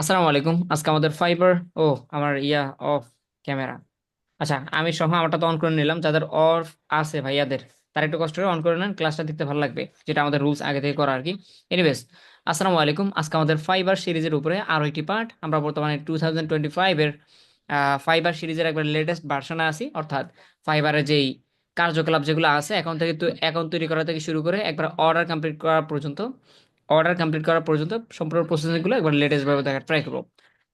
আসসালামু আলাইকুম। আজকে আমাদের ফাইবার ও আমার অফ ক্যামেরা। আচ্ছা, আমি সহ আমারটা তো অন করে নিলাম, যাদের অফ আছে ভাইয়াদের তারা একটু কষ্ট করে অন করে নেন, ক্লাসটা দেখতে ভালো লাগবে, যেটা আমাদের রুলস আগে থেকে করা আর কি। এনিওয়েজ, আসসালামু আলাইকুম। আজকে আমাদের ফাইবার সিরিজের উপরে আরো একটি পার্ট। আমরা বর্তমানে 2025 এর ফাইবার সিরিজের একবার লেটেস্ট ভার্সনে আছি, অর্থাৎ ফাইবারের যেই কার্যকলাপ যেগুলো আছে এখন থেকে, তো অ্যাকাউন্ট তৈরি করা থেকে শুরু করে একবার অর্ডার কমপ্লিট করা পর্যন্ত সম্পূর্ণ প্রসেসিংগুলো একবার লেটেস্ট ভাবে দেখার ট্রাই করবো।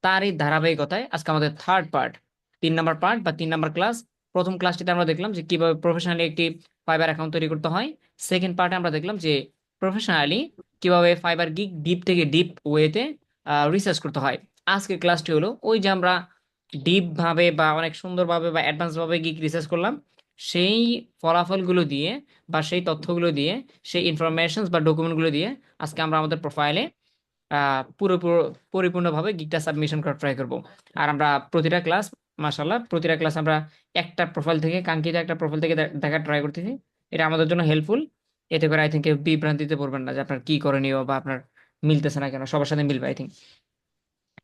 তারই ধারাবাহিকতায় আজকে আমাদের থার্ড পার্ট, 3 নাম্বার পার্ট বা 3 নাম্বার ক্লাস। প্রথম ক্লাসটিতে আমরা দেখলাম যে কিভাবে প্রফেশনালি একটি ফাইবার অ্যাকাউন্ট তৈরি করতে হয়। সেকেন্ড পার্টে আমরা দেখলাম যে প্রফেশনালি কিভাবে ফাইবার গিগ ডিপ থেকে ডিপ ওয়েতে রিসার্চ করতে হয়। আজকের ক্লাসটি হলো ওই যে আমরা ডিপ ভাবে বা অনেক সুন্দরভাবে বা অ্যাডভান্স ভাবে গিগ রিসার্চ করলাম, সেই ফলাফলগুলো দিয়ে বা সেই তথ্যগুলো দিয়ে, সেই ইনফরমেশন বা ডকুমেন্টগুলো দিয়ে আজকে আমরা আমাদের প্রোফাইলে পুরোপুরো পরিপূর্ণভাবে গিগটা সাবমিশন করার ট্রাই করব। আর আমরা প্রতিটা ক্লাস, মাশাআল্লাহ, প্রতিটা ক্লাস আমরা একটা প্রোফাইল থেকে, কাঙ্ক্ষিত একটা প্রোফাইল থেকে দেখার ট্রাই করতেছি। এটা আমাদের জন্য হেল্পফুল। এতে করে আই থিঙ্ক বিভ্রান্তিতে পড়বেন না যে আপনার কি করণীয় বা আপনার মিলতেছে না কেন, সবার সাথে মিলবে আই থিঙ্ক।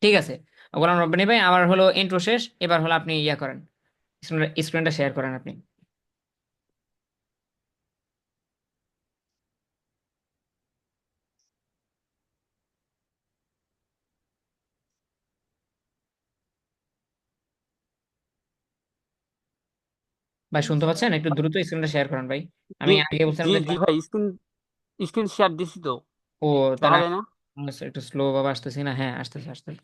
ঠিক আছে, গোলাম রব্বানী ভাই, আমার হলো ইন্ট্রো শেষ, এবার হলো আপনি করেন, স্ক্রিনটা শেয়ার করেন আপনি। ভাই শুনতে পাচ্ছেন? একটু দ্রুত স্ক্রিনটা শেয়ার করেন ভাই। জি আমি আগে বলছিলাম জি যে জি ভাই, স্ক্রিন স্ক্রিন শেয়ার দিছি তো। ও, দেখা তাহলে যায় না? একটু স্লো ভাবে আসতেছি না? হ্যাঁ, আসতেছে আসতেছে।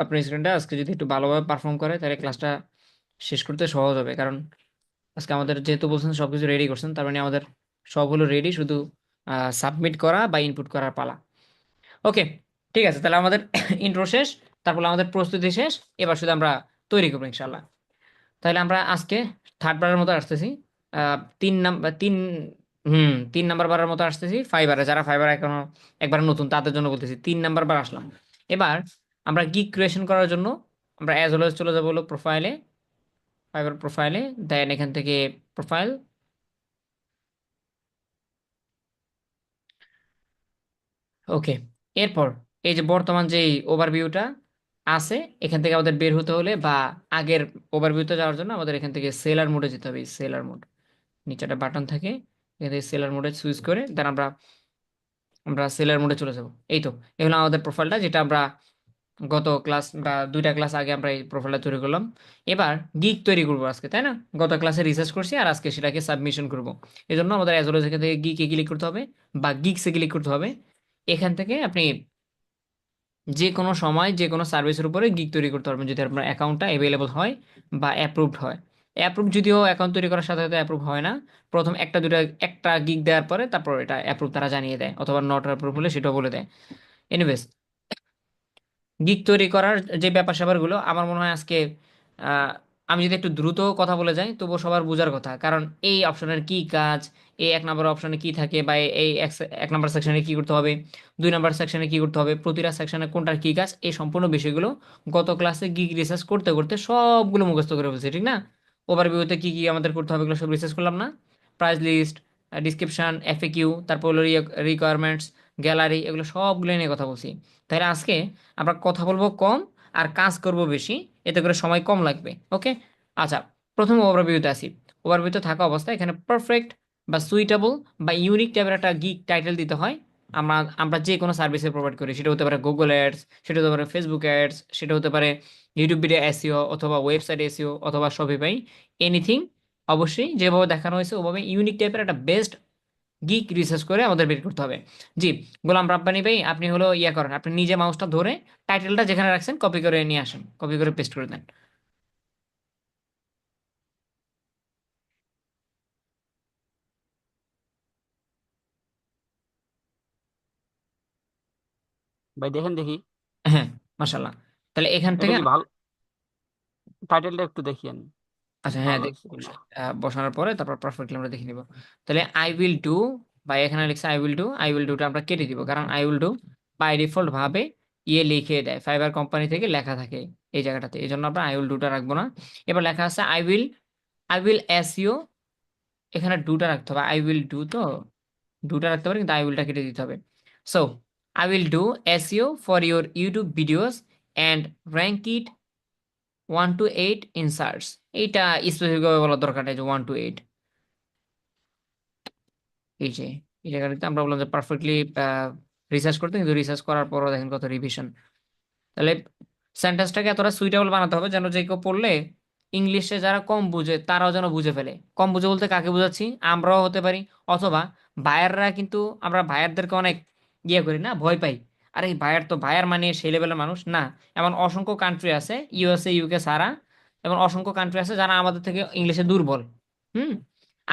আপনার স্টুডেন্টটা আজকে যদি একটু ভালোভাবে পারফর্ম করে তাহলে ক্লাসটা শেষ করতে সহজ হবে, কারণ আজকে আমাদের যেহেতু বলছেন সবকিছু রেডি করছেন, তার মানে আমাদের সবগুলো রেডি, শুধু সাবমিট করা বা ইনপুট করার পালা। ওকে, ঠিক আছে, তাহলে আমাদের ইন্ট্রো শেষ, তারপর আমাদের প্রস্তুতি শেষ। এবার শুধু আমরা তৈরি করবো ইনশাল্লাহ। তাহলে আমরা আজকে থার্ড বারের মতো আসতেছি, 3 নাম্বার বারের মতো আসতেছি ফাইবারে। যারা ফাইবার এখনো একবার নতুন তাদের জন্য বলতেছি, 3 নাম্বার বার আসলাম। এবার আমরা গিগ ক্রিয়েশন করার জন্য আমরা অ্যাজ অলওয়েজ চলে যাবো হলো প্রোফাইলে, ফাইবার প্রোফাইলে। দেন এখান থেকে প্রোফাইল। ওকে, এরপর এই যে বর্তমান যে ওভারভিউটা আছে, এখান থেকে আমাদের বের হতে হলে বা আগের ওভারভিউতে যাওয়ার জন্য আমাদের এখান থেকে সেলার মোডে যেতে হবে। সেলার মোড, নিচে একটা বাটন থাকে, এখান থেকে সেলার মোডে সুইচ করে দেন আমরা আমরা সেলার মোডে চলে যাব। এই তো, এগুলো আমাদের প্রোফাইলটা, যেটা আমরা গত ক্লাস বা 2টা ক্লাস আগে আমরা এই প্রোফাইলটা তৈরি করলাম। এবার গিগ তৈরি করবো আজকে, তাই না? গত ক্লাসে রিসার্চ করছি আর আজকে সেটাকে সাবমিশন করব। এই জন্য আমাদের অ্যাজ ওয়েল এখান থেকে গিগে ক্লিক করতে হবে বা গিগসে ক্লিক করতে হবে। এখান থেকে আপনি যে কোনো সময় যে কোনো সার্ভিসের উপরে গিগ তৈরি করতে পারবেন, যদি আপনার অ্যাকাউন্টটা অ্যাভেলেবল হয় বা অ্যাপ্রুভড হয়। অ্যাপ্রুভ যদিও অ্যাকাউন্ট তৈরি করার সাথে সাথে অ্যাপ্রুভ হয় না, প্রথম একটা দুটা একটা গিগ দেওয়ার পরে তারপর এটা অ্যাপ্রুভ তারা জানিয়ে দেয়, অথবা নট অ্যাপ্রুভ হলে সেটাও বলে দেয়। এনিওয়েজ, গিগ তৈরি করার যে ব্যাপার স্যাপারগুলো আমার মনে হয় আজকে আহ, আমি যদি একটু দ্রুত কথা বলে যাই তবুও সবার বোঝার কথা, কারণ এই অপশনের কি কাজ, এই 1 নম্বর অপশনে কি থাকে, বা এই 1 নম্বর সেকশনে কি করতে হবে, 2 নম্বর সেকশনে কি করতে হবে, প্রতিটা সেকশনে কোনটার কি কাজ, এই সম্পূর্ণ বিষয়গুলো গত ক্লাসে গিগ রিসার্চ করতে করতে সবগুলো মুখস্থ করে ফেলছি, ঠিক না? ওভারভিউতে কি কি আমাদের করতে হবে এগুলো সব রিসার্চ করলাম না? প্রাইস লিস্ট, ডিসক্রিপশন, এফএকিউ, তারপর হলো রিকোয়ারমেন্টস, গ্যালারি, এগুলো সবগুলো নিয়ে কথা বলছি। তাহলে আজকে আমরা কথা বলবো কম আর কাজ করব বেশি, এতে করে সময় কম লাগবে। ওকে, আচ্ছা, প্রথম ওভারভিউতে আসি। ওভারভিউতে থাকা অবস্থায় এখানে পারফেক্ট বা সুইটেবল বা ইউনিক টাইপের একটা গিগ টাইটেল দিতে হয়। আমরা আমরা যে কোনো সার্ভিসে প্রোভাইড করি, সেটা হতে পারে গুগল অ্যাডস, সেটা হতে পারে ফেসবুক অ্যাডস, সেটা হতে পারে ইউটিউব ভিডিও এসইও, অথবা ওয়েবসাইট এসইও, অথবা শপিফাই, এনিথিং। অবশ্যই যেভাবে দেখানো হয়েছে ওভাবে ইউনিক টাইপের একটা বেস্ট গিক রিসার্চ করে আমাদের বের করতে হবে। জি, গোলাম রাব্বানি ভাই, আপনি হলো করেন, আপনি নিজে মাউসটা ধরে টাইটেলটা যেখানে রাখছেন কপি করে নিয়ে আসেন, কপি করে পেস্ট করে দেন। ভাই দেখেন দেখি। হ্যাঁ, মাশাল্লাহ। তাহলে এখান এটা থেকে কি ভালো? টাইটেলটা একটু দেখি আমি, আচ্ছা, হ্যাঁ, ভালো দেখি আছে কিনা। অবশ্যই। বসানোর পরে তারপর পারফেক্টলি আমরা দেখে নিব। তাহলে আই উইল ডু, বা এখানে লিখছে I will do, I will ডুটা আমরা কেটে দিব, কারণ I will do by default ভাবে লিখে দেয়, ফাইবার কোম্পানি থেকে লেখা থাকে এই জায়গাটাতে, এই জন্য আমরা আই উইল ডুটা রাখবো না। এবার লেখা আছে আই উইল এসইও, এখানে ডুটা রাখতে হবে। আই উইল ডু তো ডুটা রাখতে পারি, কিন্তু আই উইলটা কেটে দিতে হবে। So I will do SEO for your YouTube videos and rank it 1 to 8 in search. এইটা স্পেসিফিক ভাবে বলার দরকার নেই যে 1 to 8। এই যে এই জায়গাটাতে আমরা বললাম যে পারফেক্টলি রিসার্চ করতে, কিন্তু রিসার্চ করার পরও দেখেন কত রিভিশন। তাহলে সেন্টেন্সটাকে এতটা সুইটেবল বানাতে হবে যেন যে কেউ পড়লে ইংলিশে যারা কম বুঝে তারাও যেন বুঝে ফেলে। কম বুঝে বলতে কাকে বুঝাচ্ছি, আমরাও হতে পারি, অথবা বায়াররা, কিন্তু আমরা বায়ারদেরকে অনেক ইয়ে করি না, ভয় পাই। আরে বায়ার তো বায়ার মানে সেই লেভেলের মানুষ না। এমন অসংখ্য কান্ট্রি আছে, ইউএসএ ইউকে সারা, এমন অসংখ্য কান্ট্রি আছে যারা আমাদের থেকে ইংলিশে দুর্বল। হুম।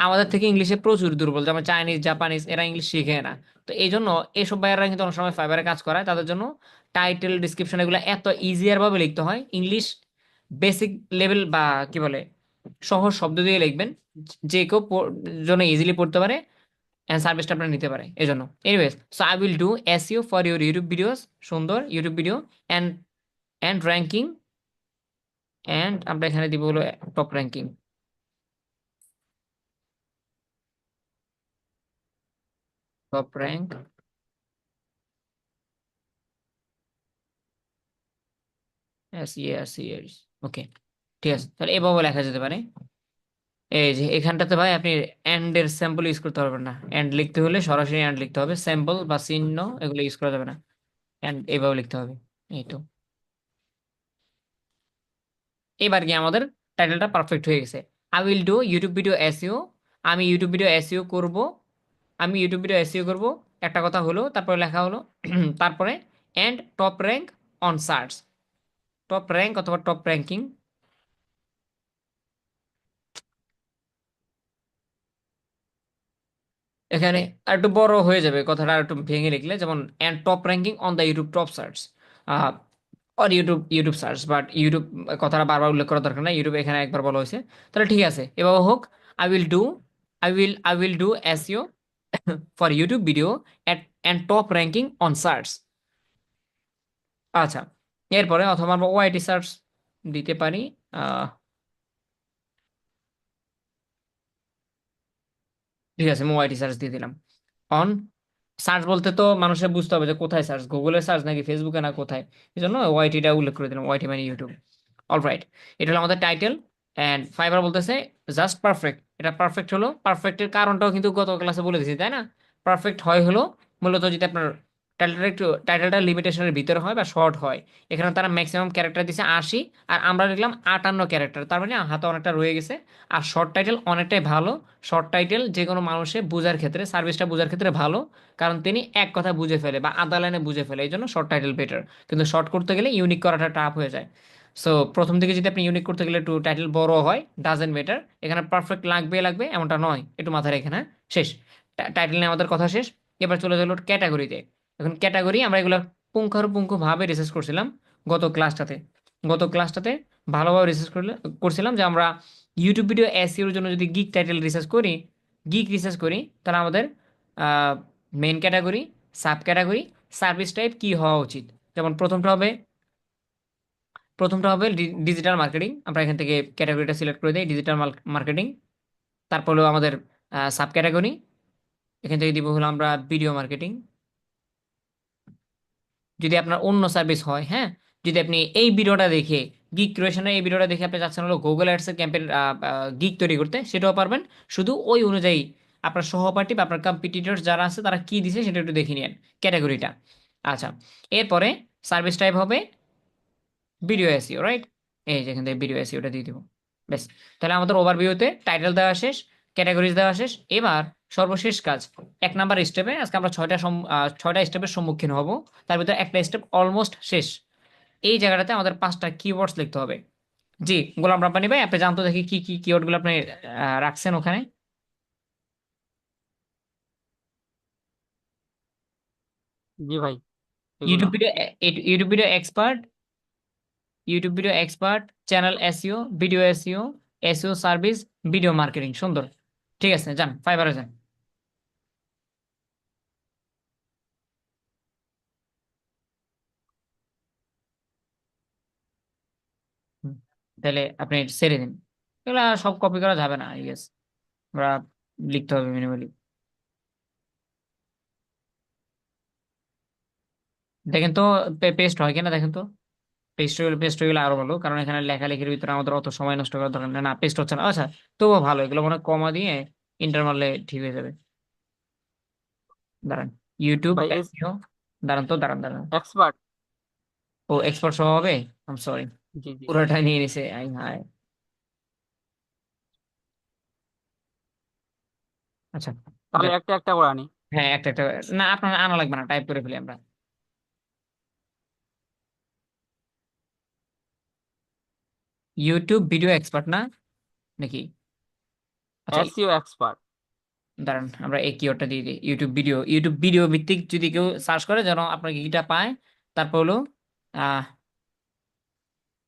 আমাদের থেকে ইংলিশে প্রচুর দুর্বল, যেমন চাইনিজ, জাপানিজ, এরা ইংলিশ শিখে না। তো এই জন্য এইসব বায়াররা কিন্তু অনেক সময় ফাইবারে কাজ করায়, তাদের জন্য টাইটেল, ডিসক্রিপশন এগুলো এত ইজিয়ার ভাবে লিখতে হয়। ইংলিশ বেসিক লেভেল বা কি বলে সহজ শব্দ দিয়ে লিখবেন, যে কেউ জন্য ইজিলি পড়তে পারে এন্ড সার্ভিসটা আপনারা নিতে পারে এই জন্য। Anyways, so I will do SEO for your YouTube videos, সুন্দর YouTube video and ranking, and আমরা এখানে দিব হলো টপ র্যাঙ্কিং। টপ র্যাঙ্ক এস ওকে, ঠিক আছে, তাহলে এভাবে লেখা যেতে পারে। এই যে এখানটাতে ভাই আপনি এন্ড এর স্যাম্পল ইউজ করতে পারবেন না। এন্ড লিখতে হলে সরাসরি এন্ড লিখতে হবে, স্যাম্পল বা চিহ্ন এগুলো ইউজ করা যাবে না। এন্ড এইভাবে লিখতে হবে। এই তো, এবার কি আমাদের টাইটেলটা পারফেক্ট হয়ে গেছে। I will do YouTube video SEO, আমি ইউটিউব ভিডিও এসইও করব, আমি ইউটিউব ভিডিও এসইও করব, একটা কথা হলো, তারপরে লেখা হলো তারপরে and top rank on search, top rank অথবা টপ র্যাঙ্কিং। এখানে আর একটু বড় হয়ে যাবে কথাটা, আর একটু ভেঙে লিখলে, যেমন and top ranking on the YouTube top search, or YouTube search, but YouTube কথাটা বারবার উল্লেখ করার দরকার নাই, ইউটিউব এখানে একবার বলা হয়েছে। তাহলে ঠিক আছে, এভাবে হোক। I will do I will do SEO for YouTube video at and top ranking on search। আচ্ছা, এরপরে অথবা আমরা ওআইটি সার্চ দিতে পারি। আহ, ঠিক আছে, আমি ওআইটি সার্চ দিয়ে দিলাম। অন সার্চ বলতে তো মানুষের বুঝতে হবে যে কোথায় সার্চ, গুগলে সার্চ নাকি ফেসবুকে না কোথায়, এই জন্য ওআইটিটা উল্লেখ করে দিলাম, ওআইটি মানে ইউটিউব। অলরাইট, এটা হলো আমাদের টাইটেল। অ্যান্ড ফাইবার বলতেছে জাস্ট পারফেক্ট, এটা পারফেক্ট হলো। পারফেক্টের কারণটাও কিন্তু গত ক্লাসে বলে দিয়েছি, তাই না? পারফেক্ট হয় হলো মূলত যদি আপনার টাইটেলটা লিমিটেশনের ভিতরে হয় বা শর্ট হয়। এখানে তারা ম্যাক্সিমাম ক্যারেক্টার দিছে 80, আর আমরা লিখলাম 58 ক্যারেক্টার, তার মানে হাতে অনেকটা রয়ে গেছে। আর শর্ট টাইটেল অনেকটাই ভালো। শর্ট টাইটেল যে কোনো মানুষের বোঝার ক্ষেত্রে, সার্ভিসটা বোঝার ক্ষেত্রে ভালো, কারণ তিনি এক কথা বুঝে ফেলে বা আধা লাইনে বুঝে ফেলে, এই জন্য শর্ট টাইটেল বেটার। কিন্তু শর্ট করতে গেলে ইউনিক করাটা টাফ হয়ে যায়। সো প্রথম দিকে যদি আপনি ইউনিক করতে গেলে একটু টাইটেল বড় হয়, ডাজেন্ট ম্যাটার। এখানে পারফেক্ট লাগবে লাগবে এমনটা নয়, একটু মাথায় রেখে না। শেষ, টাইটেল নিয়ে আমাদের কথা শেষ। এবার চলে গেল ক্যাটাগরিতে। এখন ক্যাটাগরি আমরা এগুলো পুঙ্খানুপুঙ্খভাবে রিসার্চ করছিলাম গত ক্লাসটাতে। ভালোভাবে রিসার্চ করছিলাম যে আমরা ইউটিউব ভিডিও এসইওর জন্য যদি গিক রিসার্চ করি, তাহলে আমাদের main category, sub category, service type কি হওয়া উচিত। যেমন প্রথমটা হবে ডিজিটাল মার্কেটিং, আমরা এখান থেকে ক্যাটাগরিটা সিলেক্ট করে দিই ডিজিটাল মার্কেটিং। তারপর হলো আমাদের সাব ক্যাটাগরি, এখান থেকে দিব হলো আমরা ভিডিও মার্কেটিং। যদি আপনার অন্য সার্ভিস হয়, হ্যাঁ, যদি আপনি এই ভিডিওটা দেখে, গিগ ক্রিয়েশনের এই ভিডিওটা দেখে আপনি চাচ্ছেন হলো গুগল অ্যাডসের ক্যাম্পেইন গিগ তৈরি করতে, সেটাও পারবেন। শুধু ওই অনুযায়ী আপনার সহপাঠী বা আপনার কম্পিটিটর যারা আছে তারা কি দিছে সেটা একটু দেখে নিন ক্যাটাগরিটা। আচ্ছা, এরপরে সার্ভিস টাইপ হবে ভিডিও এসইও, রাইট? এই যেখান থেকে ভিডিও এসইওটা দিয়ে দিব। বেশ, তাহলে আমাদের ওভারভিউতে টাইটেল দেওয়া শেষ, ক্যাটাগরিজ দেওয়া শেষ। এবার সর্বশেষ কাজ, 1 নাম্বার স্টেপে আজকে আমরা 6টা স্টেপের সম্মুখীন হব। তার ভিতরে একটা স্টেপ অলমোস্ট শেষ। এই জায়গাটাতে আমাদের 5টা কিওয়ার্ডস লিখতে হবে। জি, গোলাম রাব্বানি ভাই, আপনি জানতো দেখি কি কি কিওয়ার্ড গুলো আপনি রাখছেন ওখানে। জি ভাই, এগুলা। YouTube video, YouTube video expert, YouTube video expert, channel SEO, video SEO, SEO service, video marketing, সুন্দর। ঠিক আছে, যান ফাইবারে যান। হুম, তাহলে আপনি ছেড়ে দিন, এগুলা সব কপি করা যাবে না, আই গেস আমরা লিখতে হবে মিনিমালি। দেখেন তো পেস্ট হয় কিনা দেখেন তো। পেস্ট হয়ে গেলে আরো ভালো, কারণ এখানে লেখালেখির ভিতরে আমাদের অত সময় নষ্ট করার দরকার নেই। না, পেস্ট হচ্ছে না, আচ্ছা তবুও ভালো, এগুলো মনে হয় কমা দিয়ে ইন্টার মারলে ঠিক হয়ে যাবে। দাঁড়ান, ইউটিউব ভাই এসইও, দাঁড়ান তো, দাঁড়ান দাঁড়ান। এক্সপার্ট। ও এক্সপার্ট সহ হবে, আম সরি, জি জি। পুরোটা নিয়ে নিছে আই হাই। আচ্ছা তাহলে দেখ, একটা একটা করে আনি। হ্যাঁ একটা একটা, না আপনার আনা লাগবে না, টাইপ করে ফেলি আমরা। ইউটিউব ভিডিও এক্সপার্ট না নাকি? আচ্ছা এসইও এক্সপার্ট। দাঁড়ান, আমরা এই কিওয়ার্ডটা দিয়ে দিই, ইউটিউব ভিডিও ভিত্তিক যদি কেউ সার্চ করে যেন আপনার কিটা পায়। তারপর হলো আহ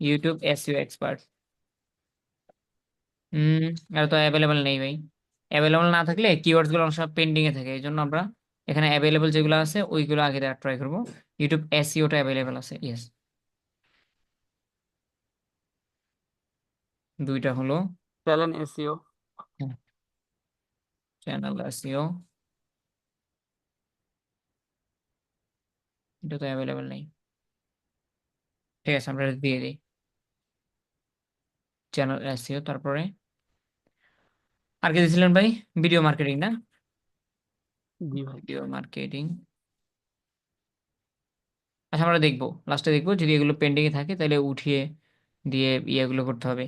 ইউটিউব এসইও এক্সপার্ট। হুম, এটা তো অ্যাভেলেবেল নেই ভাই। অ্যাভেলেবেল না থাকলে কিওয়ার্ডস গুলো অনেক সময় পেন্ডিং এ থাকে, এই জন্য আমরা এখানে অ্যাভেলেবেল যেগুলো আছে ওইগুলো আগে ট্রাই করবো। ইউটিউব এসইওটা অ্যাভেলেবেল আছে, ইয়েস। দুইটা হলো, চ্যানেল এসইও। চ্যানেল এসইও, এটা তো অ্যাভেলেবেল নেই। ঠিক আছে, আমরা এটা দিয়ে দিই, চ্যানেল এসইও। তারপরে আর কি দিয়েছিলেন ভাই? ভিডিও মার্কেটিং না? জি ভাই। Video marketing. আচ্ছা আমরা দেখবো, লাস্টে দেখবো যদি এগুলো পেন্ডিং এ থাকে তাহলে উঠিয়ে দিয়ে ইয়েগুলো করতে হবে,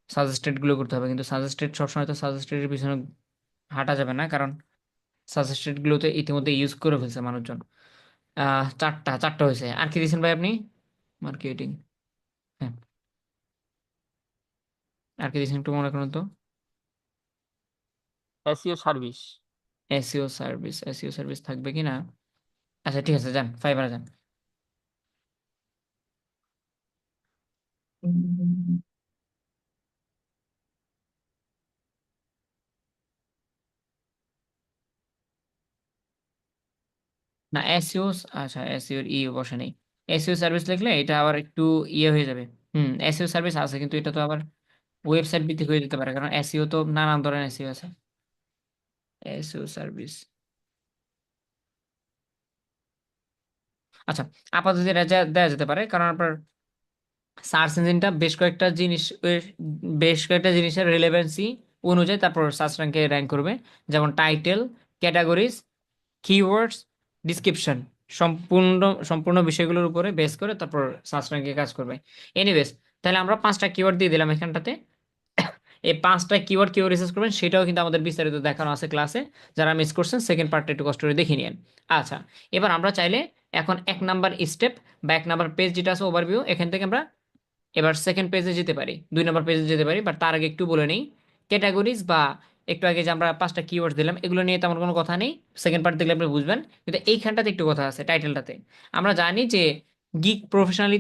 সাজেস্টেড গুলো করতে হবে। কিন্তু সাজেস্টেড সবসময় তো সাজেস্টেড এর পিছনে হাঁটা যাবে না, কারণ সাজেস্টেড গুলোতে ইতিমধ্যে ইউজ করে ফেলছে মানুষজন। চারটা চারটা হয়েছে। আর কি দিয়েছেন ভাই আপনি? মার্কেটিং, হ্যাঁ। আর কি দিয়েছেন একটু মনে করুন তো। SEO service. এসইও সার্ভিস থাকবে কি না? আচ্ছা ঠিক আছে, যান ফাইবারে যান। না এসইও, আচ্ছা এসইও ই বসে নেই। এসইও সার্ভিস লিখলে এটা আবার একটু ইয়ে হয়ে যাবে। এসইও সার্ভিস আছে কিন্তু এটা তো আবার ওয়েবসাইট ভিত্তিক হয়ে যেতে পারে, কারণ এসইও তো নানান ধরনের এসইও আছে। এসইও সার্ভিস, আচ্ছা আপাতত এটা দেওয়া যেতে পারে, কারণ আপনার সার্চ ইঞ্জিনটা বেশ কয়েকটা জিনিসের রিলেভেন্সি অনুযায়ী তারপর সার্চ র্যাঙ্কে র্যাঙ্ক করবে। যেমন টাইটেল, ক্যাটাগরিজ, কিওয়ার্ডস, ডিসক্রিপশন, সম্পূর্ণ সম্পূর্ণ বিষয়গুলোর উপরে বেস করে তারপর সার্চ র্যাঙ্কে কাজ করবে। এনিওয়েজ, তাহলে আমরা 5টা কিওয়ার্ড দিয়ে দিলাম এখানটাতে। এই 5টা কিওয়ার্ড কিভাবে রিসার্চ করবেন সেটাও কিন্তু আমাদের বিস্তারিত দেখানো আছে ক্লাসে। যারা মিস করছেন সেকেন্ড পার্টটা একটু কষ্ট করে দেখে নিন। আচ্ছা, এবার আমরা চাইলে এখন 1 নাম্বার স্টেপ বা 1 নাম্বার পেজ যেটা আছে ওভারভিউ, এখান থেকে আমরা এবার সেকেন্ড পেজে যেতে পারি, 2 নাম্বার পেজে যেতে পারি। বাট তার আগে একটু বলে নেই, ক্যাটাগরিজ বা একটু আগে যে আমরা 5টা কিওয়ার্ড দিলাম এগুলো নিয়ে তেমন কোনো কথা নেই। সেকেন্ড পার্ট দেখলে আপনি বুঝবেন, কিন্তু এইখানটাতে একটু কথা আছে টাইটেলটাতে। আমরা জানি যে গিগ প্রফেশনালি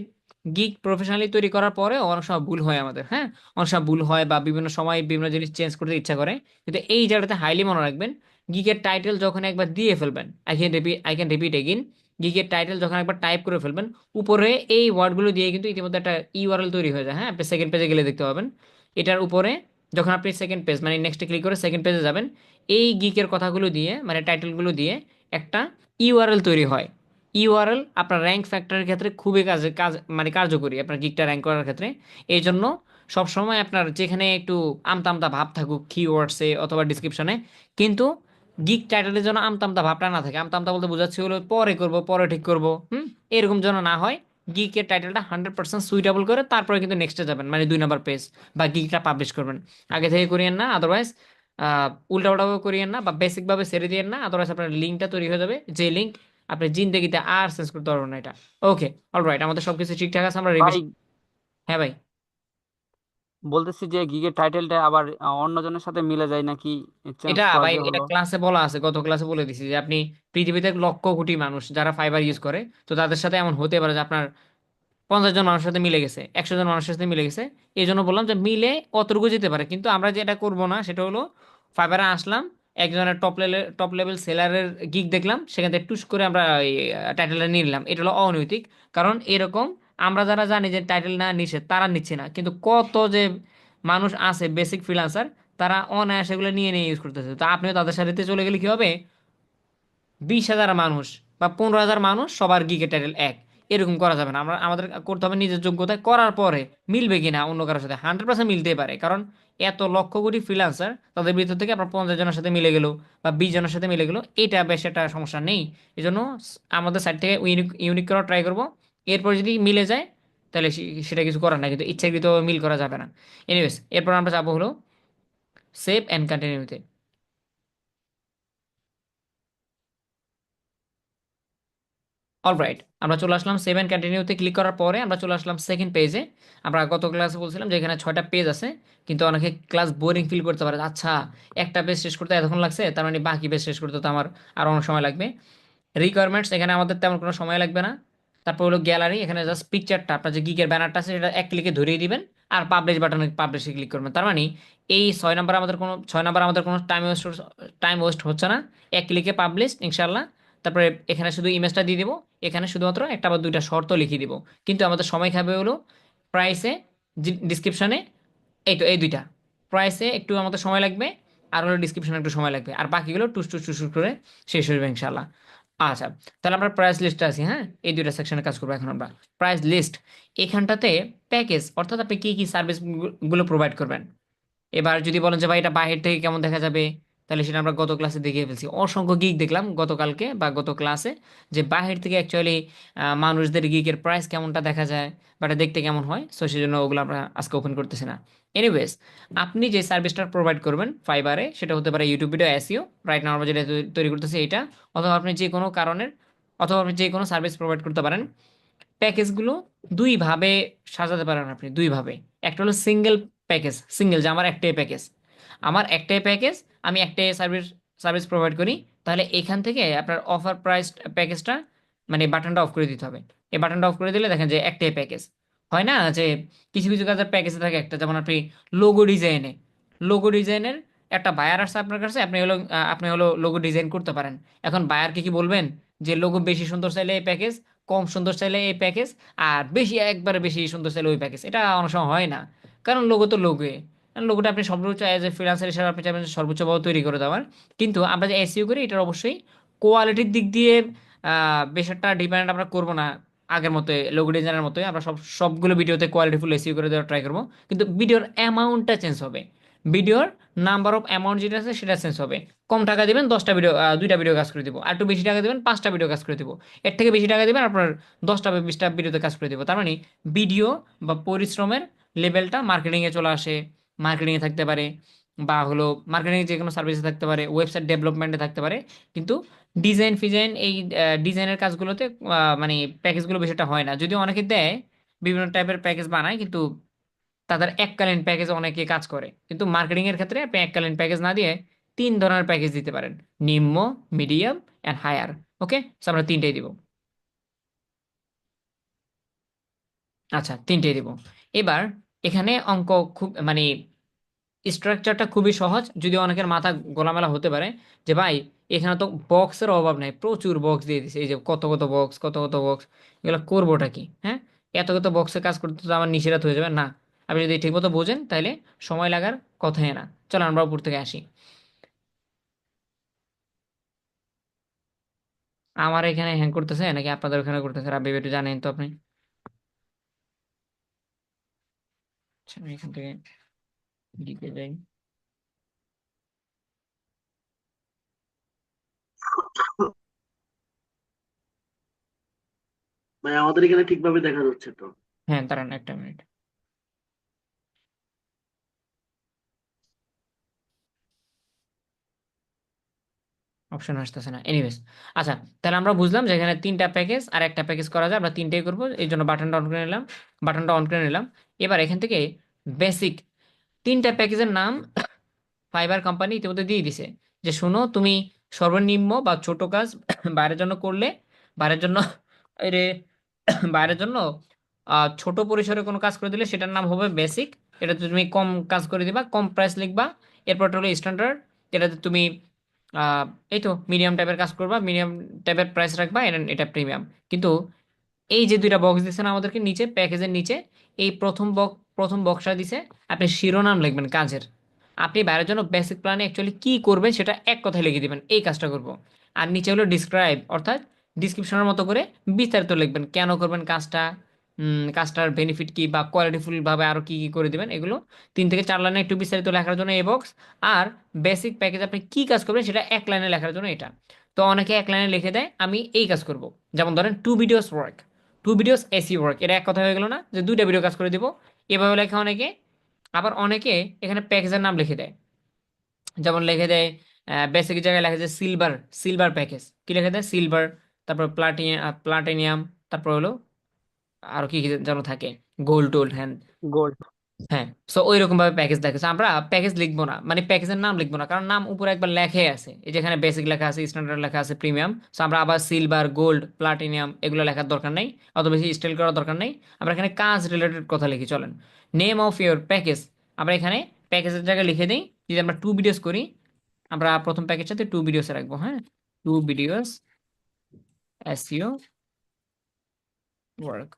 গিগ প্রফেশনালি তৈরি করার পরে অনেক সময় ভুল হয় আমাদের, হ্যাঁ। অনেক সময় ভুল হয় বা বিভিন্ন সময় বিভিন্ন জিনিস চেঞ্জ করতে ইচ্ছা করে। কিন্তু এই জায়গাটাতে হাইলি মনে রাখবেন, গিগের টাইটেল যখন একবার দিয়ে ফেলবেন, আই ক্যান রিপিট এগেইন, গিগের টাইটেল যখন একবার টাইপ করে ফেলবেন, উপরে এই ওয়ার্ডগুলো দিয়ে কিন্তু ইতিমধ্যে একটা ইউআরএল তৈরি হয়ে যায়, হ্যাঁ। আপনি সেকেন্ড পেজে গেলে দেখতে পাবেন এটার উপরে, যখন আপনি সেকেন্ড পেজ মানে নেক্সটে ক্লিক করে সেকেন্ড পেজে যাবেন, এই গিকের কথাগুলো দিয়ে মানে টাইটেলগুলো দিয়ে একটা ইউআরএল তৈরি হয়। ইউআরএল আপনার র্যাঙ্ক ফ্যাক্টরের ক্ষেত্রে খুবই মানে কার্যকরী আপনার গিকটা র্যাঙ্ক করার ক্ষেত্রে। এই জন্য সবসময় আপনার যেখানে একটু আমতা আমতা ভাব থাকুক কিওয়ার্ডসে অথবা ডিসক্রিপশনে, কিন্তু গিক টাইটেলের জন্য আমতা আমতা ভাবটা না থাকে। আমতা আমতা বলতে বোঝাচ্ছি হলো পরে করব, পরে ঠিক করব, এরকম যেন না হয়। গিকের টাইটেলটা 100% সুইটেবল করে তারপরে কিন্তু নেক্সটে যাবেন, মানে 2 নাম্বার পেজ বা গিকটা পাবলিশ করবেন। আগে থেকে করিয়েন না, আদারওয়াইজ উল্টা উল্টাভাবে করিয়েন না বা বেসিক ভাবে ছেড়ে দিয়েন না, আদারওয়াইজ আপনার লিঙ্কটা তৈরি হয়ে যাবে যে লিঙ্ক আপনি জিন্দেগিতে আর চেঞ্জ করতে পারবেন না এটা। ওকে, অলরাইট, আমাদের সবকিছু ঠিকঠাক আছে, আমরা ভাই রিভিশন। হ্যাঁ ভাই। বলতেছি যে গিগের টাইটেলটা আবার অন্যজনের সাথে মিলে যায় নাকি, চেঞ্জ এটা করা ভাই যে এটা হলো। ক্লাসে বলা আছে, গত ক্লাসে বলে দিছি যে আপনি পৃথিবীতে লক্ষ কোটি মানুষ যারা ফাইবার ইউজ করে, তো তাদের সাথে এমন হতে পারে যে আপনার 50 জন মানুষের সাথে মিলে গেছে, 100 জন মানুষের সাথে মিলে গেছে। এই জন্য বললাম যে মিলে অতটুকু যেতে পারে, কিন্তু আমরা যেটা করব না সেটা হলো ফাইবারে আসলাম, একজনের টপ লেভেল সেলারের গিগ দেখলাম, সেখান থেকে টুস করে আমরা টাইটেলটা নিয়ে নিলাম, এটা হলো অনৈতিক। কারণ এরকম আমরা যারা জানি যে টাইটেল না নিষেধ তারা নিচ্ছে না, কিন্তু কত যে মানুষ আছে বেসিক ফ্রিল্যান্সার, তারা অনায়াসে এগুলো নিয়ে নিয়ে ইউজ করতেছে। তো আপনিও তাদের সাথে চলে গেলে কি হবে, 20,000 মানুষ বা 15,000 মানুষ সবার গিগের টাইটেল এক, এরকম করা যাবে না। আমরা আমাদের করতে হবে নিজের যোগ্যতায়, করার পরে মিলবে কিনা অন্য কারোর সাথে 100% মিলতেই পারে, কারণ এত লক্ষ কোটি ফ্রিল্যান্সার, তাদের ভিতর থেকে আপনার 50 জনের সাথে মিলে গেল বা 20 জনের সাথে মিলে গেল, এটা বেশ একটা সমস্যা নেই। এই জন্য আমাদের সাইড থেকে ইউনিক ইউনিক করা ট্রাই করবো। এরপর যদি মিলে যায় তাহলে সেটা কিছু করার নাই, কিন্তু ইচ্ছাকৃত মিল করা যাবে না। এনিওয়েজ, এরপর আমরা যাবো হলো সেভ অ্যান্ড কন্টিনিউতে। অলরাইট, আমরা চলে আসলাম সেভ অ্যান্ড কন্টিনিউতে। ক্লিক করার পরে আমরা চলে আসলাম সেকেন্ড পেজে। আমরা গত ক্লাসে বলছিলাম যে এখানে 6টা পেজ আছে, কিন্তু অনেকে ক্লাস বোরিং ফিল করতে পারে, আচ্ছা একটা পেজ শেষ করতে এতক্ষণ লাগছে, তার মানে বাকি পেজ শেষ করতে তো আমার আরও অনেক সময় লাগবে। রিকোয়ারমেন্টস, এখানে আমাদের তেমন কোনো সময় লাগবে না। তারপর হলো গ্যালারি, এখানে জাস্ট পিকচারটা, আপনার যে গিগের ব্যানারটা আছে সেটা এক ক্লিকে ধরিয়ে দিবেন, আর পাবলিশ বাটনে পাবলিশে ক্লিক করবেন। তার মানে এই 6 নাম্বার আমাদের কোনো টাইম ওয়েস্ট হচ্ছে না। এক ক্লিকে পাবলিশ ইনশাল্লাহ। তারপরে এখানে শুধু ইমেজটা দিয়ে দিব, এখানে শুধুমাত্র একটা বা দুইটা শর্ত লিখে দিব। কিন্তু আমাদের সময় খাবে হলো প্রাইসে, ডিসক্রিপশনে, এই তো এই দুইটা। প্রাইসে একটু আমাদের সময় লাগবে, আর হলো ডিসক্রিপশনে একটু সময় লাগবে, আর বাকিগুলো টুস টুস টুস টুস করে শেষ হয়ে যাবে ইনশাল্লাহ। আচ্ছা, তাহলে আমরা প্রাইস লিস্টে আছি। হ্যাঁ, এই দুইটা সেকশনে কাজ করবো এখন আমরা। প্রাইস লিস্ট, এখানটাতে প্যাকেজ, অর্থাৎ আপনি কি কি সার্ভিস গুলো প্রোভাইড করবেন। এবার যদি বলেন যে ভাই এটা বাহির থেকে কেমন দেখা যাবে, তাহলে সেটা আমরা গত ক্লাসে দেখিয়ে ফেলছি। অসংখ্য গিগ দেখলাম গতকালকে বা গত ক্লাসে, যে বাহির থেকে অ্যাকচুয়ালি মানুষদের গিগের প্রাইস কেমনটা দেখা যায় বা এটা দেখতে কেমন হয়। সো সেই জন্য ওগুলো আমরা আজকে ওপেন করতেছি না। এনিওয়েজ, আপনি যে সার্ভিসটা প্রোভাইড করবেন ফাইবারে, সেটা হতে পারে YouTube video SEO, right now আমরা যেটা তৈরি করতেছি এটা, অথবা আপনি যে কোনো কারণের, অথবা আপনি যে কোনো সার্ভিস প্রোভাইড করতে পারেন। প্যাকেজগুলো দুইভাবে সাজাতে পারেন আপনি, দুইভাবে। একটা হলো সিঙ্গেল প্যাকেজ, সিঙ্গেল, যে আমার একটাই প্যাকেজ, আমি একটাই সার্ভিস সার্ভিস প্রোভাইড করি। তাহলে এখান থেকে আপনার অফার প্রাইস প্যাকেজটা, মানে বাটনটা অফ করে দিতে হবে। এই বাটনটা অফ করে দিলে দেখেন যে একটাই প্যাকেজ। হয় না যে কিছু কিছু কাজের প্যাকেজে থাকে একটা, যেমন আপনি লোগো ডিজাইনের একটা বায়ার আসছে আপনার কাছে, আপনি হলো লোগো ডিজাইন করতে পারেন। এখন বায়ারকে কি বলবেন যে লোগো বেশি সুন্দর চাইলে এই প্যাকেজ, কম সুন্দর চাইলে এই প্যাকেজ, আর বেশি একবারে বেশি সুন্দর চাইলে ওই প্যাকেজ। এটা অনেক সময় হয় না, কারণ লোগো তো লোগোই। লোগোটা আপনি সর্বোচ্চ অ্যাজ এ ফ্রিল্যান্সার হিসেবে আপনি চাইবেন যে সর্বোচ্চভাবে তৈরি করে দেওয়ার। কিন্তু আমরা যে এসইও করি এটার অবশ্যই কোয়ালিটির দিক দিয়ে বেশ একটা ডিপেন্ড আমরা করবো না। আগের মতো লোগো ডিজাইনের মতোই আমরা সবগুলো ভিডিওতে কোয়ালিটিফুল এসইও করে দেওয়ার ট্রাই করবো, কিন্তু ভিডিওর অ্যামাউন্টটা চেঞ্জ হবে। ভিডিওর নাম্বার অফ অ্যামাউন্ট যেটা আছে সেটা চেঞ্জ হবে। কম টাকা দিবেন 10টা ভিডিও, 2টা ভিডিও কাজ করে দিব, আর একটু বেশি টাকা দিবেন 5টা ভিডিও কাজ করে দিব। এর থেকে বেশি টাকা দিবেন আপনার 10টা বা 20টা ভিডিওতে কাজ করে দিব। তার মানে ভিডিও বা পরিশ্রমের লেভেলটা মার্কেটিংয়ে চলে আসে, মার্কেটিংয়ে থাকতে পারে, বা হলো মার্কেটিং যে কোনো সার্ভিসে থাকতে পারে, ওয়েবসাইট ডেভেলপমেন্টে থাকতে পারে। কিন্তু ডিজাইন ফিজাইন, এই ডিজাইনের কাজগুলোতে মানে প্যাকেজগুলো বেশিটা হয় না, যদিও অনেকে দেয়, বিভিন্ন টাইপের প্যাকেজ বানায়, কিন্তু তাদের এককালীন প্যাকেজে অনেকে কাজ করে। কিন্তু মার্কেটিং এর ক্ষেত্রে আপনি এককালীন প্যাকেজ না দিয়ে 3 ধরনের প্যাকেজ দিতে পারেন: নিম্ন, মিডিয়াম অ্যান্ড হায়ার। ওকে, আমরা তিনটেই দিব। আচ্ছা, তিনটেই দিব। এবার এখানে অঙ্ক খুব মানে স্ট্রাকচারটা খুবই সহজ, যদিও অনেকের মাথা গোলামেলা হতে পারে যে ভাই এখানে তো বক্সের অভাব নাই, প্রচুর বক্স দিয়ে দিছে, এই যে কত কত বক্স, কত কত বক্স, এগুলো করবোটা কি? হ্যাঁ, এত কত বক্সে কাজ করতে তো আমার নিশিরাত হয়ে যাবে না। আপনি যদি ঠিকমতো বোঝেন তাহলে সময় লাগার কথাই না। চলো আমরা উপর থেকে আসি। আমার এখানে হ্যাং করতেছে নাকি আপনাদের ওখানে করতেছে, রাব্বি একটু জানেন তো আপনি। আচ্ছা, আমি এখান থেকে দিতে যাই। ভাই আমাদের এখানে ঠিকভাবে দেখা যাচ্ছে তো। হ্যাঁ, দাঁড়ান একটা মিনিট। অপশন আসতেছে না, এনিওয়েজ। আচ্ছা, তাহলে আমরা বুঝলাম যে এখানে 3টা প্যাকেজ আর একটা প্যাকেজ করা যায়, আমরা তিনটেই করবো, এই জন্য বাটনটা অন করে নিলাম। এবার এখান থেকে বেসিক 3টা প্যাকেজের নাম ফাইবার কোম্পানি ইতিমধ্যে দিয়ে দিছে, যে শোনো তুমি সর্বনিম্ন বা ছোট কাজ বাইরের জন্য করলে, বাইরের জন্য এরে বাইরের জন্য ছোট পরিসরে কোনো কাজ করে দিলে সেটার নাম হবে বেসিক। এটাতে তুমি কম কাজ করে দিবা, কম প্রাইস লিখবা। এরপরটা হলো স্ট্যান্ডার্ড, এটাতে তুমি আহ, এই তো মিডিয়াম টাইপের কাজ করবা, মিডিয়াম টাইপের প্রাইস রাখবা, এটা প্রিমিয়াম। কিন্তু এই যে দুইটা বক্স দিচ্ছেন আমাদেরকে নিচে, প্যাকেজের নিচে, এই প্রথম বক্সটা দিছে, আপনি শিরোনাম লিখবেন কাজের। আপনি বাইরের জন্য বেসিক প্ল্যানে অ্যাকচুয়ালি কি করবেন সেটা এক কথায় লিখে দিবেন, এই কাজটা করব। আর নিচে হলো ডিসক্রাইব, অর্থাৎ ডিসক্রিপশনের মতো করে বিস্তারিত লিখবেন, কেন করবেন কাজটা, কাজটার বেনিফিট কি, বা কোয়ালিটিফুল ভাবে আরো কি কি করে দিবেন, এগুলো 3 থেকে 4 লাইনে একটু বিস্তারিত লেখার জন্য এই বক্স। আর বেসিক প্যাকেজ আপনি কি কাজ করবেন সেটা 1 লাইনে লেখার জন্য এটা। তো অনেকে 1 লাইনে লিখে দেয় আমি এই কাজ করব, যেমন ধরেন 2 videos work, 2 videos AC work, এটা এক কথা হয়ে গেল না, যে 2টা ভিডিও কাজ করে দিব, এভাবে লেখা অনেকে। আবার অনেকে এখানে প্যাকেজের নাম লিখে দেয়, যেমন লিখে দেয় বেসিক জায়গায় লেখা যায় সিলভার, সিলভার প্যাকেজ, কি লিখে দেয় সিলভার, তারপর প্লাটিনিয়াম, তারপর হলো আরো কি কি যেন থাকে, গোল্ড টোল্ড, হ্যাঁ। গোল্ড। হ্যাঁ, সো ওই রকম ভাবে প্যাকেজ দেখেছে, আমরা প্যাকেজ লিখবো না, মানে প্যাকেজের নাম লিখবো না, কারণ নাম উপরে একবার লেখে আছে, এই যেখানে বেসিক লেখা আছে, স্ট্যান্ডার্ড লেখা আছে, প্রিমিয়াম, সো আমরা আবার সিলভার, গোল্ড, প্লাটিনিয়াম এগুলো লেখার দরকার নেই, অত বেশি স্টাইল করার দরকার নেই। আমরা এখানে কাজ রিলেটেড কথা লিখি, চলেন। নেম অফ ইউর প্যাকেজ, আমরা এখানে প্যাকেজের জায়গায় লিখে দিই, যদি আমরা 2 ভিডিওস করি, আমরা প্রথম প্যাকেজটাতে 2 ভিডিওস রাখবো, হ্যাঁ, 2 ভিডিওস এসইও ওয়ার্ক।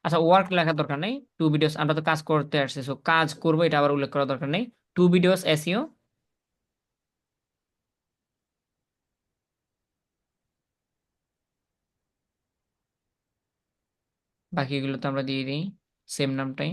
আচ্ছা, ওয়ার্ক লেখার দরকার নেই, 2 ভিডিওস, আমরা তো কাজ করতে আসছি, সো কাজ করবো এটা আবার উল্লেখ করার দরকার নেই, 2 ভিডিওস এসইও। বাকিগুলো তো আমরা দিয়ে দিই সেম নামটাই।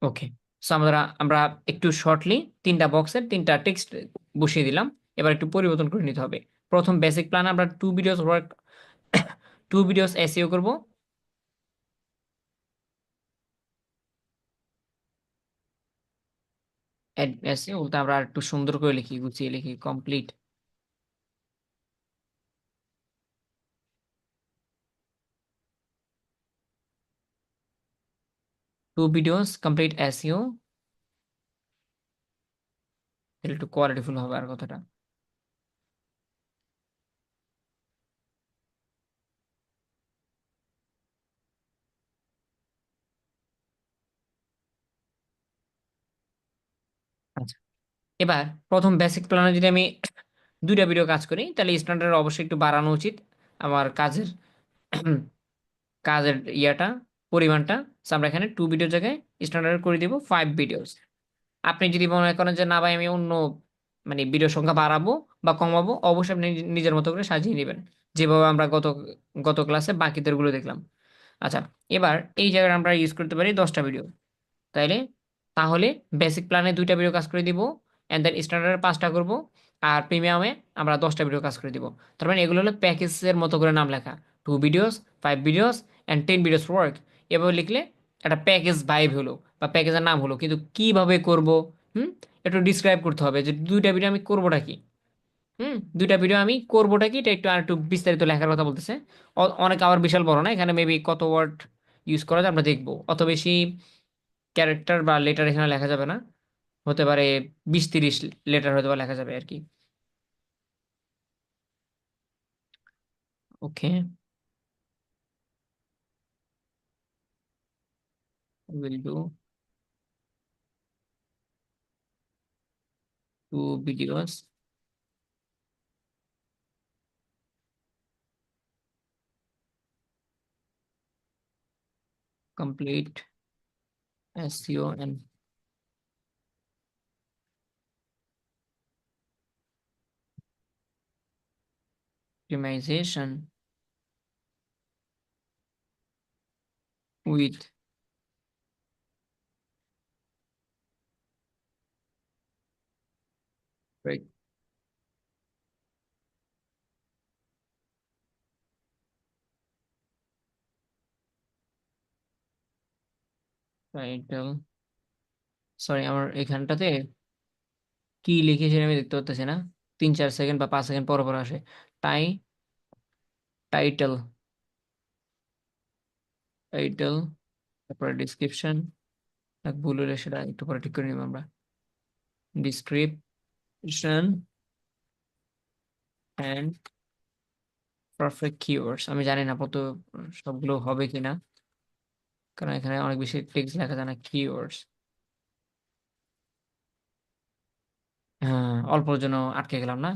ওকে, সো আমরা আমরা একটু শর্টলি 3টা বক্সের 3টা টেক্সট বসিয়ে দিলাম, এবার একটু পরিবর্তন করে নিতে হবে। প্রথম বেসিক প্ল্যান আমরা 2 ভিডিওস ওয়ার্ক, 2 ভিডিওস এসইও করবো, এসইও বলতে আমরা আর একটু সুন্দর করে লিখি, গুছিয়ে লিখি, কমপ্লিট 2 ভিডিওস কমপ্লিট এসইও, তাহলে একটু কোয়ালিটিফুল হবে আর কথাটা। আচ্ছা, এবার প্রথম বেসিক প্ল্যানে যদি আমি 2টা ভিডিও কাজ করি, তাহলে স্ট্যান্ডার্ড অবশ্যই একটু বাড়ানো উচিত আমার কাজের, কাজের ইয়াটা, পরিমাণটা। So আমরা এখানে 2 ভিডিও জায়গায় স্ট্যান্ডার্ড করে দিব 5 ভিডিওস। আপনি যদি মনে করেন যে না ভাই আমি অন্য মানে ভিডিও সংখ্যা বাড়াবো বা কমাবো, অবশ্যই আপনি নিজের মতো করে সাজিয়ে নেবেন, যেভাবে আমরা গত গত ক্লাসে বাকিদের গুলো দেখলাম। আচ্ছা, এবার এই জায়গায় আমরা ইউজ করতে পারি 10টা ভিডিও, তাইলে তাহলে বেসিক প্ল্যানে 2টা ভিডিও কাজ করে দিব, এন্ড দেন স্ট্যান্ডার্ডে 5টা করব, আর প্রিমিয়ামে আমরা 10টা ভিডিও কাজ করে দিব। তার মানে এগুলো হলো প্যাকেজের মতো করে নাম লেখা, 2 videos, 5 videos and 10 videos work, এভাবে লিখলে একটা প্যাকেজ ভাইব হলো বা প্যাকেজের নাম হলো। কিন্তু কিভাবে করব, একটু ডিসক্রাইব করতে হবে যে 2টা ভিডিও আমি করবোটা কি, 2টা ভিডিও আমি করবোটা কি, এটা একটু আর একটু বিস্তারিত লেখার কথা বলতেছে। অনেক আবার বিশাল বড় না, এখানে মেবি কত ওয়ার্ড ইউজ করা যায় আমরা দেখবো, অত বেশি ক্যারেক্টার বা লেটার এখানে লেখা যাবে না, হতে পারে 20-30 লেটার হয়তো বা লেখা যাবে আর কি। Okay, will do 2 videos complete SEO and optimization with title. Sorry, আমার এখানটাতে কি লিখেছি আমি দেখতে পাচ্ছি না, 3-4 সেকেন্ড বা 5 সেকেন্ড পর পর আসে। টাই টাইটেল, টাইটেল, তারপরে ডিসক্রিপশন, ভুল হলে সেটা একটু পরে ঠিক করে নিব আমরা। ডিসক্রিপশন অ্যান্ড পারফেক্ট কিওয়ার্ডস, আমি জানি না কত সবগুলো হবে কিনা, কারণ এখানে অনেক বেশি টেক্সট লেখা যায় না, কিওয়ার্ডস। হ্যাঁ, অল্পর জন্য আটকে গেলাম না,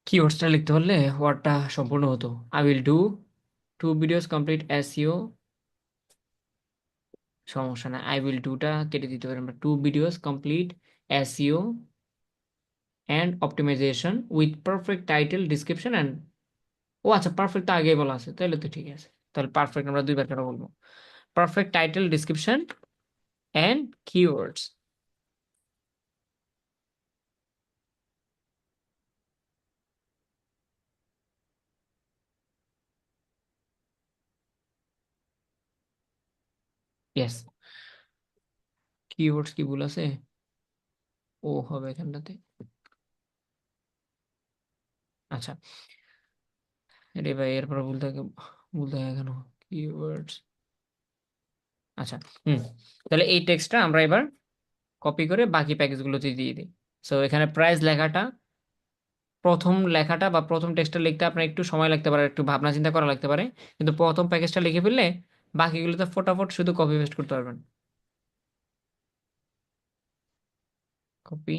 কিওয়ার্ডসটা লিখতে পারলে ওয়ার্ডটা সম্পূর্ণ হতো। I will do two videos complete SEO, সমস্যা না, আই উইল ডুটা কেটে দিতে পারি আমরা। Two videos complete SEO and optimisation with perfect title description and, ও আচ্ছা পারফেক্ট আগে বলা আছে, তাহলে তো ঠিক আছে। তাহলে পারফেক্ট আমরা দুইবার কেন বলবো? Perfect title description and keywords. Yes, keywords কি ভুল আছে? ও হবে এখানটাতে। আচ্ছা, রে ভাই এরপর ভুল থাকে কেন? কিওয়ার্ডস, আচ্ছা। হুম, তাহলে এই টেক্সটটা আমরা এবার কপি করে বাকি প্যাকেজগুলোতে দিয়ে দিই। সো এখানে প্রাইস লেখাটা, প্রথম লেখাটা বা প্রথম টেক্সটটা লিখতে আপনার একটু সময় লাগতে পারে, একটু ভাবনা চিন্তা করা লাগতে পারে, কিন্তু প্রথম প্যাকেজটা লিখে ফেললে বাকিগুলোতে ফটাফট শুধু কপি পেস্ট করতে পারবেন। কপি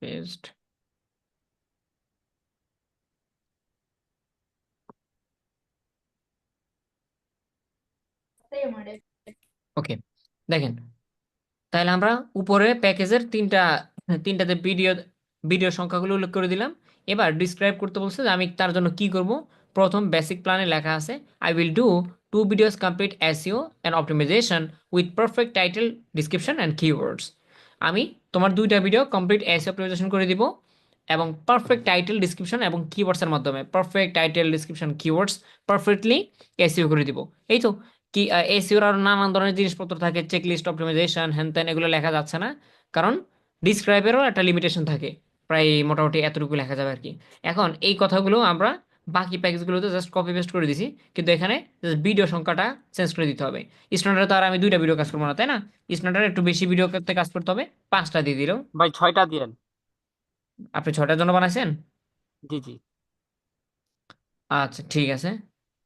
পেস্ট, ওকে। দেখেন, তাহলে আমরা উপরে প্যাকেজের তিনটাতে ভিডিও সংখ্যাগুলো উল্লেখ করে দিলাম। এবার ডিসক্রাইব করতে বলছে যে আমি তার জন্য কি করব। প্রথম বেসিক প্ল্যানে লেখা আছে, I will do two videos complete SEO and optimisation with perfect title description and keywords. আমি তোমার দুইটা ভিডিও কমপ্লিট এসইও অপটিমাইজেশন করে দিব এবং পারফেক্ট টাইটেল ডিসক্রিপশন এবং কিওয়ার্ডসের মাধ্যমে perfect title description keywords perfectly SEO করে দিব। এই তো, কি এসইওর আরো নানান ধরনের জিনিসপত্র থাকে, চেকলিস্ট অপটিমাইজেশন হ্যান ত্যান, এগুলো লেখা যাচ্ছে না, কারণ ডিসক্রাইবেরও একটা লিমিটেশন থাকে, প্রায় মোটামুটি এতটুকু লেখা যাবে আর কি। এখন এই কথাগুলো আমরা বাকি প্যাকেজগুলোতে জাস্ট কপি পেস্ট করে দিছি, কিন্তু এখানে জাস্ট ভিডিও সংখ্যাটা চেঞ্জ করে দিতে হবে। স্ট্যান্ডার্ডে তো আর আমি দুইটা ভিডিও কাজ করবো না, তাই না? স্ট্যান্ডার্ডে একটু বেশি ভিডিও করতে কাজ করতে হবে, 5টা দিয়ে দিল। ভাই 6টা দিয়েন। আপনি 6টার জন্য বানাইছেন? জি জি। আচ্ছা ঠিক আছে,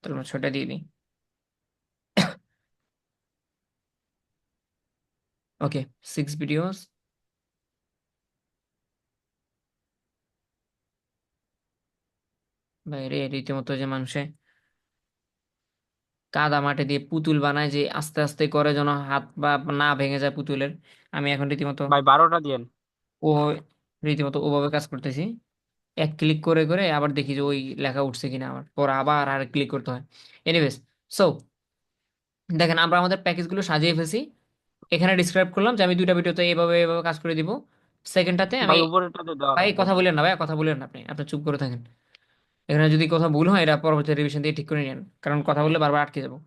তাহলে আমরা 6টা দিয়ে দিই। ওকে, 6 ভিডিওস। বাইরে রীতিমতো যে মানুষে কাদা মাটি দিয়ে পুতুল বানায়, যে আস্তে আস্তে করে যেন হাত বা না ভেঙে যায় পুতুলের, আমি এখন রীতিমতো ভাই 12টা দিয়েন। ও রীতিমতো ওভাবে কাজ করতেছি। এক ক্লিক করে করে আবার দেখি যে ওই লেখা উঠছে কিনা, আমার পর আবার আর ক্লিক করতে হয়। এনিওয়েজ, সো দেখেন আমরা আমাদের প্যাকেজগুলো সাজিয়ে ফেলছি। এখানে ডিসক্রাইব করলাম যে আমি দুইটা ভিডিওতে এভাবে এভাবে কাজ করে দিব। সেকেন্ডটাতে আমি, ভাই উপরেরটাতে দেওয়া ভাই লাগবে। কথা বলেন না, ভাই কথা বলেন না, আপনি চুপ করে থাকেন। এখানে যদি কথা ভুল হয় এটা পরবর্তী রিভিশন দিয়ে ঠিক করে নেন, কারণ কথা বললে বারবার আটকে যাবো।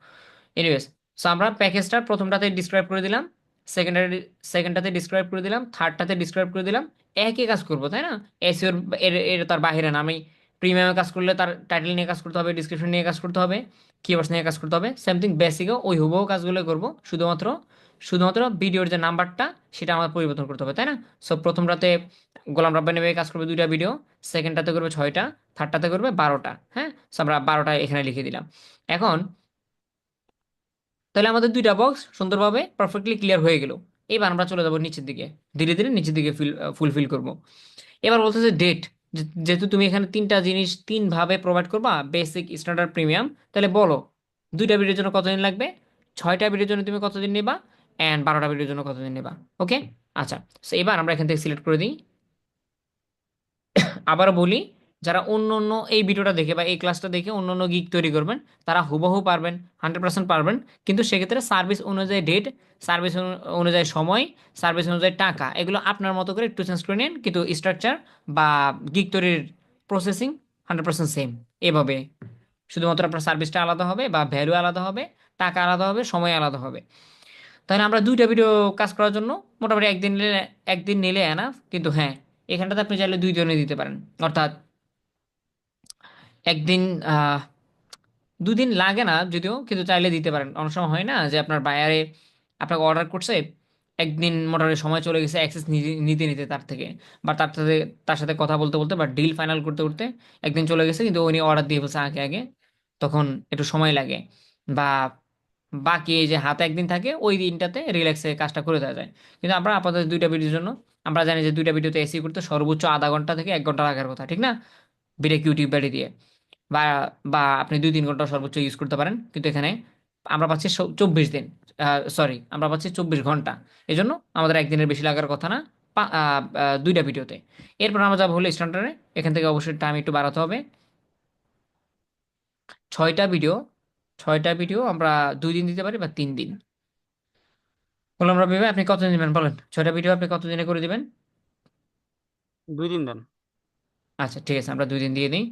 এনিওয়েজ, সো আমরা প্যাকেজটা প্রথমটাতে ডিসক্রাইব করে দিলাম, সেকেন্ডটাতে ডিসক্রাইব করে দিলাম, থার্ডটাতে ডিসক্রাইব করে দিলাম। একই কাজ করবো তাই না? এসইওর এর এর তার বাইরে না। আমি প্রিমিয়ামে কাজ করলে তার টাইটেল নিয়ে কাজ করতে হবে, ডিসক্রিপশন নিয়ে কাজ করতে হবে, কিওয়ার্ডস নিয়ে কাজ করতে হবে। সেম থিং বেসিকও ওই হুবহু কাজগুলো করবো, শুধুমাত্র শুধুমাত্র ভিডিওর যে নাম্বারটা সেটা আমার পরিবর্তন করতে হবে, তাই না? সো প্রথমটাতে গোলাম রাব্বানি ভাই কাজ করবে 2টা ভিডিও, সেকেন্ডটাতে করবে 6টা, থার্ডটাতে করবে 12টা। হ্যাঁ, সো আমরা 12টা এখানে লিখে দিলাম। এখন তাহলে আমাদের দুইটা বক্স সুন্দরভাবে পারফেক্টলি ক্লিয়ার হয়ে গেল। এবার আমরা চলে যাবো নিচের দিকে, ধীরে ধীরে নিচের দিকে ফুলফিল করব। এবার বলতেছে ডেট, যেহেতু তুমি এখানে তিনটা জিনিস তিনভাবে প্রোভাইড করবা, বেসিক, স্ট্যান্ডার্ড, প্রিমিয়াম, তাহলে বলো দুইটা ভিডিওর জন্য কতদিন লাগবে, 6টা ভিডিওর জন্য তুমি কতদিন নেবা, অ্যান্ড 12টা ভিডিওর জন্য কতদিন নেবা। ওকে, আচ্ছা। সো এবার আমরা এখান থেকে সিলেক্ট করে দিই। আবারও বলি, যারা অন্য অন্য এই ভিডিওটা দেখে বা এই ক্লাসটা দেখে অন্য অন্য গিগ তৈরি করবেন, তারা হুবহু পারবেন, 100% পারবেন। কিন্তু সেক্ষেত্রে সার্ভিস অনুযায়ী ডেট, সার্ভিস অনুযায়ী সময়, সার্ভিস অনুযায়ী টাকা, এগুলো আপনার মতো করে একটু চেঞ্জ করে নিন, কিন্তু স্ট্রাকচার বা গিগ তৈরির প্রসেসিং 100% সেম। এভাবে শুধুমাত্র আপনার সার্ভিসটা আলাদা হবে বা ভ্যালু আলাদা হবে, টাকা আলাদা হবে, সময় আলাদা হবে। তাহলে আমরা দুইটা ভিডিও কাজ করার জন্য মোটামুটি একদিন নিলে এনাফ। কিন্তু হ্যাঁ, এখানটাতে আপনি চাইলে 2 দিনে দিতে পারেন, অর্থাৎ একদিন, 2 দিন লাগে না যদিও, কিন্তু চাইলে দিতে পারেন। অনেক সময় হয় না যে আপনার বায়ারে আপনাকে অর্ডার করছে, একদিন মোটামুটি সময় চলে গেছে অ্যাক্সেস নিতে নিতে তার থেকে, বা তার সাথে কথা বলতে বলতে বা ডিল ফাইনাল করতে করতে একদিন চলে গেছে, কিন্তু উনি অর্ডার দিয়ে ফেলছে আগে আগে, তখন একটু সময় লাগে। বা বাকি এই যে হাতে একদিন থাকে ওই দিনটাতে রিল্যাক্সে কাজটা করে দেওয়া যায়। কিন্তু আমরা আপাতত দুইটা ভিডিওর জন্য আমরা জানি যে দুইটা ভিডিওতে এসি করতে সর্বোচ্চ আধা ঘন্টা থেকে 1 ঘন্টা লাগার কথা, ঠিক না? বিটেক ইউটিউব ব্যাটারি দিয়ে, বা বা আপনি 2-3 ঘন্টা সর্বোচ্চ ইউজ করতে পারেন, কিন্তু এখানে আমরা পাচ্ছি 24 দিন, সরি আমরা পাচ্ছি 24 ঘন্টা। এই জন্য আমাদের একদিনের বেশি লাগার কথা না দুইটা ভিডিওতে। এরপর আমরা যাবো হলো স্ট্যান্ডার্ডে। এখান থেকে অবশ্যই টাইম একটু বাড়াতে হবে। 6টা ভিডিও, 6টা ভিডিও আমরা 2 দিন দিতে পারি বা 3 দিন। বললাম রবি ভাই, আপনি কতদিন দিবেন বলেন, 6টা ভিডিও আপনি কতদিনে করে দিবেন? 2 দিন দেন। আচ্ছা ঠিক আছে, আমরা 2 দিন দিয়ে দিই।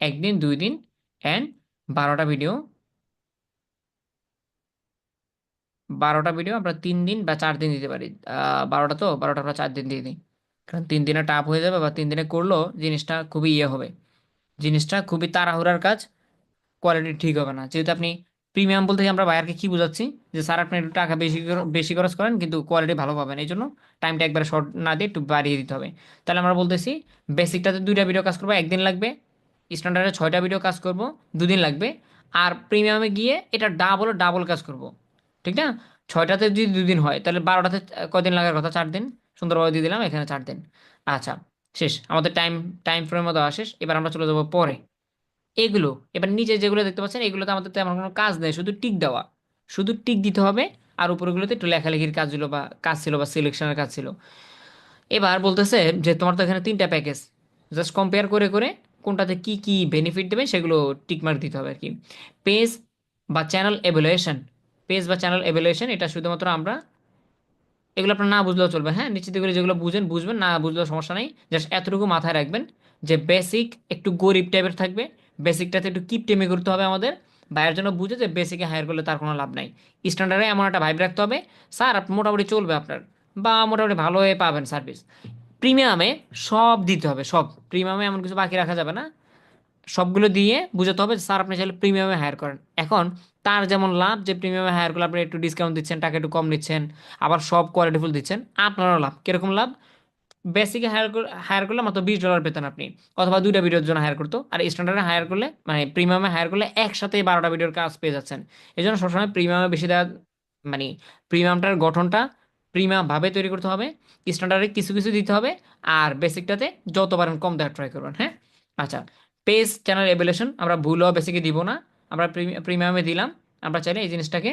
একদিন, 2 দিন, অ্যান্ড 12টা ভিডিও। 12টা ভিডিও আমরা 3 দিন বা 4 দিন দিতে পারি। 12টা, তো 12টা আমরা 4 দিন দিয়ে দিই। কারণ 3 দিনে টাফ হয়ে যাবে, বা 3 দিনে করলেও জিনিসটা খুবই ইয়ে হবে, জিনিসটা খুবই তাড়াহুড়ার কাজ, কোয়ালিটি ঠিক হবে না। যেহেতু আপনি প্রিমিয়াম বলতে আমরা বায়ারকে কি বোঝাচ্ছি, যে স্যার আপনি একটু টাকা বেশি খরচ করেন কিন্তু কোয়ালিটি ভালো পাবেন, এই জন্য টাইমটা একবারে শর্ট না দিয়ে একটু বাড়িয়ে দিতে হবে। তাহলে আমরা বলতেছি বেসিকটাতে 2টা ভিডিও কাজ করবো 1 দিন লাগবে, স্ট্যান্ডার্ডে 6টা ভিডিও কাজ করব 2 দিন লাগবে, আর প্রিমিয়ামে গিয়ে এটা ডাবল কাজ করব, ঠিক না? 6টাতে যদি 2 দিন হয় তাহলে 12টাতে কয়দিন লাগার কথা? 4 দিন। সুন্দরভাবে দিয়ে দিলাম এখানে 4 দিন। আচ্ছা, শেষ আমাদের টাইম ফ্রেমও দেওয়া শেষ। এবার আমরা চলে যাবো পরে। এগুলো এবার নিচে যেগুলো দেখতে পাচ্ছেন এগুলোতে আমাদের তেমন কোনো কাজ নেই, শুধু টিক দেওয়া, শুধু টিক দিতে হবে। আর উপরগুলোতে একটু লেখালেখির কাজ ছিল বা কাজ ছিল বা সিলেকশনের কাজ ছিল। এবার বলতেছে যে তোমার তো এখানে 3টা প্যাকেজ, জাস্ট কম্পেয়ার করে করে কোনটাতে কি কি বেনিফিট দেবে সেগুলো টিকমার্ক দিতে হবে আর কি। পেজ বা চ্যানেল এভ্যালুয়েশন, পেজ বা চ্যানেল এভ্যালুয়েশন এটা শুধুমাত্র আমরা, এগুলো আপনার না বুঝলেও চলবে, হ্যাঁ নিশ্চিত করে যেগুলো বুঝবেন, না বুঝলেও সমস্যা নেই। জাস্ট এতটুকু মাথায় রাখবেন যে বেসিক একটু গরিব টাইপের থাকবে, বেসিকটাতে একটু কিপটেমি করতে হবে আমাদের। ভাইয়ের জন্য বুঝে যে বেসিকে হায়ার করলে তার কোনো লাভ নাই। স্ট্যান্ডার্ডে এমন একটা ভাইব রাখতে হবে, স্যার আপনি মোটামুটি চলবে আপনার, বা মোটামুটি ভালো হয়ে পাবেন সার্ভিস। প্রিমিয়ামে সব দিতে হবে, সব প্রিমিয়ামে এমন কিছু বাকি রাখা যাবে না, সবগুলো দিয়ে বুঝাতে হবে যে স্যার আপনি চাইলে প্রিমিয়ামে হায়ার করেন। এখন তার যেমন লাভ যে প্রিমিয়ামে হায়ার করলে আপনি একটু ডিসকাউন্ট দিচ্ছেন, টাকা একটু কম নিচ্ছেন, আবার সব কোয়ালিটিফুল দিচ্ছেন, আপনারও লাভ। কিরকম লাভ? বেসিকে হায়ার করলে মাত্র $20 পেতেন আপনি, অথবা 2টা ভিডিওর জন্য হায়ার করতো। আর স্ট্যান্ডার্ডে হায়ার করলে মানে প্রিমিয়ামে হায়ার করলে একসাথে 12টা ভিডিওর কাজ পেয়ে যাচ্ছেন। এই জন্য সবসময় প্রিমিয়ামে বেশি দেওয়া, মানে প্রিমিয়ামটার গঠনটা প্রিমিয়াম ভাবে তৈরি করতে হবে, স্ট্যান্ডার্ডে কিছু কিছু দিতে হবে, আর বেসিকটাতে যত পারেন কম দেওয়ার ট্রাই করবেন, হ্যাঁ। আচ্ছা, পেজ চ্যানেল এভ্যালুয়েশন আমরা ভুলও বেসিকে দিব না, আমরা প্রিমিয়ামে দিলাম। আমরা চাইলে এই জিনিসটাকে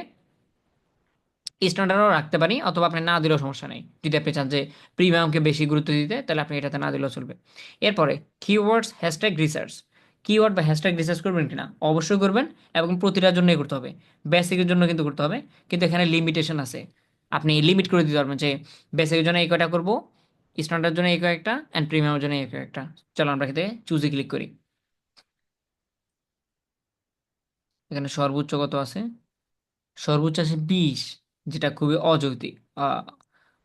স্ট্যান্ডার্ডও রাখতে পারি, অথবা আপনি না দিলেও সমস্যা নেই। যদি আপনি চান যে প্রিমিয়ামকে বেশি গুরুত্ব দিতে, তাহলে আপনি এটাতে না দিলেও চলবে। এরপরে কিওয়ার্ডস হ্যাশট্যাগ রিসার্চ, কিওয়ার্ড বা হ্যাশট্যাগ রিসার্চ করবেন কিনা? অবশ্যই করবেন, এবং প্রতিটার জন্যই করতে হবে, বেসিকের জন্য কিন্তু করতে হবে। কিন্তু এখানে লিমিটেশন আছে, আপনি লিমিট করে দিতে পারবেন যে বেসিকের জন্য এই কয়টা করবো, স্ট্যান্ডার্ডের জন্য এই কয়েকটা, অ্যান্ড প্রিমিয়ামের জন্য এই কয়েকটা। চলো আমরা এখানে চুজে ক্লিক করি। এখানে সর্বোচ্চ কত আছে? সর্বোচ্চ আছে 20, যেটা খুবই অযৌক্তিক।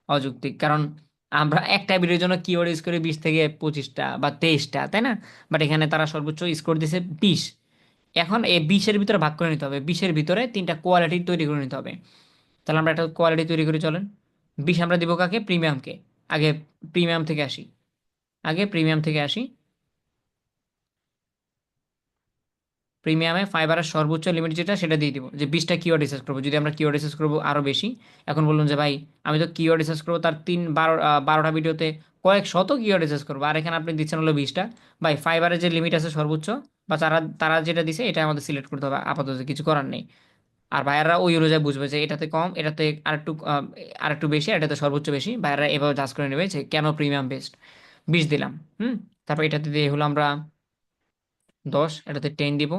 অযৌক্তিক কারণ আমরা একটা ভিডিওর জন্য কিওয়ার্ড ইউজ করি 20 থেকে 25টা বা 23টা, তাই না? বাট এখানে তারা সর্বোচ্চ স্কোর দিছে 20। এখন এই 20-এর ভিতরে ভাগ করে নিতে হবে, 20-এর ভিতরে 3টা কোয়ালিটি তৈরি করে নিতে হবে। তাহলে আমরা একটা কোয়ালিটি তৈরি করে চলেন। 20 আমরা দিব কাকে? প্রিমিয়ামকে। আগে প্রিমিয়াম থেকে আসি, আগে প্রিমিয়াম থেকে আসি। প্রিমিয়ামে ফাইবারের সর্বোচ্চ লিমিট যেটা সেটা দিয়ে দিব, যে 20টা কিওয়ার্ড রিসার্চ করবো। যদি আমরা কিওয়ার্ড রিসার্চ করবো আরও বেশি, এখন বলুন যে ভাই আমি তো কিওয়ার্ড রিসার্চ করবো তার 12টা ভিডিওতে কয়েক শত কিওয়ার্ড রিসার্চ করবো, আর এখানে আপনি দিচ্ছেন হলো 20টা। ভাই ফাইবারের যে লিমিট আছে সর্বোচ্চ, বা তারা তারা যেটা দিছে এটা আমাদের সিলেক্ট করতে হবে, আপাতত কিছু করার নেই। আর ভাইয়াররা ওই অনুযায়ী বুঝবে যে এটাতে কম, এটাতে আরেকটু বেশি, আর এটাতে সর্বোচ্চ বেশি। ভাইয়াররা এভাবে জাজ করে নেবে যে কেন প্রিমিয়াম বেস্ট। 20 দিলাম, হুম। তারপর এটাতে দিয়ে হলো আমরা 10, এটাতে 10 দিব,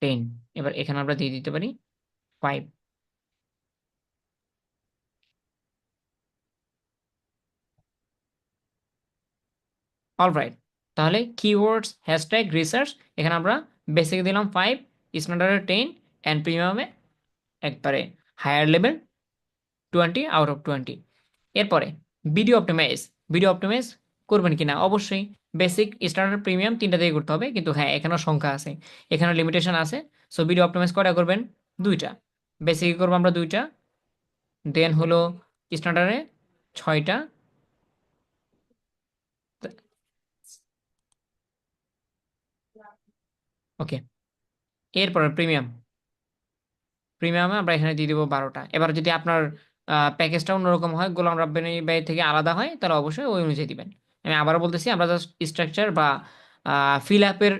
10। এবার এখানে আমরা দিয়ে দিতে পারি 5। অলরাইট, তাহলে কিওয়ার্ডস হ্যাশট্যাগ রিসার্চ, এখানে আমরা বেসিক দিলাম 5, স্ট্যান্ডার্ডে 10, অ্যান্ড প্রিমিয়ামে একবারে হায়ার লেভেল 20/20। এরপরে ভিডিও অপটিমাইজ, ভিডিও অপটিমাইজ করবেন কিনা? অবশ্যই। বেসিক, স্ট্যান্ডার্ড, প্রিমিয়াম 3টা দিয়ে করতে হবে, কিন্তু হ্যাঁ এখানেও সংখ্যা আছে, এখানেও লিমিটেশন আছে। সো ভিডিও অপটিমাইজ কয়টা করবেন? 2টা। বেসিক করবো আমরা 2টা, দেন হলো স্ট্যান্ডার্ডে 6টা, ওকে, এরপরে প্রিমিয়াম। প্রিমিয়ামে আমরা এখানে দিয়ে দিব 12টা। এবার যদি আপনার প্যাকেজটা অন্যরকম হয়, গোলাম রাব্বানি ব্যয় থেকে আলাদা হয়, তাহলে অবশ্যই ওই অনুযায়ী দিবেন। আমি আবারও বলতেছি, আমরা জাস্ট স্ট্রাকচার বা ফিল আপের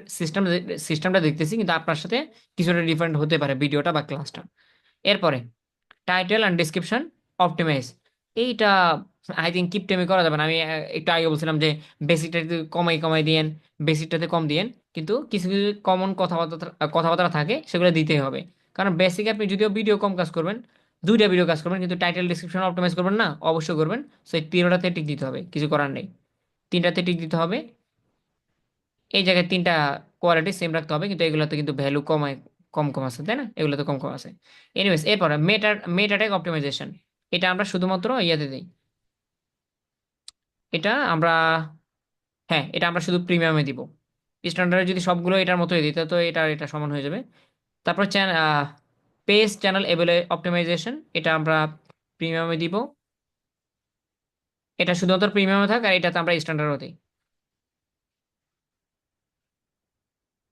সিস্টেমটা দেখতেছি, কিন্তু আপনার সাথে কিছুটা ডিফারেন্ট হতে পারে ভিডিওটা বা ক্লাসটা। এরপরে টাইটেল অ্যান্ড ডিসক্রিপশন অপটিমাইজ। এইটা আই থিঙ্ক কিপটেমি করা যাবে না। আমি একটু আগে বলছিলাম যে বেসিকটাতে কমাই কমাই দিয়েন, বেসিকটাতে কম দিয়েন, কিন্তু কিছু কিছু কমন কথাবার্তা থাকে, সেগুলো দিতেই হবে। কারণ বেসিক আপনি যদিও ভিডিও কম কাজ করবেন, 2টা ভিডিও কাজ করবেন, কিন্তু টাইটেল ডিসক্রিপশন অপটিমাইজ করবেন না, অবশ্যই করবেন। সো এই 3টাতে টিক দিতে হবে, কিছু করার নেই। 3টাতে টিক দিতে হবে। এই জায়গায় 3টা কোয়ালিটি সেম রাখতে হবে, কিন্তু এগুলোতে কিন্তু ভ্যালু কমায়, কম কম আছে, তাই না? এগুলোতে কম কম আছে। এনিওয়েজ, এরপরে মেটা ট্যাগ অপটিমাইজেশন। এটা আমরা শুধুমাত্র ইয়াতে দিই। এটা আমরা, হ্যাঁ, এটা আমরা শুধু প্রিমিয়ামে দিব। স্ট্যান্ডার্ডে যদি সবগুলো এটার মতোই দিত, তো এটা সমান হয়ে যাবে। তারপর পেজ চ্যানেল এবেলে অপটিমাইজেশন, এটা আমরা প্রিমিয়ামে দিব। এটা শুধুমাত্র প্রিমিয়ামে থাক, আর এটাতে আমরা স্ট্যান্ডার্ডও দিই।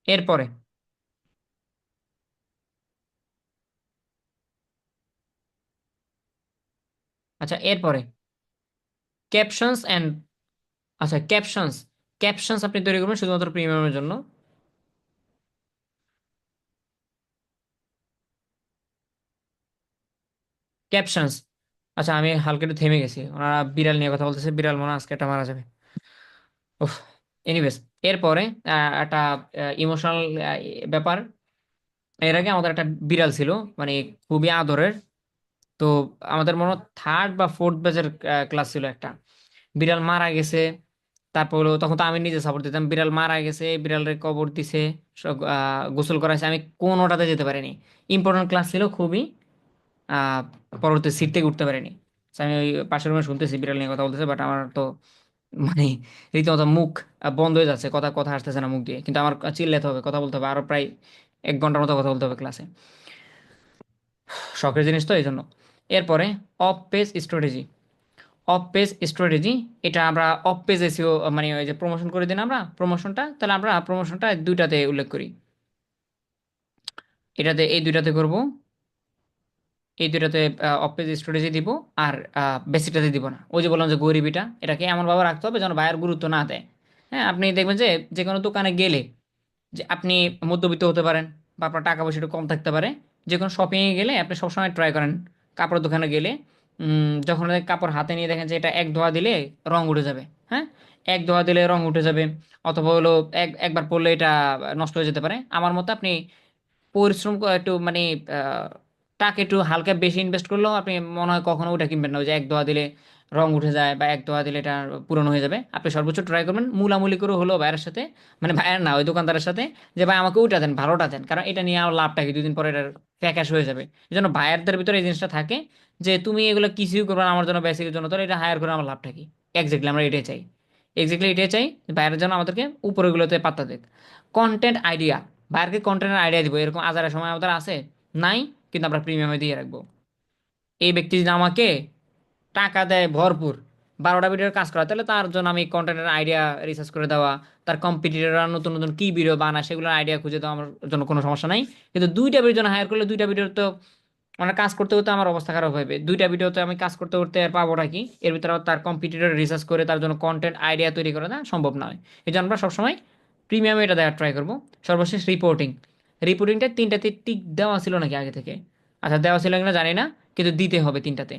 এরপরে, আচ্ছা, এরপরে ক্যাপশনস অ্যান্ড, আচ্ছা, ক্যাপশনস আপনি তৈরি করবেন শুধুমাত্র প্রিমিয়ামের জন্য। ক্যাপশনস, আচ্ছা, আমি হালকা একটু থেমে গেছি, ওনারা বিড়াল নিয়ে কথা বলতেছে, বিড়াল মনে হয় আজকে একটা মারা যাবে। উফ। এনিওয়েজ, এরপরে একটা ইমোশনাল ব্যাপার। এর আগে আমাদের একটা বিড়াল ছিল, মানে খুবই আদরের। তো আমাদের মনে হয় থার্ড বা ফোর্থ ব্যাচের ক্লাস ছিল একটা। বিড়াল মারা গেছে। তারপর হলো, তখন তো আমি নিজে সাপোর্ট দিতাম। বিড়াল মারা গেছে, বিড়ালের কবর দিছে, গোসল করাইছে, আমি কোনোটাতে যেতে পারিনি। ইম্পর্টেন্ট ক্লাস ছিল খুবই। আহ পরবর্তী সিট থেকে উঠতে পারিনি। So আমি ওই পাশের রুমে শুনতেছি বিড়াল নিয়ে কথা বলতেছে, বাট আমার তো মানে রীতিমতো মুখ বন্ধ হয়ে যাচ্ছে, কথা কথা আসতেছে না মুখ দিয়ে, কিন্তু আমার চিল্লাতে হবে, কথা বলতে হবে, আরো প্রায় 1 ঘন্টার মতো কথা বলতে হবে ক্লাসে। শখের জিনিস তো, এই জন্য। এরপরে of page strategy. Of page strategy, এটা আমরা অফ পেজ এসিও, মানে ওই যে প্রমোশন করে দিন আমরা প্রমোশনটা, তাহলে আমরা প্রমোশনটা 2টাতে উল্লেখ করি। এটাতে, এই 2টাতে করব। এই 2টাতে অফ পেজ স্ট্র্যাটেজি দিব। আর বেসিকটাতে দিব না। ওই যে বললাম যে গরিবিটা, এটাকে এমনভাবে রাখতে হবে যেন বায়ার গুরুত্ব না দেয়। হ্যাঁ, আপনি দেখবেন যে যে কোনো দোকানে গেলে, যে আপনি মধ্যবিত্ত হতে পারেন, বা আপনার টাকা পয়সা একটু কম থাকতে পারে, যে কোনো শপিংয়ে গেলে আপনি সবসময় ট্রাই করেন, কাপড়ের দোকানে গেলে যখন ওই কাপড় হাতে নিয়ে দেখেন যে এটা এক ধোয়া দিলে রং উঠে যাবে, হ্যাঁ, এক ধোয়া দিলে রং উঠে যাবে, অথবা হলো একবার পরলে এটা নষ্ট হয়ে যেতে পারে, আমার মতে আপনি পরিশ্রম একটু মানে আহ, টাকা একটু হালকা বেশি ইনভেস্ট করলেও আপনি মনে হয় কখনো ওটা কিনবেন না, ওই যে এক ধোয়া দিলে রং উঠে যায়, বা এক ধোয়া দিলে এটা পুরনো হয়ে যাবে। আপনি সর্বোচ্চ ট্রাই করবেন মুলামুলি করে হলো ভাইয়ের সাথে, মানে ভাইয়ের না, ওই দোকানদারের সাথে, যে ভাই আমাকে ওইটা দেন, ভালোটা দেন, কারণ এটা নিয়ে আমার লাভটা কি, 2 দিন পরে এটা ফ্যাকাশ হয়ে যাবে। এই জন্য ভাইয়ারদের ভিতরে এই জিনিসটা থাকে, যে তুমি এগুলো কিছুই করবে না আমার জন্য, বেসিকের জন্য, তাহলে এটা হায়ার করে আমার লাভটা কি? এক্স্যাক্টলি আমরা এটাই চাই। এক্স্যাক্টলি এটাই চাই, বাইরের জন্য আমাদেরকে উপরেগুলোতে পাত্তা দেয়। কন্টেন্ট আইডিয়া, বাইরকে কন্টেন্টের আইডিয়া দিব, এরকম আজারের সময় আমাদের আছে? নাই, কিন্তু আমরা প্রিমিয়ামে দিয়ে রাখবো। এই ব্যক্তি যদি আমাকে টাকা দেয় ভরপুর 12টা ভিডিওর কাজ করা, তাহলে তার জন্য আমি কন্টেন্টের আইডিয়া রিসার্চ করে দেওয়া, তার কম্পিটিটররা নতুন নতুন কি ভিডিও বানায় সেগুলোর আইডিয়া খুঁজে দেওয়া আমার জন্য কোনো সমস্যা নাই। কিন্তু 2টা ভিডিওর জন্য হায়ার করলে, 2টা ভিডিওর তো মানে কাজ করতে করতে আমার অবস্থা খারাপ হবে। 2টা ভিডিওতে আমি কাজ করতে করতে আর পাবোটা কি? এর ভিতরে আবার তার কম্পিটিটর রিসার্চ করে তার জন্য কন্টেন্ট আইডিয়া তৈরি করা না সম্ভব নয়। এই জন্য আমরা সবসময় প্রিমিয়ামে এটা দেওয়ার ট্রাই করবো। সর্বশেষ রিপোর্টিং। রিপোর্টিংটা 3টাতে টিক দেওয়া ছিল নাকি আগে থেকে? আচ্ছা, দেওয়া ছিল কিনা জানি না, কিন্তু দিতে হবে 3টাতে।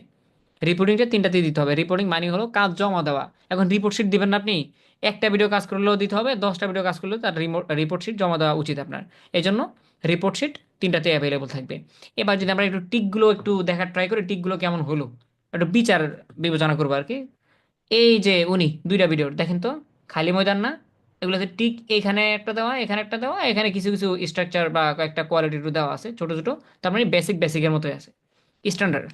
রিপোর্টিংটা 3টাতেই দিতে হবে। রিপোর্টিং মানে হলো কাজ জমা দেওয়া। এখন রিপোর্ট শিট দিবেন না আপনি, একটা ভিডিও কাজ করলেও দিতে হবে, 10টা ভিডিও কাজ করলেও তার রিপোর্ট শিট জমা দেওয়া উচিত আপনার। এই জন্য রিপোর্ট শিট 3টাতে অ্যাভেলেবল থাকবে। এবার যদি আমরা একটু টিকগুলো একটু দেখার ট্রাই করি, টিকগুলো কেমন হলো, একটু বিচার বিবেচনা করবো আর কি। এই যে উনি 2টা ভিডিও দেখেন তো, খালি ময়দান না? এগুলোতে টিক এখানে একটা দেওয়া, এখানে একটা দেওয়া, এখানে কিছু কিছু স্ট্রাকচার বা কয়েকটা কোয়ালিটি দেওয়া আছে ছোট ছোট। তার মানে বেসিকের মতোই আছে। স্ট্যান্ডার্ড,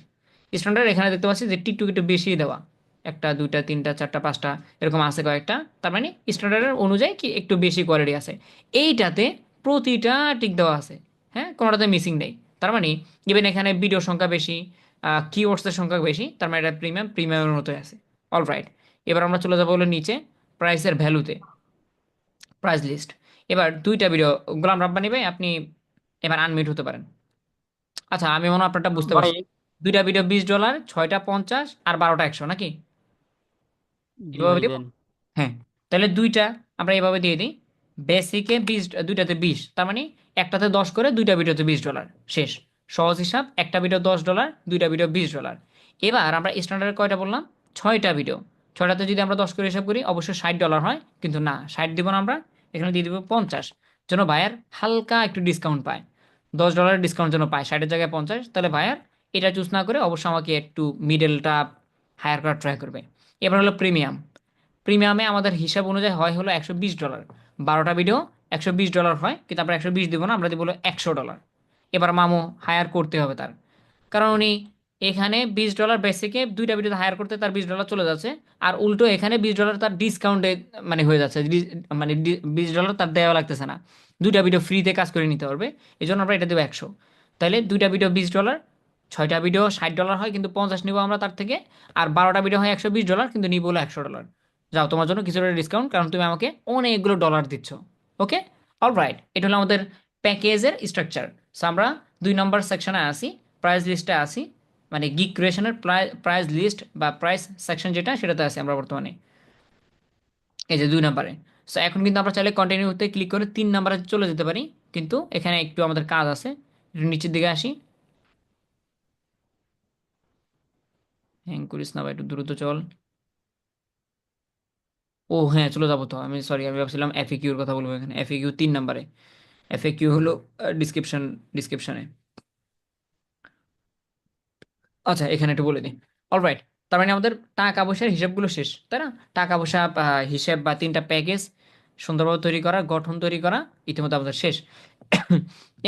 স্ট্যান্ডার্ড এখানে দেখতে পাচ্ছি যে টিকটুক একটু বেশি দেওয়া, একটা দুইটা তিনটা চারটা পাঁচটা এরকম আছে কয়েকটা। তার মানে স্ট্যান্ডার্ডের অনুযায়ী কি একটু বেশি কোয়ালিটি আছে। এইটাতে প্রতিটা টিক দেওয়া আছে, হ্যাঁ, কোনোটাতে মিসিং নেই। তার মানে ইভেন এখানে ভিডিওর সংখ্যা বেশি, কিওয়ার্ডসের সংখ্যা বেশি, তার মানে এটা প্রিমিয়ামের মতোই আছে। All right. এবার আমরা চলে যাবো হলো নিচে, প্রাইসের ভ্যালুতে, প্রাইস লিস্ট। এবার দুইটা ভিডিও, গোলাম রাব্বানি ভাই আপনি এবার আনমিউট হতে পারেন। আচ্ছা আমি মনে হয় আপনারটা বুঝতে ভাই পারছি। দুইটা ভিডিও $20, 6টা 50 আর 12টা 100 নাকি? জি এভাবে ভাই দিব। দেন। হ্যাঁ, তাহলে দুইটা আমরা এভাবে দিয়ে দিই। বেসিকে 20, দুইটাতে 20, তার মানে একটাতে 10 করে, দুইটা ভিডিওতে $20 শেষ। সহজ হিসাব, একটা ভিডিও $10, দুইটা ভিডিও $20। এবার আমরা স্ট্যান্ডার্ড কয়টা বললাম? 6টা ভিডিও। 6টাতে যদি আমরা 10 করে হিসাব করি অবশ্যই $60 হয়, কিন্তু না 60 দিব না, আমরা এখানে দিয়ে দিব 50, যেন ভাইয়ার হালকা একটু ডিসকাউন্ট পায়। $10 ডিসকাউন্ট যেন পায়, 60-এর জায়গায় 50, তাহলে ভাইয়ার এটা চুজ না করে অবশ্যই আমাকে একটু মিডলটা হায়ার করার ট্রাই করবে। এবার হলো প্রিমিয়াম। প্রিমিয়ামে আমাদের হিসাব অনুযায়ী হয় হলো $120। 12টা ভিডিও $120 হয়, কিন্তু আমরা 120 দিব না, আমরা দিব হলো $100। এবার মামু হায়ার করতে হবে তার, কারণ উনি এখানে $20 বেসিকে, দুইটা ভিডিওতে হায়ার করতে তার $20 চলে যাচ্ছে। আর উল্টো এখানে $20 তার ডিসকাউন্টে মানে হয়ে যাচ্ছে, মানে $20 তার দেওয়া লাগতেছে না, দুইটা ভিডিও ফ্রিতে কাজ করে নিতে পারবে। এই জন্য আমরা এটা দেবো 100। তাহলে দুইটা ভিডিও $20, 6টা ভিডিও $60 হয়, কিন্তু 50 নিবো আমরা তার থেকে। আর 12টা ভিডিও হয় $120, কিন্তু নিবো হলো $100। যাও, তোমার জন্য কিছুটা ডিসকাউন্ট, কারণ তুমি আমাকে অনেকগুলো ডলার দিচ্ছ। ওকে, অলরাইট, এটা হলো আমাদের প্যাকেজের স্ট্রাকচার। সো আমরা 2 নম্বর সেকশনে আসি, প্রাইস লিস্টে আসি, মানে গিগ ক্রিয়েশনের প্রাইস লিস্ট বা প্রাইস সেকশন যেটা, সেটাতে আছি আমরা বর্তমানে, এই যে 2 নম্বরে। সো এখন কিন্তু আমরা চাইলে কন্টিনিউতে ক্লিক করে 3 নম্বরে চলে যেতে পারি, কিন্তু এখানে একটু আমাদের কাজ আছে। একটু নিচের দিকে আসি। হ্যাং করিস না ভাই, একটু দ্রুত চল। ও হ্যাঁ, চলে যাবো তো, আমি সরি, আমি ভাবছিলাম এফএকিউর কথা বলবো। এখানে এফএকিউ 3 নম্বরে। এফএকিউ হলো ডিসক্রিপশনে। আচ্ছা এখানে একটু বলে দিই। অলরাইট, তার মানে আমাদের টাকা পয়সার হিসাবগুলো শেষ, তাই না? টাকা পয়সা হিসেব বা 3টা প্যাকেজ সুন্দরভাবে তৈরি করা, গঠন তৈরি করা ইতিমধ্যে আমাদের শেষ।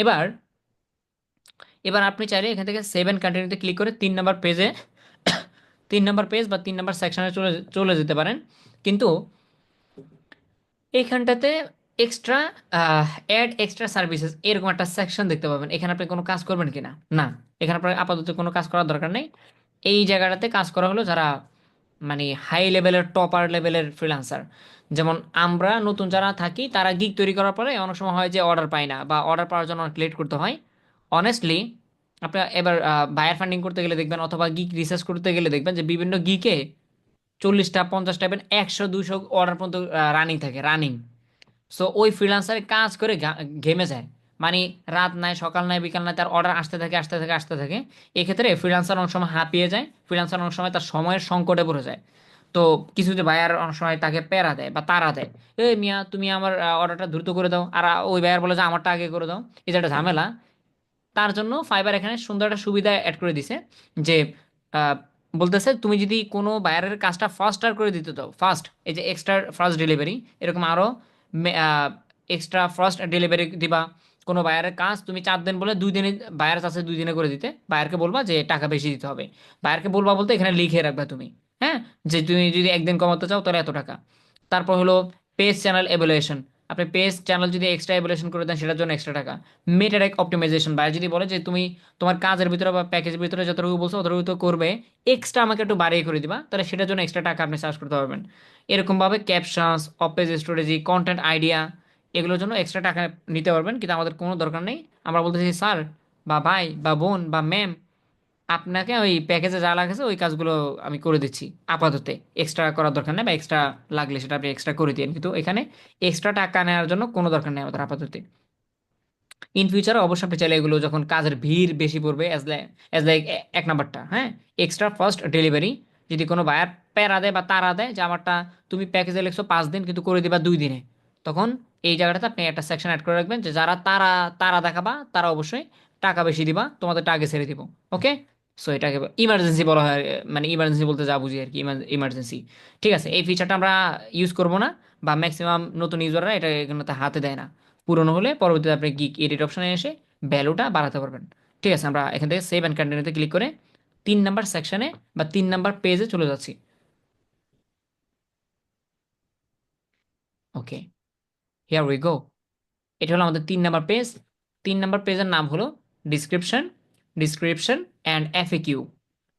এবার এবার আপনি চাইলে এখান থেকে সেভ এন্ড কন্টিনিউতে ক্লিক করে 3 নম্বর পেজে, 3 নম্বর পেজ বা 3 নম্বর সেকশনে চলে চলে যেতে পারেন। কিন্তু এইখানটাতে এক্সট্রা অ্যাড এক্সট্রা সার্ভিসেস এরকম একটা সেকশন দেখতে পাবেন। এখানে আপনি কোনো কাজ করবেন কিনা? না, এখানে আপনার আপাতত কোনো কাজ করার দরকার নেই। এই জায়গাটাতে কাজ করা হলো যারা মানে হাই লেভেলের, টপার লেভেলের ফ্রিল্যান্সার। যেমন আমরা নতুন যারা থাকি, তারা গিগ তৈরি করার পরে অনেক সময় হয় যে অর্ডার পাই না, বা অর্ডার পাওয়ার জন্য অনেক লেট করতে হয়। অনেস্টলি আপনার এবার বায়ার ফান্ডিং করতে গেলে দেখবেন, অথবা গিগ রিসার্চ করতে গেলে দেখবেন যে বিভিন্ন গিকে 40টা 50টা ইভেন 100 200 অর্ডার পর্যন্ত রানিং থাকে, রানিং। সো ওই ফ্রিল্যান্সারে কাজ করে ঘেমে যায়, মানে রাত নাই, সকাল নাই, বিকাল নাই, তার অর্ডার আসতে থাকে আসতে থাকে আসতে থাকে। এক্ষেত্রে ফ্রিল্যান্সার অনেক সময় হাঁপিয়ে যায়, ফ্রিল্যান্সার অনেক সময় তার সময়ের সংকটে পড়ে যায়। তো কিছু যে বায়ার অনেক সময় তাকে প্যারা দেয় বা তাড়া দেয়, এই মিয়া তুমি আমার অর্ডারটা দ্রুত করে দাও, আর ওই বায়ার বলে যে আমারটা আগে করে দাও। এই যে একটা ঝামেলা, তার জন্য ফাইবার এখানে সুন্দর একটা সুবিধা অ্যাড করে দিছে, যে আহ, বলতেছে তুমি যদি কোনো বায়ারের কাজটা ফাস্টার করে দিতে দাও, ফাস্ট, এই যে এক্সট্রা ফাস্ট ডেলিভারি, এরকম আরও এক্সট্রা ফাস্ট ডেলিভারি দিবা। কোনো বায়ারের কাজ তুমি 4 দিন বলে 2 দিনে, বায়ার আছে 2 দিনে করে দিতে, বায়ারকে বলবা যে টাকা বেশি দিতে হবে। বায়ারকে বলবা বলতে এখানে লিখে রাখবা তুমি, হ্যাঁ, যে তুমি যদি একদিন কমাতে চাও তাহলে এত টাকা। তারপর হলো পেজ চ্যানেল এভ্যালুয়েশন, আপনি পেজ চ্যানেল যদি এক্সট্রা এভ্যালুয়েশন করে দেন সেটার জন্য এক্সট্রা টাকা। মেটাডেক অপটিমাইজেশন, বায়ার যদি বলে যে তুমি তোমার কাজের ভিতরে বা প্যাকেজের ভিতরে যতটুকু বলছো অতটুকু তো করবে, এক্সট্রা আমাকে একটু বাড়িয়ে করে দিবা, তাহলে সেটার জন্য এক্সট্রা টাকা আপনি চার্জ করতে পারবেন। এরকমভাবে ক্যাপশনস, অপেজ স্টোরেজি, কন্টেন্ট আইডিয়া, এগুলোর জন্য এক্সট্রা টাকা নিতে পারবেন, কিন্তু আমাদের কোনো দরকার নেই। আমরা বলতেছি স্যার বা ভাই বা বোন বা ম্যাম, আপনাকে ওই প্যাকেজে যা লাগছে ওই কাজগুলো আমি করে দিচ্ছি আপাতত, এক্সট্রা করার দরকার নেই, বা এক্সট্রা লাগলে সেটা আপনি এক্সট্রা করে দিন, কিন্তু এখানে এক্সট্রা টাকা নেওয়ার জন্য কোনো দরকার নেই আমাদের আপাতত। ইন ফিউচারে অবশ্যই আপনি চাইলে এগুলো যখন কাজের ভিড় বেশি পড়বে, অ্যাজ লাইক 1 নাম্বারটা, হ্যাঁ, এক্সট্রা ফার্স্ট ডেলিভারি, যদি কোনো বায়ার প্যারা দেয় বা তারা দেয় যে আমারটা তুমি প্যাকেজে লিখছো 5 দিন কিন্তু করে দিবা 2 দিনে, তখন এই জায়গাটাতে আপনি একটা সেকশন অ্যাড করে রাখবেন যে যারা তারা তারা দেখাবা তারা অবশ্যই টাকা বেশি দিবা, তোমাদেরটা আগে ছেড়ে দিব। ওকে, সো এটাকে ইমার্জেন্সি বলা হয়, মানে ইমার্জেন্সি বলতে যা বুঝি আর কি, ইমার্জেন্সি। ঠিক আছে, এই ফিচারটা আমরা ইউজ করবো না, বা ম্যাক্সিমাম নতুন ইউজাররা এটা এগুলোতে হাতে দেয় না। পুরনো হলে পরবর্তীতে আপনি গিগ এডিট অপশনে এসে ভ্যালুটা বাড়াতে পারবেন। ঠিক আছে, আমরা এখান থেকে সেভ অ্যান্ড কন্টিনিউতে ক্লিক করে 3 নম্বর সেকশনে বা 3 নম্বর পেজে চলে যাচ্ছি। ওকে, হিয়ার উই গো। এটা হলো আমাদের 3 নম্বর পেজ। 3 নম্বর পেজের নাম হলো description, description and FAQ,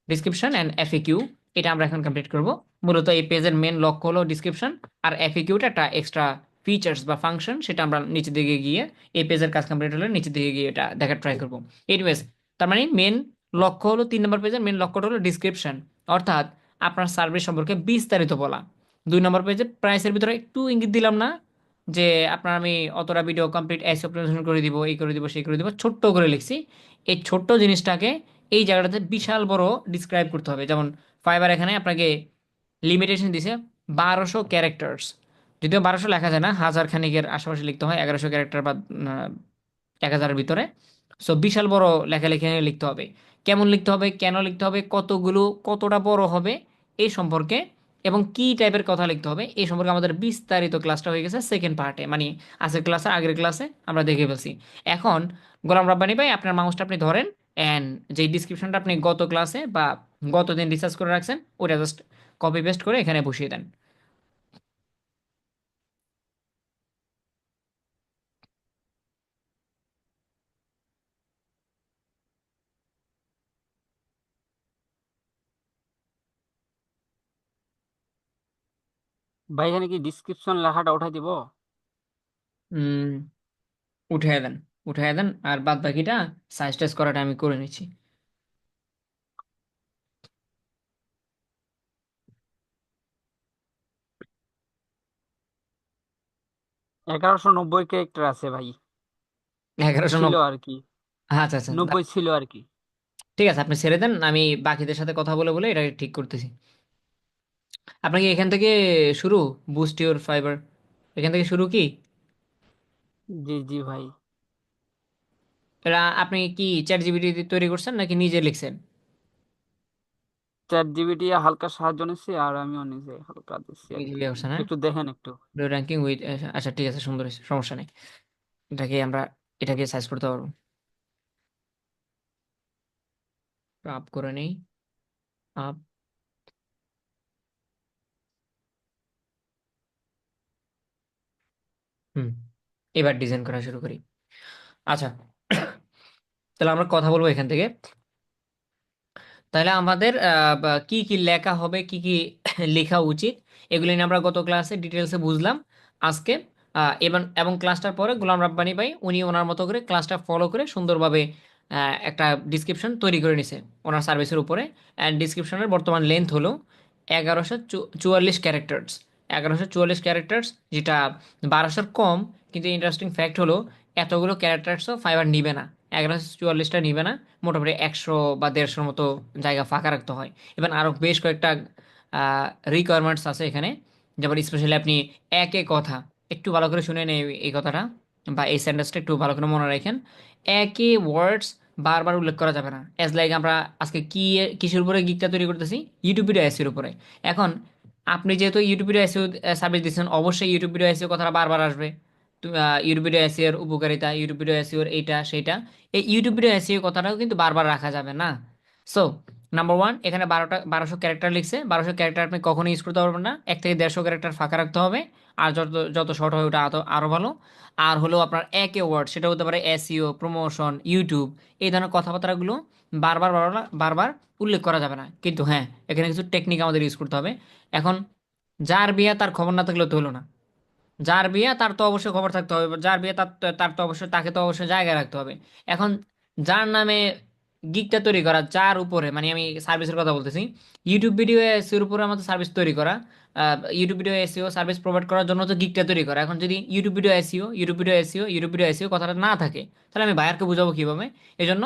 description and FAQ. এটা আমরা এখন কমপ্লিট করব। মূলত এই পেজের মেন লক্ষ্য হলো ডিসক্রিপশন, আর এফএকিউটা একটা এক্সট্রা ফিচার্স বা ফাংশন, সেটা আমরা নিচের দিকে গিয়ে এই পেজের কাজ কমপ্লিট হলে নিচের দিকে গিয়ে এটা দেখার ট্রাই করবো। এনিওয়েজ, তার মানে মেন লক্ষ্য হলো 3 নম্বর পেজের মেন লক্ষ্যটা হলো ডিসক্রিপশন, অর্থাৎ আপনার সার্ভিস সম্পর্কে বিস্তারিত বলা। 2 নম্বর পেজে প্রাইসের ভিতরে একটু ইঙ্গিত দিলাম না যে আপনার আমি অতটা ভিডিও কমপ্লিট এসইও অপটিমাইজেশন করে দিব, এই করে দিব, সেই করে দিব, ছোট্ট করে লিখছি। এই ছোট্ট জিনিসটাকে এই জায়গাটাতে বিশাল বড় ডিসক্রাইব করতে হবে। যেমন ফাইবার এখানে আপনাকে লিমিটেশন দিছে 1200 ক্যারেক্টার্স, যদিও 1200 লেখা যায় না, হাজার খানিকের আশেপাশে লিখতে হয়, 1100 ক্যারেক্টার বা 1000-এর ভিতরে। সো বিশাল বড় লেখালেখি লিখতে হবে। কেমন লিখতে হবে, কেন লিখতে হবে, কতগুলো, কতটা বড় হবে এই সম্পর্কে, এবং কি টাইপের কথা লিখতে হবে এই সম্পর্কে আমাদের বিস্তারিত ক্লাসটা হয়ে গেছে সেকেন্ড পার্টে, মানে আজকের ক্লাসে, আগের ক্লাসে আমরা দেখে ফেলছি। এখন গোলাম রাব্বানি ভাই, আপনার মাউসটা আপনি ধরেন, অ্যান্ড যে ডিসক্রিপশনটা আপনি গত ক্লাসে বা গত দিন রিসার্চ করে রাখছেন ওটা জাস্ট কপি পেস্ট করে এখানে বসিয়ে দেন। ভাই এখানে কি ডিসক্রিপশন লেখাটা উঠাই দিব? উম, উঠিয়ে দেন, উঠিয়ে দেন, আর বাদ বাকিটা সাইজ টাইজ করাটা আমি করে নিচ্ছি। 1190 ক্যারেক্টার আছে ভাই, 1100। ছিল আর কি, আচ্ছা আচ্ছা, 90 ছিল আর কি। ঠিক আছে, আপনি ছেড়ে দেন, আমি বাকিদের সাথে কথা বলে বলে এটা ঠিক করতেছি। আপনাকে এখান থেকে শুরু, বুস্ট ইউর ফাইবার, এখান থেকে শুরু কি? জি জি ভাই। এটা আপনি কি চ্যাট জিপিটি তৈরি করছেন নাকি নিজে লিখছেন? চ্যাট জিপিটি হালকা সাহায্য নিচ্ছি, আর আমিও নিজে হালকা দিচ্ছি আর নিজে কি। লিখে করছেন, হ্যাঁ? একটু দেখেন একটু। র্যাঙ্কিং উইথ, আচ্ছা ঠিক আছে, সুন্দর হয়েছে, সমস্যা নেই। এটাকে আমরা এটাকে সাইজ করতে পারবো। আপ করে নেই, আপ। হুম, এবার ডিজাইন করা শুরু করি। আচ্ছা, তাহলে আমরা কথা বলবো এখান থেকে। তাহলে আমাদের কি কি লেখা হবে, কি কি লেখা উচিত, এগুলো নিয়ে আমরা গত ক্লাসে ডিটেলসে বুঝলাম। আজকে এবং ক্লাসটার পরে গোলাম রাব্বানি ভাই উনি ওনার মতো করে ক্লাসটা ফলো করে সুন্দরভাবে একটা ডিসক্রিপশন তৈরি করে নিছে ওনার সার্ভিসের উপরে। অ্যান্ড ডিসক্রিপশনের বর্তমান লেন্থ হলো 1144 ক্যারেক্টার্স। 1144 ক্যারেক্টার্স, যেটা 1200 কম, কিন্তু ইন্টারেস্টিং ফ্যাক্ট হলো এতগুলো ক্যারেক্টার্সও ফাইবার নিবে না, 1144টা নিবে না। মোটামুটি 100 বা 150 মতো জায়গা ফাঁকা রাখতে হয়। এবং আরও বেশ কয়েকটা রিকোয়ারমেন্টস আছে এখানে। যেমন স্পেশালি আপনি একে কথা, একটু ভালো করে শুনে নেই এই কথাটা বা এই সেন্টেন্সটা একটু ভালো করে মনে রাখেন। একে ওয়ার্ডস বারবার উল্লেখ করা যাবে না। অ্যাজ লাইক আমরা আজকে কি কিসের উপরে গিকটা তৈরি করতেছি, ইউটিউব ভিডিও এসিওর উপরে। এখন আপনি যেহেতু ইউটিউব ভিডিও এসিও সার্ভিস দিচ্ছেন, অবশ্যই ইউটিউব ভিডিও এসিও কথাটা বারবার আসবে। ইউটিউব ভিডিও এসিওর উপকারিতা, ইউটিউব ভিডিও এসিওর এইটা সেইটা, এই ইউটিউব ভিডিও এসইও কথাটাও কিন্তু বারবার রাখা যাবে না। সো নাম্বার ওয়ান, এখানে 1200 ক্যারেক্টার লিখছে, 1200 ক্যারেক্টার আপনি কখনো ইউজ করতে পারবেন না, 1 থেকে 150 ক্যারেক্টার ফাঁকা রাখতে হবে। আর যত যত শর্ট হয় ওটা আরো ভালো। আর হলো আপনার একে ওয়ার্ড, সেটা হতে পারে এসইও, প্রমোশন, ইউটিউব, এই ধরনের কথাবার্তাগুলো বারবার বারবার বারবার উল্লেখ করা যাবে না। কিন্তু হ্যাঁ, এখানে কিছু টেকনিক আমাদের ইউজ করতে হবে। এখন যার বিয়ে তার খবর না থাকলে তো হলো না, যার বিয়ে তার তো অবশ্যই খবর থাকতে হবে, যার বিয়ে তার তো অবশ্যই, তাকে তো অবশ্যই জায়গায় রাখতে হবে। এখন যার নামে গিগটা তৈরি করা, যার উপরে, মানে আমি সার্ভিসের কথা বলতেছি, ইউটিউব ভিডিও এসিওর উপরে আমাদের সার্ভিস তৈরি করা, YouTube video SEO service provide করার জন্য তো গিগটা তৈরি করা। এখন যদি YouTube video SEO, YouTube video SEO, YouTube video SEO কথাটা না থাকে, তাহলে আমি বায়ারকে বুঝাবো কিভাবে? এই জন্য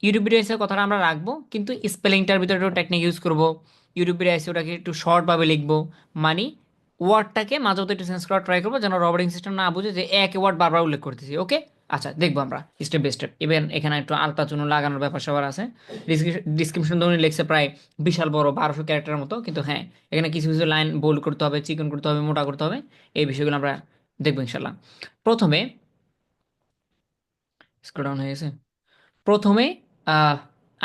ইউটিউব ভিডিও এসিও কথাটা আমরা রাখবো, কিন্তু স্পেলিংটার ভিতরে একটু টেকনিক ইউজ করবো। ইউটিউব ভিডিও এসিওটাকে একটু শর্টভাবে লিখবো, মানে ওয়ার্ডটাকে মাঝে মধ্যে একটু চেঞ্জ করার ট্রাই করবো, যেন রবার্টিং সিস্টেম না বুঝে যে এক ওয়ার্ড বারবার উল্লেখ করতেছি। ওকে, আচ্ছা দেখবো আমরা স্টেপ বাই স্টেপ। ইভেন এখানে একটু আলতা চুনো লাগানোর ব্যাপার স্যাপার আছে। ডিসক্রিপশন ধরুন লিখছে প্রায় বিশাল বড় 1200 ক্যারেক্টারের মতো, কিন্তু হ্যাঁ, এখানে কিছু কিছু লাইন বোল্ড করতে হবে, চিকন করতে হবে, মোটা করতে হবে, এই বিষয়গুলো আমরা দেখবো ইনশাল্লাহ। প্রথমে স্ক্রল ডাউন হয়ে গেছে। প্রথমে আহ,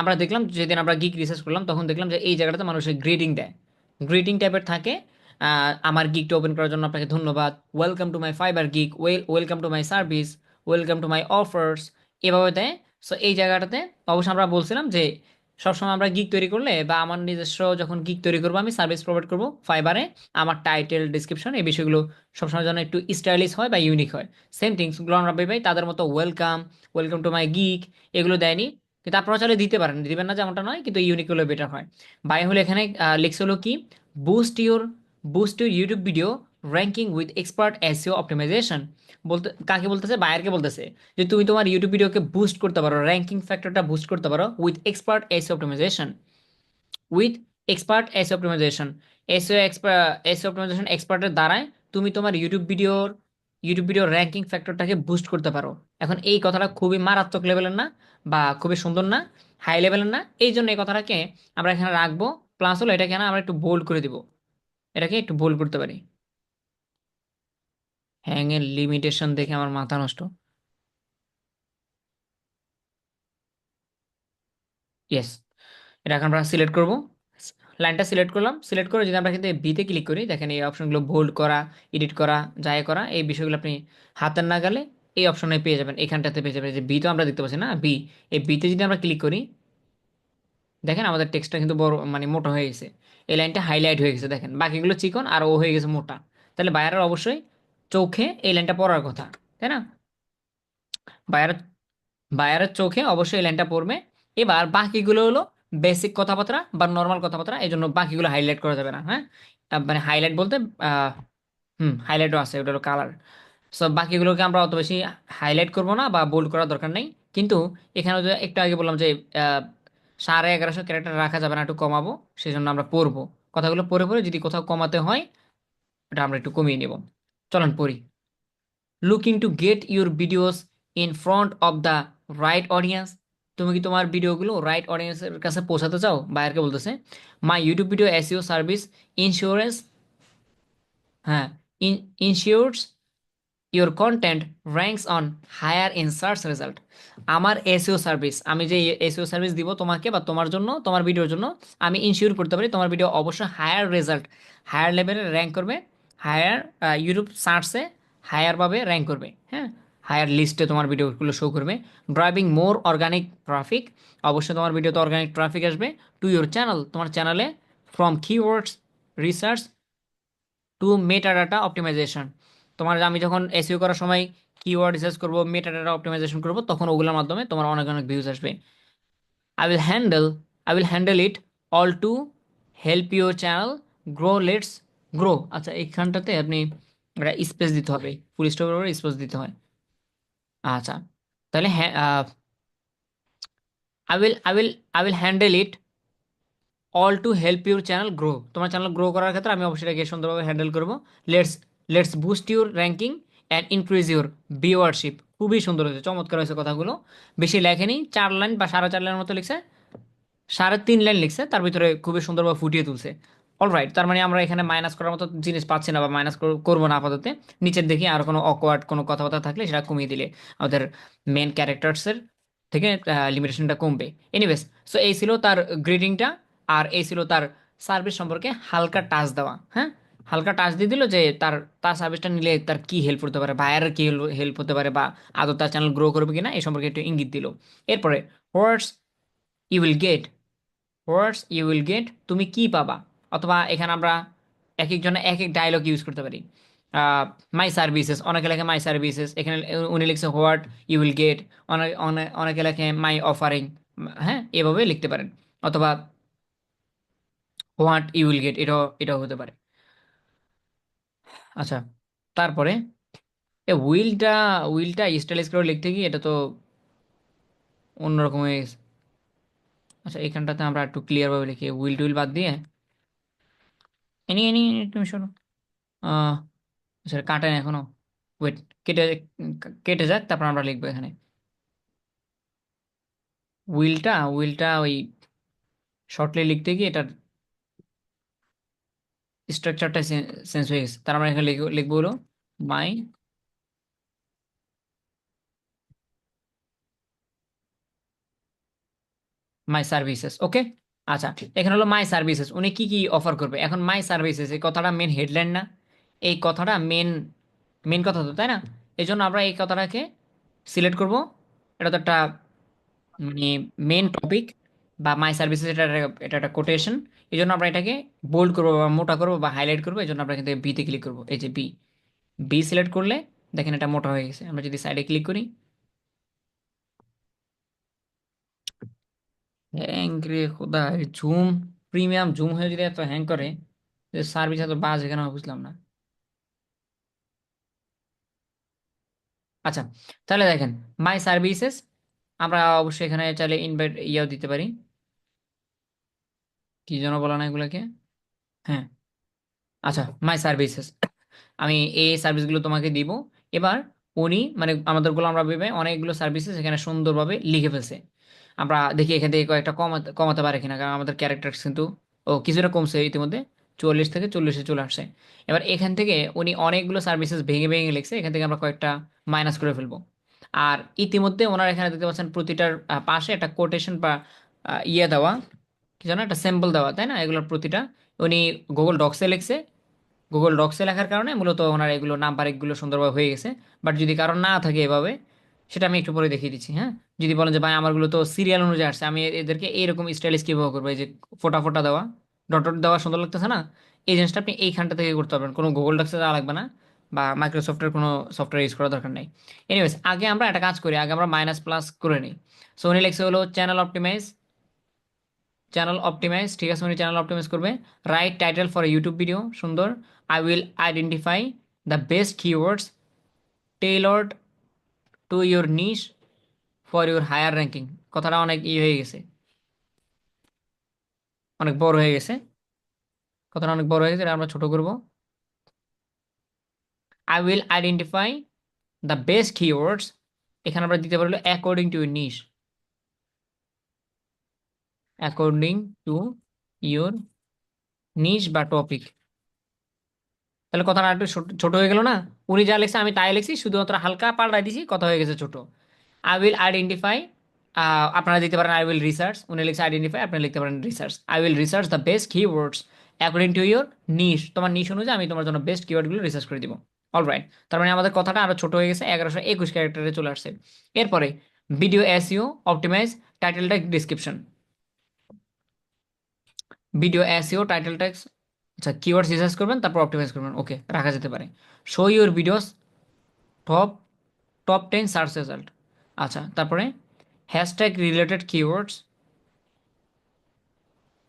আমরা দেখলাম যেদিন আমরা গিক রিসার্চ করলাম তখন দেখলাম যে এই জায়গাটাতে মানুষের গ্রিটিং দেয়, গ্রিটিং টাইপের থাকে। আমার গিকটা ওপেন করার জন্য আপনাকে ধন্যবাদ, welcome to my Fiverr gig, welcome to my service, welcome to my offers, এভাবে দেয়। সো এই জায়গাটাতে অবশ্য আমরা বলছিলাম যে সবসময় আমরা গিগ তৈরি করলে বা আমার নিজস্ব যখন গিগ তৈরি করবো, আমি সার্ভিস প্রোভাইড করবো ফাইবারে, আমার টাইটেল ডিসক্রিপশন এই বিষয়গুলো সবসময় যেন একটু স্টাইলিশ হয় বা ইউনিক হয়। সেম থিংস গ্লোন রাব্বি ভাই তাদের মতো welcome, welcome to my gig এগুলো দেয়নি, কিন্তু আপনারা চাইলে দিতে পারেন, দিবেন না যেমনটা নয়, কিন্তু ইউনিক হলে বেটার হয়। বাই হলে এখানে লিখছে হলো কি, boost your boost your YouTube video ranking with expert SEO optimisation. বলতে কাকে বলতেছে? বায়ারকে বলতেছে যে তুমি তোমার ইউটিউব ভিডিওকে বুস্ট করতে পারো, র্যাঙ্কিং ফ্যাক্টরটা বুস্ট করতে পারো with expert SEO optimization, with expert SEO optimization. SEO optimization এক্সপার্টের দ্বারায় তুমি তোমার ইউটিউব ভিডিওর র্যাঙ্কিং ফ্যাক্টরটাকে বুস্ট করতে পারো। এখন এই কথাটা খুবই মারাত্মক লেভেলের না বা খুবই সুন্দর না, হাই লেভেলের না, এই জন্য এই কথাটাকে আমরা এখানে রাখবো। প্লাস হলো এটাকে না আমরা একটু বোল্ড করে দিব, এটাকে একটু বোল্ড করতে পারি। হ্যাং এর লিমিটেশন দেখে আমার মাথা নষ্ট। ইয়েস, এটা এখন আমরা সিলেক্ট করব। লাইনটা সিলেক্ট করলাম, সিলেক্ট করে যদি আমরা কিন্তু বিতে ক্লিক করি, দেখেন এই অপশনগুলো বোল্ড করা, এডিট করা, যাই করা, এই বিষয়গুলো আপনি হাতের নাগালে এই অপশনে পেয়ে যাবেন, এখানটাতে পেয়ে যাবেন। যে বি তো আমরা দেখতে পাচ্ছি না, বি, এই বিতে যদি আমরা ক্লিক করি, দেখেন আমাদের টেক্সটটা কিন্তু বড় মানে মোটা হয়ে গেছে, এই লাইনটা হাইলাইট হয়ে গেছে, দেখেন বাকিগুলো চিকন আর ও হয়ে গেছে মোটা। তাহলে বায়ারের অবশ্যই চোখে এই লাইনটা পড়ার কথা, তাই না? বায়ারের বায়ারের চোখে অবশ্যই এই লাইনটা পড়বে। এবার বাকিগুলো হলো বেসিক কথাবার্তা বা নর্মাল কথাবার্তা, এই জন্য বাকিগুলো হাইলাইট করা যাবে না, হ্যাঁ। মানে হাইলাইট বলতে আহ, হাইলাইটও আছে, ওটা হলো কালার। সো বাকিগুলোকে আমরা অত বেশি হাইলাইট করবো না বা বোল্ড করার দরকার নেই। কিন্তু এখানে যে একটু আগে বললাম যে 1150 ক্যারেক্টার রাখা যাবে না, একটু কমাবো, সেই জন্য আমরা পড়বো কথাগুলো, পড়ে পড়ে যদি কোথাও কমাতে হয় এটা আমরা একটু কমিয়ে নেব। চলেন পড়ি। Looking to get your videos in front of the right audience. তুমি কি তোমার ভিডিওগুলো রাইট অডিয়েন্সের কাছে পৌঁছাতে চাও? বায়ারকে বলতেছে my YouTube video SEO service insurance, হ্যাঁ, ensures your content ranks on higher in search result. আমার এসইও সার্ভিস, আমি যে এসইও সার্ভিস দিব তোমাকে বা তোমার জন্য, তোমার ভিডিওর জন্য, আমি ইনশিওর করতে পারি তোমার ভিডিও অবশ্যই হায়ার রেজাল্ট, হায়ার লেভেলে র্যাঙ্ক করবে, হায়ার ইউটিউব সার্চে হায়ারভাবে র্যাঙ্ক করবে, হ্যাঁ, হায়ার লিস্টে তোমার ভিডিওগুলো শো করবে। ড্রাইভিং মোর অর্গানিক ট্রাফিক, অবশ্যই তোমার ভিডিওতে অর্গানিক ট্রাফিক আসবে টু ইউর চ্যানেল, তোমার চ্যানেলে, from keywords research to meta data optimisation. তোমার আমি যখন এসইও করার সময় কিওয়ার্ড রিসার্চ করবো, মেটা ডাটা অপটিমাইজেশন করবো, তখন ওগুলোর মাধ্যমে তোমার অনেক অনেক ভিউজ আসবে। I will handle I will handle it all to help your channel grow, let's grow. আচ্ছা, এইখানটাতে আপনি স্পেস দিতে হবে, ফুল স্টপের উপরে স্পেস দিতে হয়। আচ্ছা, তাহলে হ্যাঁ, I will handle it all to help your channel grow, তোমার চ্যানেল গ্রো করার ক্ষেত্রে আমি অবশ্যই এটাকে সুন্দরভাবে হ্যান্ডেল করবো। Let's let's boost your ranking and increase your viewership. খুবই সুন্দর হয়েছে, চমৎকার হয়েছে কথাগুলো। বেশি লেখেনি, 4 লাইন বা 4.5 লাইনের মতো লিখছে, 3.5 লাইন লিখছে, তার ভিতরে খুবই সুন্দরভাবে ফুটিয়ে তুলছে। অলরাইট, তার মানে আমরা এখানে মাইনাস করার মতো জিনিস পাচ্ছি না বা মাইনাস করবো না আপাতত। নিচের দেখি আর কোনো অকওয়ার্ড কোনো কথাবার্তা থাকলে সেটা কমিয়ে দিলে আমাদের মেন ক্যারেক্টার্সের থেকে লিমিটেশনটা কমবে। এনিওয়েজ, সো এই ছিল তার গ্রিডিংটা, আর এই ছিল তার সার্ভিস সম্পর্কে হালকা টাচ দেওয়া, হ্যাঁ, হালকা টাচ দিয়ে দিল যে তার তার সার্ভিসটা নিলে তার কি হেল্প হতে পারে, বায়ারের কি হেল্প হতে পারে, বা আদৌ তার চ্যানেল গ্রো করবে কিনা এই সম্পর্কে একটু ইঙ্গিত দিল। এরপরে what's you will get, what's you will get, তুমি কি পাবা। অথবা এখানে আমরা এক একজনে এক এক ডায়লগ ইউজ করতে পারি। মাই সার্ভিসেস, অনেকে লেখে মাই সার্ভিসেস, এখানে উনি লিখছে হোয়াট ইউ উইল গেট, অনেকে লেখে মাই অফারিং, হ্যাঁ, এভাবে লিখতে পারেন। অথবা হোয়াট ইউ উইল গেট, এটাও এটাও হতে পারে। আচ্ছা, তারপরে উইলটা উইলটা স্টাইলিশ করে লিখতে গিয়ে এটা তো অন্যরকম হয়ে গেছে। আচ্ছা, এখানটাতে আমরা একটু ক্লিয়ারভাবে লিখি, উইল টুইল বাদ দিয়ে এনি এনি, তুমি শোনো, আচ্ছা কাটে না এখনো, ওয়েট, কেটে কেটে যাক, তারপর আমরা লিখবো এখানে উইলটা ওই শর্টলি লিখতে গিয়ে এটার স্ট্রাকচারটা চেঞ্জ হয়ে গেছে, তার আমরা এখানে লিখবো হলো মাই মাই সার্ভিসেস, ওকে। আচ্ছা, এখানে হলো মাই সার্ভিসেস, উনি কি কি অফার করবে। এখন মাই সার্ভিসেস এই কথাটা মেন হেডলাইন না, এই কথাটা মেন মেন কথা তো, তাই না? এই জন্য আমরা এই কথাটাকে সিলেক্ট করব, এটা তো একটা মানে মেন টপিক, বা মাই সার্ভিসেস, এটা একটা কোটেশন। এই জন্য আমরা এটাকে বোল্ড করবো বা মোটা করবো বা হাইলাইট করবো, এই জন্য আমরা এখান থেকে বিতে ক্লিক করবো। এই যে বি, বি সিলেক্ট করলে দেখেন এটা মোটা হয়ে গেছে। আমরা যদি সাইডে ক্লিক করি, হ্যাং রে খোদা, জুম, প্রিমিয়াম জুম হয়ে যদি এত হ্যাং করে, সার্ভিস এত বাজে কেন বুঝলাম না। আচ্ছা, তাহলে দেখেন মাই সার্ভিসেস, আমরা অবশ্যই এখানে চাইলে ইনভাইট ইয়াও দিতে পারি। কি যেন বলা না এগুলাকে, হ্যাঁ, আচ্ছা মাই সার্ভিসেস, আমি এই সার্ভিসগুলো তোমাকে দিব। এবার উনি মানে আমাদেরগুলো আমরা ভেবে অনেকগুলো সার্ভিসেস এখানে সুন্দরভাবে লিখে ফেলছে। আমরা দেখি এখান থেকে কয়েকটা কমাতে কমাতে পারে কিনা, কারণ আমাদের ক্যারেক্টার কিন্তু ও কিছুটা কমছে ইতিমধ্যে, 44 থেকে 40-এ চলে আসছে। এবার এখান থেকে উনি অনেকগুলো সার্ভিসেস ভেঙে ভেঙে লিখছে, এখান থেকে আমরা কয়েকটা মাইনাস করে ফেলবো। আর ইতিমধ্যে ওনার এখানে দেখতে পাচ্ছেন প্রতিটার পাশে একটা কোটেশন বা ইয়ে দেওয়া, কি জানো একটা সিম্বল দেওয়া, তাই না? এগুলোর প্রতিটা উনি গুগল ডক্সে লিখছে। গুগল ডক্সে লেখার কারণে মূলত ওনার এগুলো নাম্বার এগুলো সুন্দরভাবে হয়ে গেছে। বাট যদি কারণ না থাকে এভাবে, সেটা আমি একটু পরে দেখিয়ে দিচ্ছি, হ্যাঁ। যদি বলেন যে ভাই আমারগুলো তো সিরিয়াল অনুযায়ী আসছে, আমি এদেরকে এইরকম স্টাইলিশ কীভাবে করবো, এই যে ফোটা ফোটা দেওয়া, ডট ডট দেওয়া সুন্দর লাগতেছে না, এই জিনিসটা আপনি এইখানটা থেকে করতে পারবেন, কোনো গুগল ডক্সে দেওয়া লাগবে না, বা মাইক্রোসফটের কোনো সফটওয়্যার ইউজ করার দরকার নেই। এনিওয়েজ, আগে আমরা একটা কাজ করি, আগে আমরা মাইনাস প্লাস করে নিই। সো উনি লেখছে হলো চ্যানেল অপটিমাইজ, চ্যানেল অপটিমাইজ, ঠিক আছে, উনি চ্যানেল অপটিমাইজ করবে। Write title for YouTube video, সুন্দর। I will identify the best keywords tailored to your niche for your higher ranking. কথাটা অনেক হয়ে গেছে, অনেক বড় হয়ে গেছে, কথাটা অনেক বড় হয়ে গেছে, এটা আমরা ছোট করব। I will identify the best keywords, এখানে আমরা দিতে পারলো according to your niche, according to your niche বা টপিক। তাহলে কথাটা একটু ছোট ছোট হয়ে গেল না? উনি যা লিখছে আমি তাই লিখছি, শুধুমাত্র হালকা পাল্টাই দিছি, কথা হয়ে গেছে ছোট। আই উইল আইডেন্টিফাই, আপনারা দিতে পারেন আই উইল রিসার্চ, উনি লিখছে আইডেন্টিফাই, আপনি লিখতে পারেন research. I will research the best keywords according to your niche, তোমার নিশ অনুযায়ী আমি তোমার জন্য বেস্ট কিওয়ার্ডগুলো রিসার্চ করে দিব। অলরাইট, তার মানে আমাদের কথাটা আরো ছোট হয়ে গেছে, 1121 ক্যারেক্টারে চলে আসছে। এরপরে video SEO optimize, title tag description. Video SEO title tags, আচ্ছা কিওয়ার্ডস রিসার্চ করবেন তারপর অপটিমাইজ করবেন, ওকে রাখা যেতে পারে। Show your videos top top 10 search result, আচ্ছা তারপরে হ্যাশট্যাগ রিলেটেড কিওয়ার্ডস,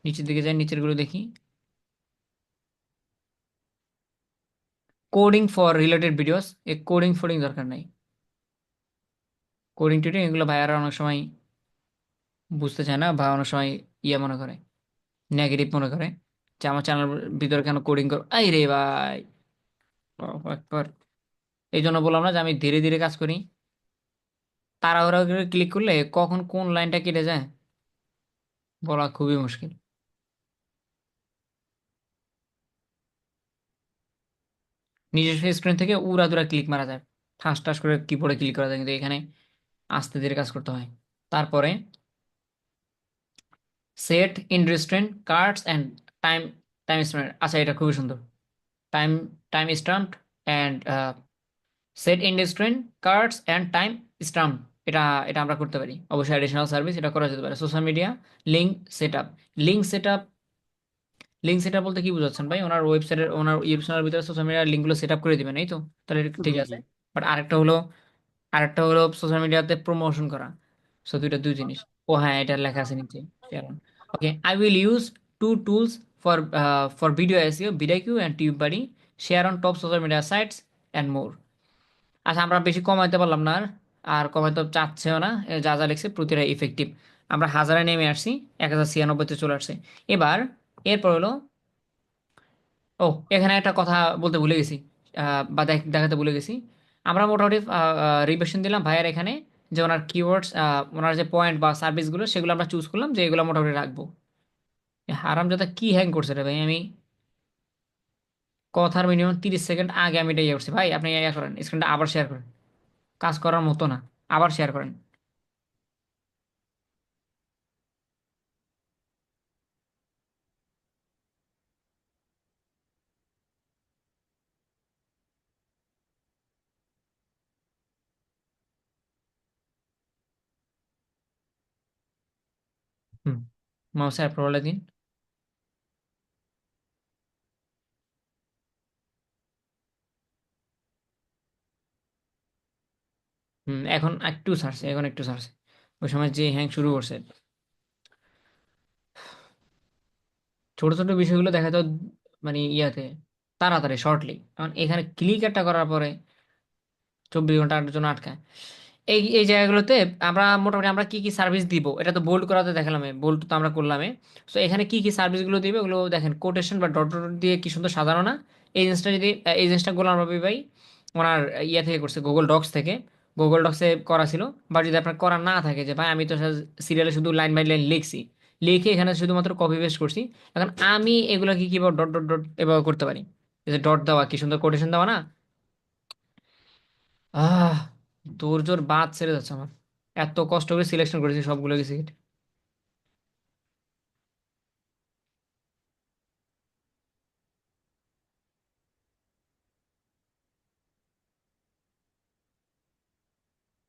নিচের দিকে যাই, নিচেরগুলো দেখি। কোডিং ফর রিলেটেড ভিডিওস, এ কোডিং ফোডিং দরকার নাই, কোডিং টোডিং এগুলো ভাইয়ারা অনেক সময় বুঝতে চায় না, বা অনেক সময় ইয়ে মনে করে, নেগেটিভ মনে করে, যে আমার চ্যানেল ভিতরে কেন কোডিং করো, এই রে ভাই, আল্লাহু আকবার। এই জন্য বললাম না যে আমি ধীরে ধীরে কাজ করি, তাড়াহুড়া করে ক্লিক করলে কখন কোন লাইনটা কেটে যায় বলা খুবই মুশকিল। নিজস্ব স্ক্রিন থেকে উড়াধুরা ক্লিক মারা যায়, ঠাস ঠাস করে কিবোর্ডে ক্লিক করা যায়, কিন্তু এখানে আস্তে ধীরে কাজ করতে হয়। তারপরে set in restaurant cards and time, time stamp, আচ্ছা এটা খুবই সুন্দর। Time, time stamp and set in restaurant cards and time stamp, এটা এটা আমরা করতে পারি অবশ্যই, অ্যাডিশনাল সার্ভিস এটা করা যেতে পারে। Social media link set up, link set up, link set up বলতে কি বোঝাচ্ছেন ভাই? ওনার ওয়েবসাইটের ওনার ইউটিউব চ্যানেলের ভিতরে সোশ্যাল মিডিয়ার লিঙ্কগুলো সেট আপ করে দিবেন, এই তো? তাহলে এটা ঠিক জি জি। আছে। বাট আরেকটা হলো সোশ্যাল মিডিয়াতে প্রমোশন করা। সো দুইটা দুই জিনিস। ও হ্যাঁ, এটা লেখা আছে নিচে। Okay, I will use two tools for for video SEO, VidIQ and TubeBuddy, share on top social media sites and more. আচ্ছা, আমরা বেশি কমাইতে পারলাম না, আর কমাইতে চাচ্ছেও না, যা যা লিখছে প্রতিটা ইফেক্টিভ। আমরা হাজারে নেমে আসছি, 1096-তে চলে আসছে। এবার এরপর হলো, ও এখানে একটা কথা বলতে ভুলে গেছি, বা দেখাতে ভুলে গেছি। আমরা মোটামুটি রিভিশন দিলাম ভাইয়ার এখানে, যে ওনার কিওয়ার্ডস, ওনার যে পয়েন্ট বা সার্ভিসগুলো সেগুলো আমরা চুজ করলাম যে এগুলো মোটামুটি রাখবো। হারামজাদা কি হ্যাং করছে রে ভাই, আমি কথার মিনিমাম 30 সেকেন্ড আগে আমি এটা ইয়ে করছি। ভাই আপনি ইয়ে করেন, স্ক্রিনটা আবার শেয়ার করেন, কাজ করার মতো না, আবার শেয়ার করেন। হুম। মাউসের অ্যাপ্রুভালটা দিন। এখন একটু ছাড়ছে, এখন একটু ছাড়ছে। ওই সময় যে হ্যাং শুরু করছে, ছোট ছোট বিষয়গুলো দেখা যাও মানে ইয়াতে তাড়াতাড়ি শর্টলি। এখন এখানে ক্লিক একটা করার পরে 24 ঘন্টার জন্য আটকায়। এই এই জায়গাগুলোতে আমরা মোটামুটি আমরা কি কি সার্ভিস দিব এটা তো বোল্ড করাতে দেখালাম, বোল্ড তো আমরা করলামে। তো এখানে কি কি সার্ভিসগুলো দিবে ওগুলো দেখেন, কোটেশন বা ডট ডট দিয়ে কি সুন্দর সাজানো না। এই জিনিসটা যদি এই জিনিসটা গোলাম রবি ভাই ওনার ইয়ে থেকে করছে, গুগল ডক্স থেকে। গুগল ডক্সে করা ছিল। বা যদি আপনার করা না থাকে যে ভাই আমি তো সিরিয়ালে শুধু লাইন বাই লাইন লিখছি, লিখে এখানে শুধুমাত্র কপি পেস্ট করছি, এখন আমি এগুলোকে কিভাবে ডট ডট ডট এভাবে করতে পারি। এই যে ডট দেওয়া কি সুন্দর কোটেশন দেওয়া না। আহ ধৈর্যর বাদ ছেড়ে যাচ্ছে আমার। এত কষ্ট করে সিলেকশন করেছি সবগুলো কিছু।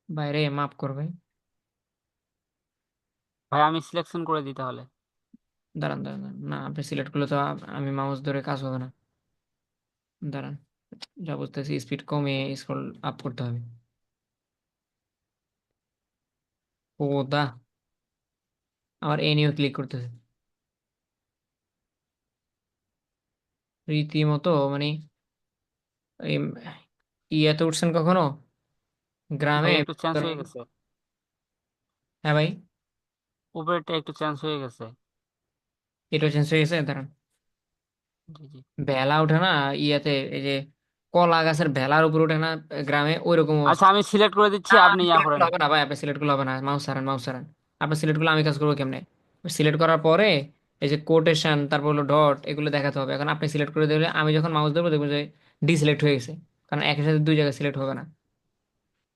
বাইরে মাফ করবে। ভাই আমি সিলেকশন করে দিই তাহলে। দাঁড়ান দাঁড়ান দাঁড়ান। না আপনি সিলেক্ট করলে তো আমি মাউস ধরে কাজ হবে না। দাঁড়ান, যা বুঝতেছি স্পিড কমিয়ে স্ক্রল আপ করতে হবে। ও দা, আমার এ নিয়েও ক্লিক করতেছে রীতিমতো মানে। এই ইয়াতে উঠছেন কখনো ভাই গ্রামে? একটু চেঞ্জ হয়ে গেছে, হ্যাঁ ভাই, উপরেরটা একটু চেঞ্জ হয়ে গেছে। এটা চেঞ্জ হয়ে গেছে। দাঁড়ান, জি জি। ভেলা ওঠে না ইয়াতে, এই যে কলা গাছের ভেলার উপর ওঠে না গ্রামে, ওইরকম আচ্ছা অবস্থা। আমি সিলেক্ট করে দিচ্ছি, না আপনি আপনি ইয়া সিলেক্ট করেন। করলে হবে না ভাই, আপনি সিলেক্ট করলে হবে না, মাউস সারান মাউস সারান। আপনি সিলেক্ট করলে আমি কাজ করবো কেমনে? সিলেক্ট করার পরে এই যে কোটেশন, তারপর হলো ডট, এগুলো দেখাতে হবে। এখন আপনি সিলেক্ট করে দিলে আমি যখন মাউস ধরবো দেখবো যে ডিসিলেক্ট হয়ে গেছে। কারণ একই সাথে দুই জায়গায় সিলেক্ট হবে না।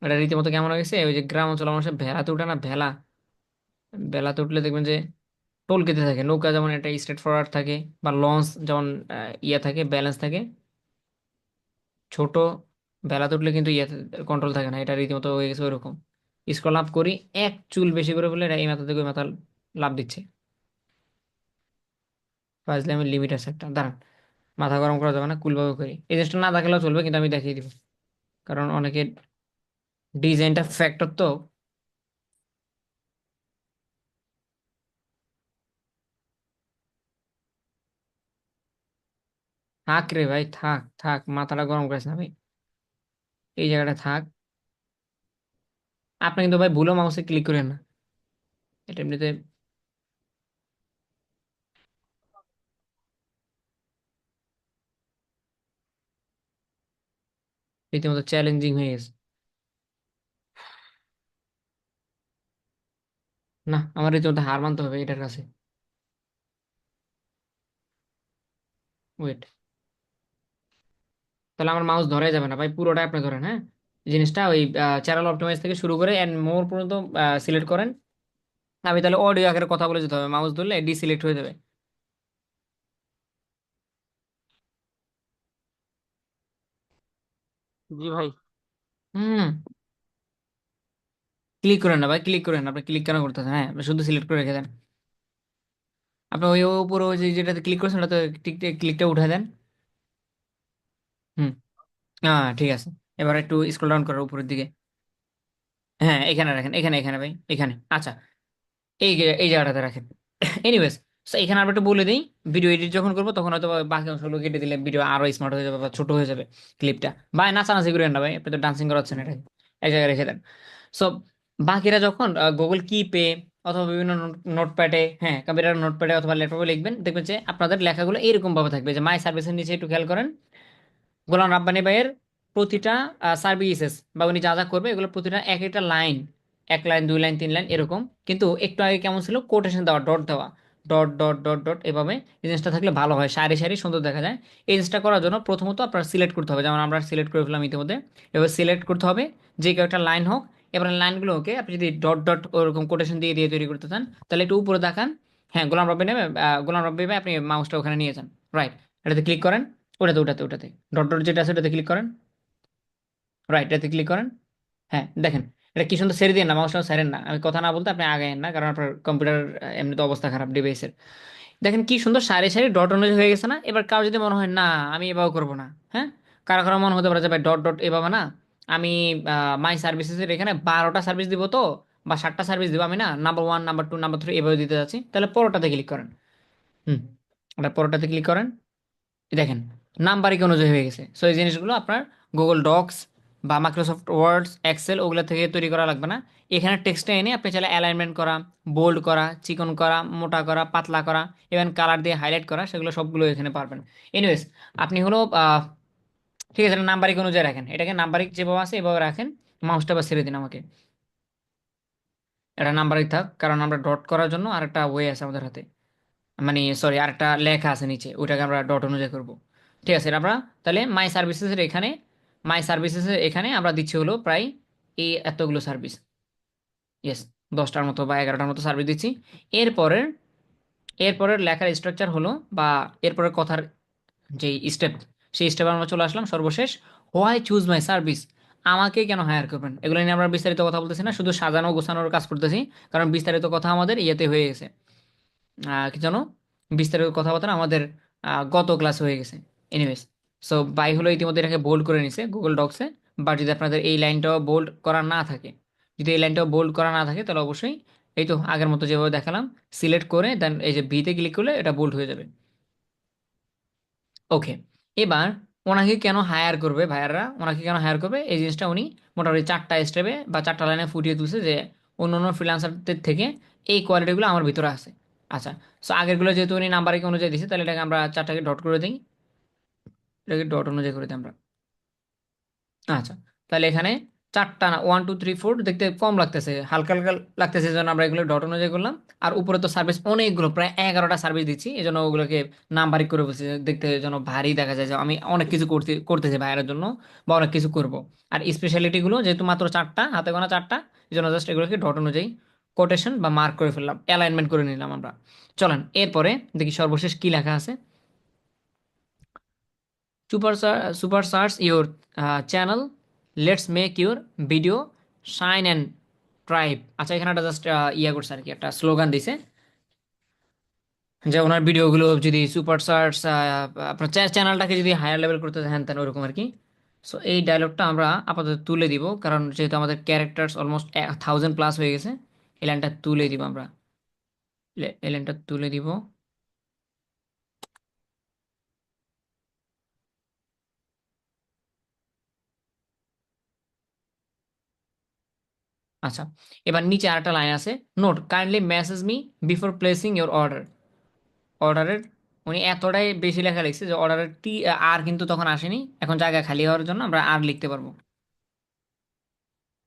এটা রীতিমতো কেমন হয়ে গেছে, ওই যে গ্রাম অঞ্চল মানুষের ভেলাতে উঠে না, ভেলা, ভেলাতে উঠলে দেখবেন যে টলকেতে থাকে। নৌকা যেমন একটা স্ট্রেট ফরওয়ার্ড থাকে, বা লঞ্চ যেমন ইয়ে থাকে, ব্যালেন্স থাকে, ছোট ভেলাতে উঠলে কিন্তু ইয়ে কন্ট্রোল থাকে না। এটা রীতিমতো হয়ে গেছে ওইরকম। স্ক্রল আপ করি, এক চুল বেশি করে বলে এটা এই মাথা থেকে ওই মাথা লাভ দিচ্ছে। ফাজলে আমি লিমিট আছে একটা, দাঁড়ান। মাথা গরম করা যাবে না, কুলভাবে করি। এই জিনিসটা না দেখালেও চলবে, কিন্তু আমি দেখিয়ে দিব। কারণ অনেকে ডিজাইনটা ফ্যাক্টর তো। থাক রে ভাই, থাক থাক, মাথাটা গরম করিস না ভাই, এই জায়গাটা থাক। আপনি কিন্তু ভাই ভুলো মাউসে ক্লিক করেন না, এটা এমনিতে রীতিমতো চ্যালেঞ্জিং হয়ে গেছে। না, আমার রীতিমতো হার মানতে হবে এটার কাছে। ওয়েট, তাহলে আমার মাউস ধরাই যাবে না ভাই, পুরোটাই আপনি ধরেন, হ্যাঁ। জিনিসটা ওই চ্যানেল অপটিমাইজ থেকে শুরু করে এন্ড মোর পর্যন্ত সিলেক্ট করেন। আমি তাহলে অডিও আকারে কথা বলে যেতে হবে, মাউস ধরলে ডিসিলেক্ট হয়ে যাবে। জি ভাই। হুম, ক্লিক করেন না ভাই, ক্লিক করেন না। আপনি ক্লিক কেন করতেছেন? হ্যাঁ, আপনি শুধু সিলেক্ট করে রেখে দেন। আপনি ওই উপরে ওই যে যেটাতে ক্লিক করছেন ওটাতে ক্লিকটা উঠে দেন। হুম, হ্যাঁ ঠিক আছে। এবার একটু স্ক্রল ডাউন করার উপরের দিকে। হ্যাঁ এখানে রাখেন, এখানে এখানে ভাই, এখানে আচ্ছা। এই জায়গাটাতে রাখেন। এনিওয়েজ, এখানে আমরা একটু বলে দিই, ভিডিও এডিট যখন করবো তখন হয়তো বা বাকি অংশগুলো কেটে দিলে ভিডিও আরো স্মার্ট হয়ে যাবে বা ছোট হয়ে যাবে ক্লিপটা। ভাই নাচানাচি করেন না ভাই, আপনি তো ডান্সিং করাচ্ছেন, এটা এক জায়গায় রেখে দেন। সো বাকিরা যখন গুগল কিপে অথবা বিভিন্ন নোটপ্যাডে, হ্যাঁ কম্পিউটার নোটপ্যাডে অথবা ল্যাপটপে লিখবেন, দেখবেন যে আপনাদের লেখাগুলো এরকম ভাবে থাকবে। যে মাই সার্ভিসের নিচে একটু খেয়াল করেন, গোলাম রাব্বানি ভাইয়ের প্রতিটা সার্ভিসেস বা উনি যা যা করবে এগুলো প্রতিটা এক একটা লাইন, এক লাইন দুই লাইন তিন লাইন এরকম। কিন্তু একটু আগে কেমন ছিল, কোটেশন দেওয়া, ডট দেওয়া, ডট ডট ডট ডট এভাবে। এই জিনিসটা থাকলে ভালো হয়, সারি সারি সুন্দর দেখা যায়। এই জিনিসটা করার জন্য প্রথমত আপনার সিলেক্ট করতে হবে, যেমন আমরা সিলেক্ট করে ফেলাম ইতিমধ্যে। এবার সিলেক্ট করতে হবে যে কেউ একটা লাইন হোক। এবার লাইনগুলোকে আপনি যদি ডট ডট ওরকম কোটেশন দিয়ে দিয়ে তৈরি করতে চান, তাহলে একটু উপরে দেখান। হ্যাঁ গোলাম রব্বি নেবে, গোলাম রব্বি ভাই আপনি মাউসটা ওখানে নিয়ে যান। রাইট, এটাতে ক্লিক করেন। ওটাতে ওটাতে ওটাতে ডট ডট যেটা আছে ওটাতে ক্লিক করেন। রাইট, এটাতে ক্লিক করেন। হ্যাঁ দেখেন, এটা কি সুন্দর ছেড়ে দিন না, মাউসটা ছেড়েন না, আমি কথা না বলতে আপনি আগায়েন না, কারণ আপনার কম্পিউটার এমনি তো অবস্থা খারাপ ডিভাইসের। দেখেন কি সুন্দর সারি সারি ডট অনুযায়ী হয়ে গেছে না? এবার কারো যদি মনে হয় না আমি এভাবে করবো না, হ্যাঁ, কারো কারো মনে হতে পারে যে ভাই ডট ডট এভাবে না, আমি মাই সার্ভিসেসের এখানে 12টা সার্ভিস দিব তো, বা 7টা সার্ভিস দিব, আমি না নাম্বার 1 নাম্বার 2 নাম্বার 3 এভাবে দিতে যাচ্ছি, তাহলে পরোটাতে ক্লিক করেন। হুম, এটা পরোটাতে ক্লিক করেন। এই দেখেন নাম্বারিং অনুযায়ী হয়ে গেছে। সো এই জিনিসগুলো আপনার গুগল ডক্স বা মাইক্রোসফট ওয়ার্ডস এক্সেল ওগুলো থেকে তৈরি করা লাগবে না। এখানে টেক্সটটা এনে আপনি চাইলে অ্যালাইনমেন্ট করা, বোল্ড করা, চিকন করা, মোটা করা, পাতলা করা, ইভেন কালার দিয়ে হাইলাইট করা, সেগুলো সবগুলো এখানে পারবেন। এনিওয়েজ, আপনি হলো ঠিক আছে, নাম্বারিং অনুযায়ী রাখেন, এটাকে নাম্বারিং যেভাবে আছে এভাবে রাখেন। মাউসটা বা ছেড়ে দিন আমাকে, এটা নাম্বারিং থাক, কারণ আমরা ডট করার জন্য আরেকটা ওয়ে আছে আমাদের হাতে, মানে সরি আরেকটা লেখা আছে নিচে, ওইটাকে আমরা ডট অনুযায়ী করব। ঠিক আছে, এটা আমরা তাহলে মাই সার্ভিসেসের এখানে, মাই সার্ভিসেসের এখানে আমরা দিচ্ছি হলো প্রায় এই এতগুলো সার্ভিস, ইয়েস, 10টার মতো বা 11টার মতো সার্ভিস দিচ্ছি। এরপরের এরপরের লেখার স্ট্রাকচার হলো, বা এরপরের কথার যেই স্টেপ, সেই স্টেপে আমরা চলে আসলাম সর্বশেষ। হোয়াই চুজ মাই সার্ভিস, আমাকে কেন হায়ার করবেন, এগুলো নিয়ে আমরা বিস্তারিত কথা বলতেছি না, শুধু সাজানো গোছানোর কাজ করতেছি, কারণ বিস্তারিত কথা আমাদের ইয়েতে হয়ে গেছে, কি জানো, বিস্তারিত কথাবার্তা আমাদের গত ক্লাস হয়ে গেছে। এনিওয়েজ, সো বাই হলো ইতিমধ্যে এটাকে বোল্ড করে নিছে গুগল ডক্সে। বাট যদি আপনাদের এই লাইনটাও বোল্ড করা না থাকে, যদি এই লাইনটাও বোল্ড করা না থাকে, তাহলে অবশ্যই এই তো আগের মতো যেভাবে দেখালাম, সিলেক্ট করে দেন এই যে ভিতে ক্লিক করলে এটা বোল্ড হয়ে যাবে। ওকে, এবার ওনাকে কেন হায়ার করবে ভাইয়াররা, ওনাকে কেন হায়ার করবে, এই জিনিসটা উনি মোটামুটি 4টা স্টেপে বা 4টা লাইনে ফুটিয়ে তুলছে, যে অন্য অন্য ফ্রিল্যান্সারদের থেকে এই কোয়ালিটিগুলো আমার ভিতরে আছে। আচ্ছা, সো আগেরগুলো যেহেতু উনি নাম্বারিং অনুযায়ী দিচ্ছে, তাহলে এটাকে আমরা 4টাকে ডট করে দিই, এটাকে ডট অনুযায়ী করে দিই আমরা। আচ্ছা, তাহলে এখানে 4টা না, 1 2 3 4 দেখতে কম লাগতেছে, হালকা হালকা লাগতেছে, এই জন্য আমরা এগুলো ডট অনুযায়ী করলাম। আর উপরে তো সার্ভিস অনেকগুলো, প্রায় 11টা সার্ভিস দিচ্ছি, এই জন্য ওগুলোকে নাম্বারিং করে বলছি, দেখতে যেন ভারী দেখা যায় যে আমি অনেক কিছু করতেছি ভাইয়ের জন্য, বা অনেক কিছু করব। আর স্পেশালিটিগুলো যেহেতু মাত্র 4টা, হাতে গোনা 4টা, এই জন্য জাস্ট এগুলোকে ডট অনুযায়ী কোটেশন বা মার্ক করে ফেললাম, অ্যালাইনমেন্ট করে নিলাম আমরা। চলেন এরপরে দেখি সর্বশেষ কি লেখা আছে। Super search your channel, let's make your video shine and tribe. আচ্ছা, এখানে একটা জাস্ট ইয়া করছে আর কি, একটা স্লোগান দিছে, যে ওনার ভিডিওগুলো যদি সুপার সার্চ, আপনার চ্যানেলটাকে যদি হায়ার লেভেল করতে হ্যান তেন ওরকম আর কি। সো এই ডায়লগটা আমরা আপাতত তুলে দিব, কারণ যেহেতু আমাদের ক্যারেক্টার্স অলমোস্ট 1000+ হয়ে গেছে, এই লাইনটা তুলে দিব আমরা, এই লাইনটা তুলে দিব। আচ্ছা, এবার নিচে আরেকটা লাইন আছে, note kindly message me before placing your order. অর্ডারের উনি এতটাই বেশি লেখা লিখছে যে অর্ডারের আর কিন্তু তখন আসেনি, এখন জায়গা খালি হওয়ার জন্য আমরা আর লিখতে পারবো।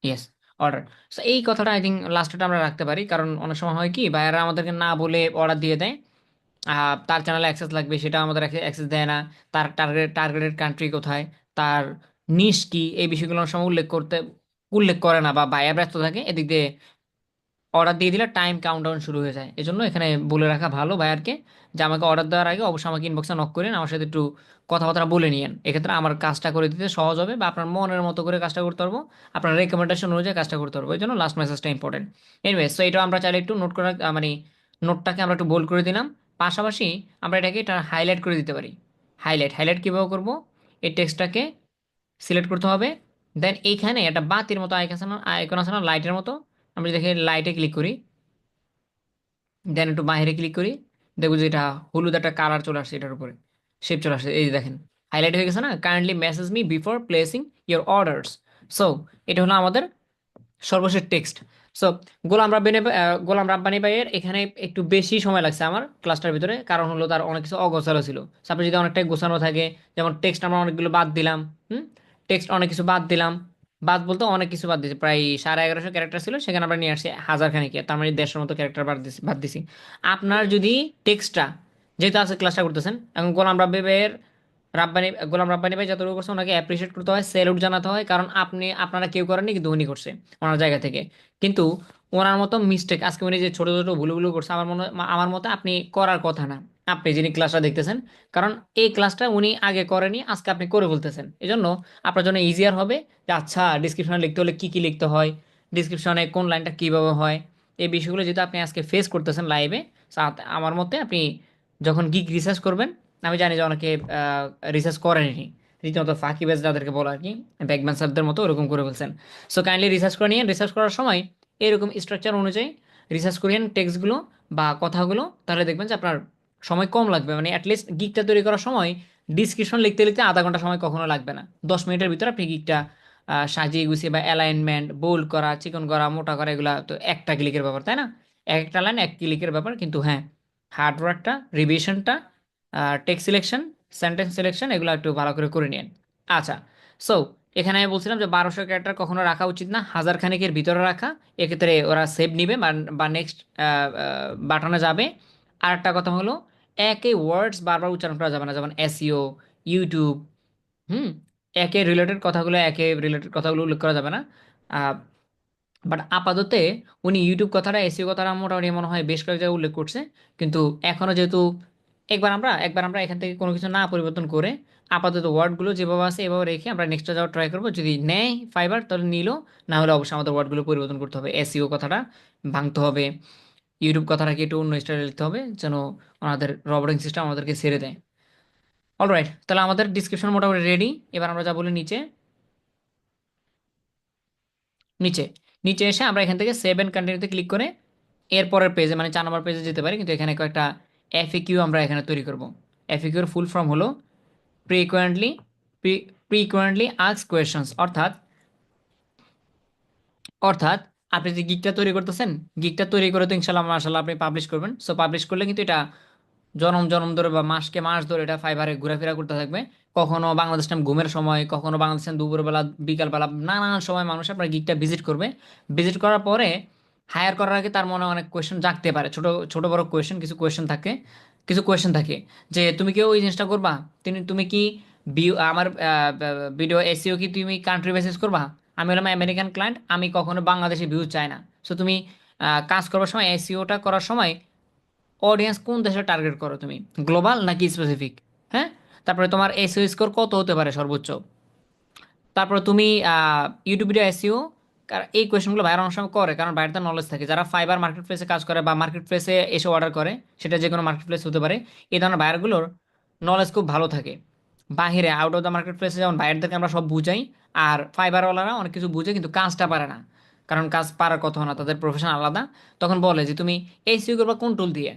Yes, order. সো এই কথাটা আই থিঙ্ক লাস্টটা আমরা রাখতে পারি, কারণ অনেক সময় হয় কি ভাইয়ারা আমাদেরকে না বলে অর্ডার দিয়ে দেয়, তার চ্যানেলে অ্যাক্সেস লাগবে সেটা আমাদের অ্যাক্সেস দেয় না, তার টার্গেটেড কান্ট্রি কোথায়, তার নিশ কি, এই বিষয়গুলো অনেক সময় উল্লেখ করে না, বা বায়া ব্যস্ত থাকে, এদিক দিয়ে অর্ডার দিয়ে দিলে টাইম কাউন্টডাউন শুরু হয়ে যায়। এজন্য এখানে বলে রাখা ভালো ভাইয়ারকে, যে আমাকে অর্ডার দেওয়ার আগে অবশ্যই আমাকে ইনবক্সে নক করেন, আমার সাথে একটু কথাবার্তা বলে নিয়েন, এক্ষেত্রে আমার কাজটা করে দিতে সহজ হবে, বা আপনার মনের মতো করে কাজটা করতে পারবো, আপনার রেকমেন্ডেশন অনুযায়ী কাজটা করতে পারবো, এই জন্য লাস্ট মেসেজটা ইম্পর্টেন্ট। এনিওয়ে, সো এটা আমরা চাইলে একটু নোট করে মানে নোটটাকে আমরা একটু বোল্ড করে দিলাম, পাশাপাশি আমরা এটাকে এটা হাইলাইট করে দিতে পারি। হাইলাইট কীভাবে করবো, এই টেক্সটটাকে সিলেক্ট করতে হবে, দেন এইখানে একটা বাতির মতো আইকন আছে না, লাইটের মতো, আমরা দেখে লাইটে ক্লিক করি, দেন একটু বাইরে ক্লিক করি, দেখবো যে এটা হলুদ একটা কালার চলে আসছে, এটার উপরে শেপ চলে আসছে, এই যে দেখেন হাইলাইট হয়ে গেছে না, kindly message me before placing your orders. So এটা হলো আমাদের সর্বশেষ টেক্সট। সো গোলাম রাব্বানি ভাইয়ের এখানে একটু বেশি সময় লাগছে আমার ক্লাসটার ভিতরে, কারণ হলো তার অনেক কিছু অগোছালো ছিল। সাপোজ যদি অনেকটাই গোছানো থাকে, যেমন টেক্সট আমরা অনেকগুলো বাদ দিলাম, টেক্সট অনেক কিছু বাদ দিলাম, বাদ বলতে অনেক কিছু বাদ দিয়েছি, প্রায় 1150 ক্যারেক্টার ছিল, সেখানে আমরা নিয়ে আসছি 1000 খানিকে, তার মানে 150 মতো ক্যারেক্টার বাদ দিছি। আপনার যদি টেক্সটটা, যেহেতু আছে ক্লাসটা করতেছেন এখন, গোলাম রাব্বানি ভাই যতটুকু করছে ওনাকে অ্যাপ্রিসিয়েট করতে হয়, স্যালুট জানাতে হয়, কারণ আপনারা কেউ করেননি, কিন্তু উনি করছে ওনার জায়গা থেকে। কিন্তু ওনার মতো মিস্টেক আজকে উনি যে ছোট ছোট ভুলগুলো করছে, আমার মতে আপনি করার কথা না, আপনি যিনি ক্লাসটা দেখতেছেন, কারণ এই ক্লাসটা উনি আগে করেনি, আজকে আপনি করে বলতেছেন, এই জন্য আপনার জন্য ইজিয়ার হবে যে আচ্ছা ডিসক্রিপশনে লিখতে হলে কি কি লিখতে হয়, ডিসক্রিপশনে কোন লাইনটা কীভাবে হয়, এই বিষয়গুলো যেহেতু আপনি আজকে ফেস করতেছেন লাইভে, আমার মতে আপনি যখন গিগ রিসার্চ করবেন, আমি জানি যে অনেকে রিসার্চ করেনি, রীতিমতো ফাঁকিবাজ যাদেরকে বলা আর কি, ব্যাকবেঞ্চারদের মতো ওরকম করে ফেলছেন। সো কাইন্ডলি রিসার্চ করে নিয়ে রিসার্চ করার সময় এরকম স্ট্রাকচার অনুযায়ী রিসার্চ করিয়েন টেক্সটগুলো বা কথাগুলো, তাহলে দেখবেন যে আপনার সময় কম লাগবে। মানে অ্যাটলিস্ট গিকটা তৈরি করার সময় ডিসক্রিপশন লিখতে লিখতে আধা ঘন্টা সময় কখনো লাগবে না, 10 মিনিটের ভিতরে আপনি গিকটা সাজিয়ে গুছিয়ে বা অ্যালাইনমেন্ট বোল্ড করা, চিকন করা, মোটা করা, এগুলো তো একটা ক্লিকের ব্যাপার, তাই না? এক একটা লাইন এক ক্লিকের ব্যাপার, কিন্তু হ্যাঁ, হার্ডওয়ার্কটা, রিভিশনটা, টেক্সট সিলেকশন, সেন্টেন্স সিলেকশন, এগুলো একটু ভালো করে করে নিন। আচ্ছা, সো এখানে আমি বলছিলাম যে 1200 ক্যারেক্টার কখনো রাখা উচিত না, হাজার খানেকের ভিতরে রাখা, এক্ষেত্রে ওরা সেভ নিবে বা নেক্সট বাটনে যাবে। আর একটা কথা হলো, একই ওয়ার্ডস বারবার উচ্চারণ করা যাবে না, যেমন এসইও, ইউটিউব, হুম, একে রিলেটেড কথাগুলো উল্লেখ করা যাবে না। বাট আপাততে উনি ইউটিউব কথাটা, এসইও কথাটা মোটামুটি মনে হয় বেশ কয়েক জায়গায় উল্লেখ করছে। কিন্তু এখনও যেহেতু একবার আমরা এখান থেকে কোনো কিছু না পরিবর্তন করে আপাতত ওয়ার্ডগুলো যেভাবে আছে এভাবে রেখে আমরা নেক্সটে যাওয়ার ট্রাই করবো। যদি নেয় ফাইবার তাহলে নিল, না হলে অবশ্যই আমাদের ওয়ার্ডগুলো পরিবর্তন করতে হবে, এসইও কথাটা ভাঙতে হবে, ইউটিউব কথাটাকে একটু অন্য স্টাইলে লিখতে হবে, যেন ওনাদের রবটিং সিস্টেম আমাদেরকে ছেড়ে দেয়। অলরাইট, তাহলে আমাদের ডিসক্রিপশন মোটামুটি রেডি। এবার আমরা যা বলি নিচে নিচে নিচে এসে আমরা এখান থেকে সেভ এন্ড কন্টিনিউতে ক্লিক করে এরপরের পেজে, মানে 4 নম্বর পেজে যেতে পারি, কিন্তু এখানে কয়েকটা এফএকিউ আমরা এখানে তৈরি করব। এফএকিউর ফুল ফর্ম হলো ফ্রিকোয়েন্টলি ফ্রিকোয়েন্টলি আস্ক কোয়েশ্চেন্স। অর্থাৎ অর্থাৎ আপনি যে গিকটা তৈরি করতেছেন, গিকটা তৈরি করে তো ইনশাল্লাহ মাশাল্লাহ আপনি পাবলিশ করবেন। সো পাবলিশ করলে কিন্তু এটা জনম জনম ধরে বা মাসকে মাস ধরে এটা ফাইবারে ঘোরাফেরা করতে থাকবে। কখনো বাংলাদেশ টাইম ঘুমের সময়, কখনো বাংলাদেশ টাইম দুপুরবেলা, বিকালবেলা, নানান সময় মানুষ আপনার গিকটা ভিজিট করবে। ভিজিট করার পরে হায়ার করার আগে তার মনে অনেক কোয়েশ্চেন জাগতে পারে, ছোট ছোট বড় কোয়েশ্চেন, কিছু কোয়েশ্চেন থাকে যে তুমি কি ওই জিনিসটা করবা, তুমি কি আমার ভিডিও এসইও কি তুমি কান্ট্রি বেসিস করবা? আমি হলাম আমেরিকান ক্লায়েন্ট, আমি কখনো বাংলাদেশে ভিউজ চাই না। সো তুমি কাজ করবার সময়, এসইওটা করার সময় অডিয়েন্স কোন দেশে টার্গেট করো তুমি, গ্লোবাল নাকি স্পেসিফিক? হ্যাঁ, তারপরে তোমার এসইও স্কোর কত হতে পারে সর্বোচ্চ? তারপরে তুমি ইউটিউব ভিডিও এসইও, এই কোয়েশ্চেনগুলো বাইরে অনেক সময় করে, কারণ বাইরে তার নলেজ থাকে। যারা ফাইবার মার্কেট প্লেসে কাজ করে বা মার্কেট প্লেসে এসে অর্ডার করে, সেটা যে কোনো মার্কেট প্লেস হতে পারে, এই ধরনের বায়ারগুলোর নলেজ খুব ভালো থাকে। বাহিরে আউট অফ দ্য মার্কেট প্লেসে যেমন বায়ারদেরকে আমরা সব বুঝাই, আর ফাইবারওয়ালারা অনেক কিছু বুঝে কিন্তু কাজটা পারে না, কারণ কাজ পারার কথা না, তাদের প্রফেশন আলাদা। তখন বলে যে তুমি এসইও করবা কোন টুল দিয়ে,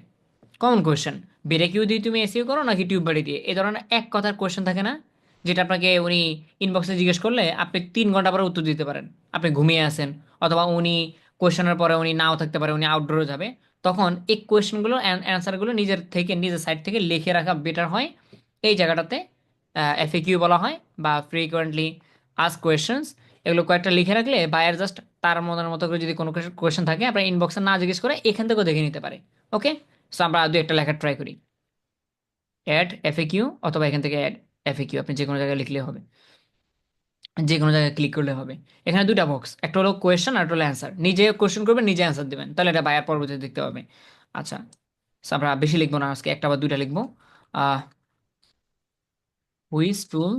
কমন কোয়েশ্চেন, বেরে কিউ দিয়ে তুমি এসইও করো নাকি টিউব বাড়ি দিয়ে, এই ধরনের এক কথার কোয়েশ্চেন থাকে না, যেটা আপনাকে উনি ইনবক্সে জিজ্ঞেস করলে আপনি 3 ঘন্টা পরে উত্তর দিতে পারেন, আপনি ঘুমিয়ে আছেন, অথবা উনি কোয়েশ্চেনের পরে উনি নাও থাকতে পারে, উনি আউটডোরে যাবে। তখন এই কোয়েশ্চেনগুলো অ্যান্সারগুলো নিজের সাইড থেকে লিখে রাখা বেটার হয়। এই জায়গাটাতে এফএকিউ বলা হয়, বা ফ্রিকোয়েন্টলি আস্ক কোয়েশ্চেন্স। এগুলো কয়েকটা লিখে রাখলে বায়ার জাস্ট তার মনের মতো করে যদি কোনো কোয়েশ্চেন থাকে আপনার ইনবক্সে না জিজ্ঞেস করে এখান থেকেও দেখে নিতে পারে। ওকে, সো আমরা দু একটা লেখা ট্রাই করি, অ্যাড এফএকিউ, অথবা এখান থেকে অ্যাড এফএকিউ, আপনি যে কোনো জায়গায় লিখলে হবে, যে কোনো জায়গায় ক্লিক করলে হবে। এখানে দুটা বক্স, একটা হলো কোয়েশ্চেন আর একটা হলো অ্যান্সার, নিজে কোয়েশ্চেন করবেন নিজে অ্যান্সার দেবেন, তাহলে এটা বায়ার পরবর্তীতে দেখতে পাবে। আচ্ছা, so আমরা বেশি লিখবো না আজকে, একটা বা দুইটা লিখবো। Which tool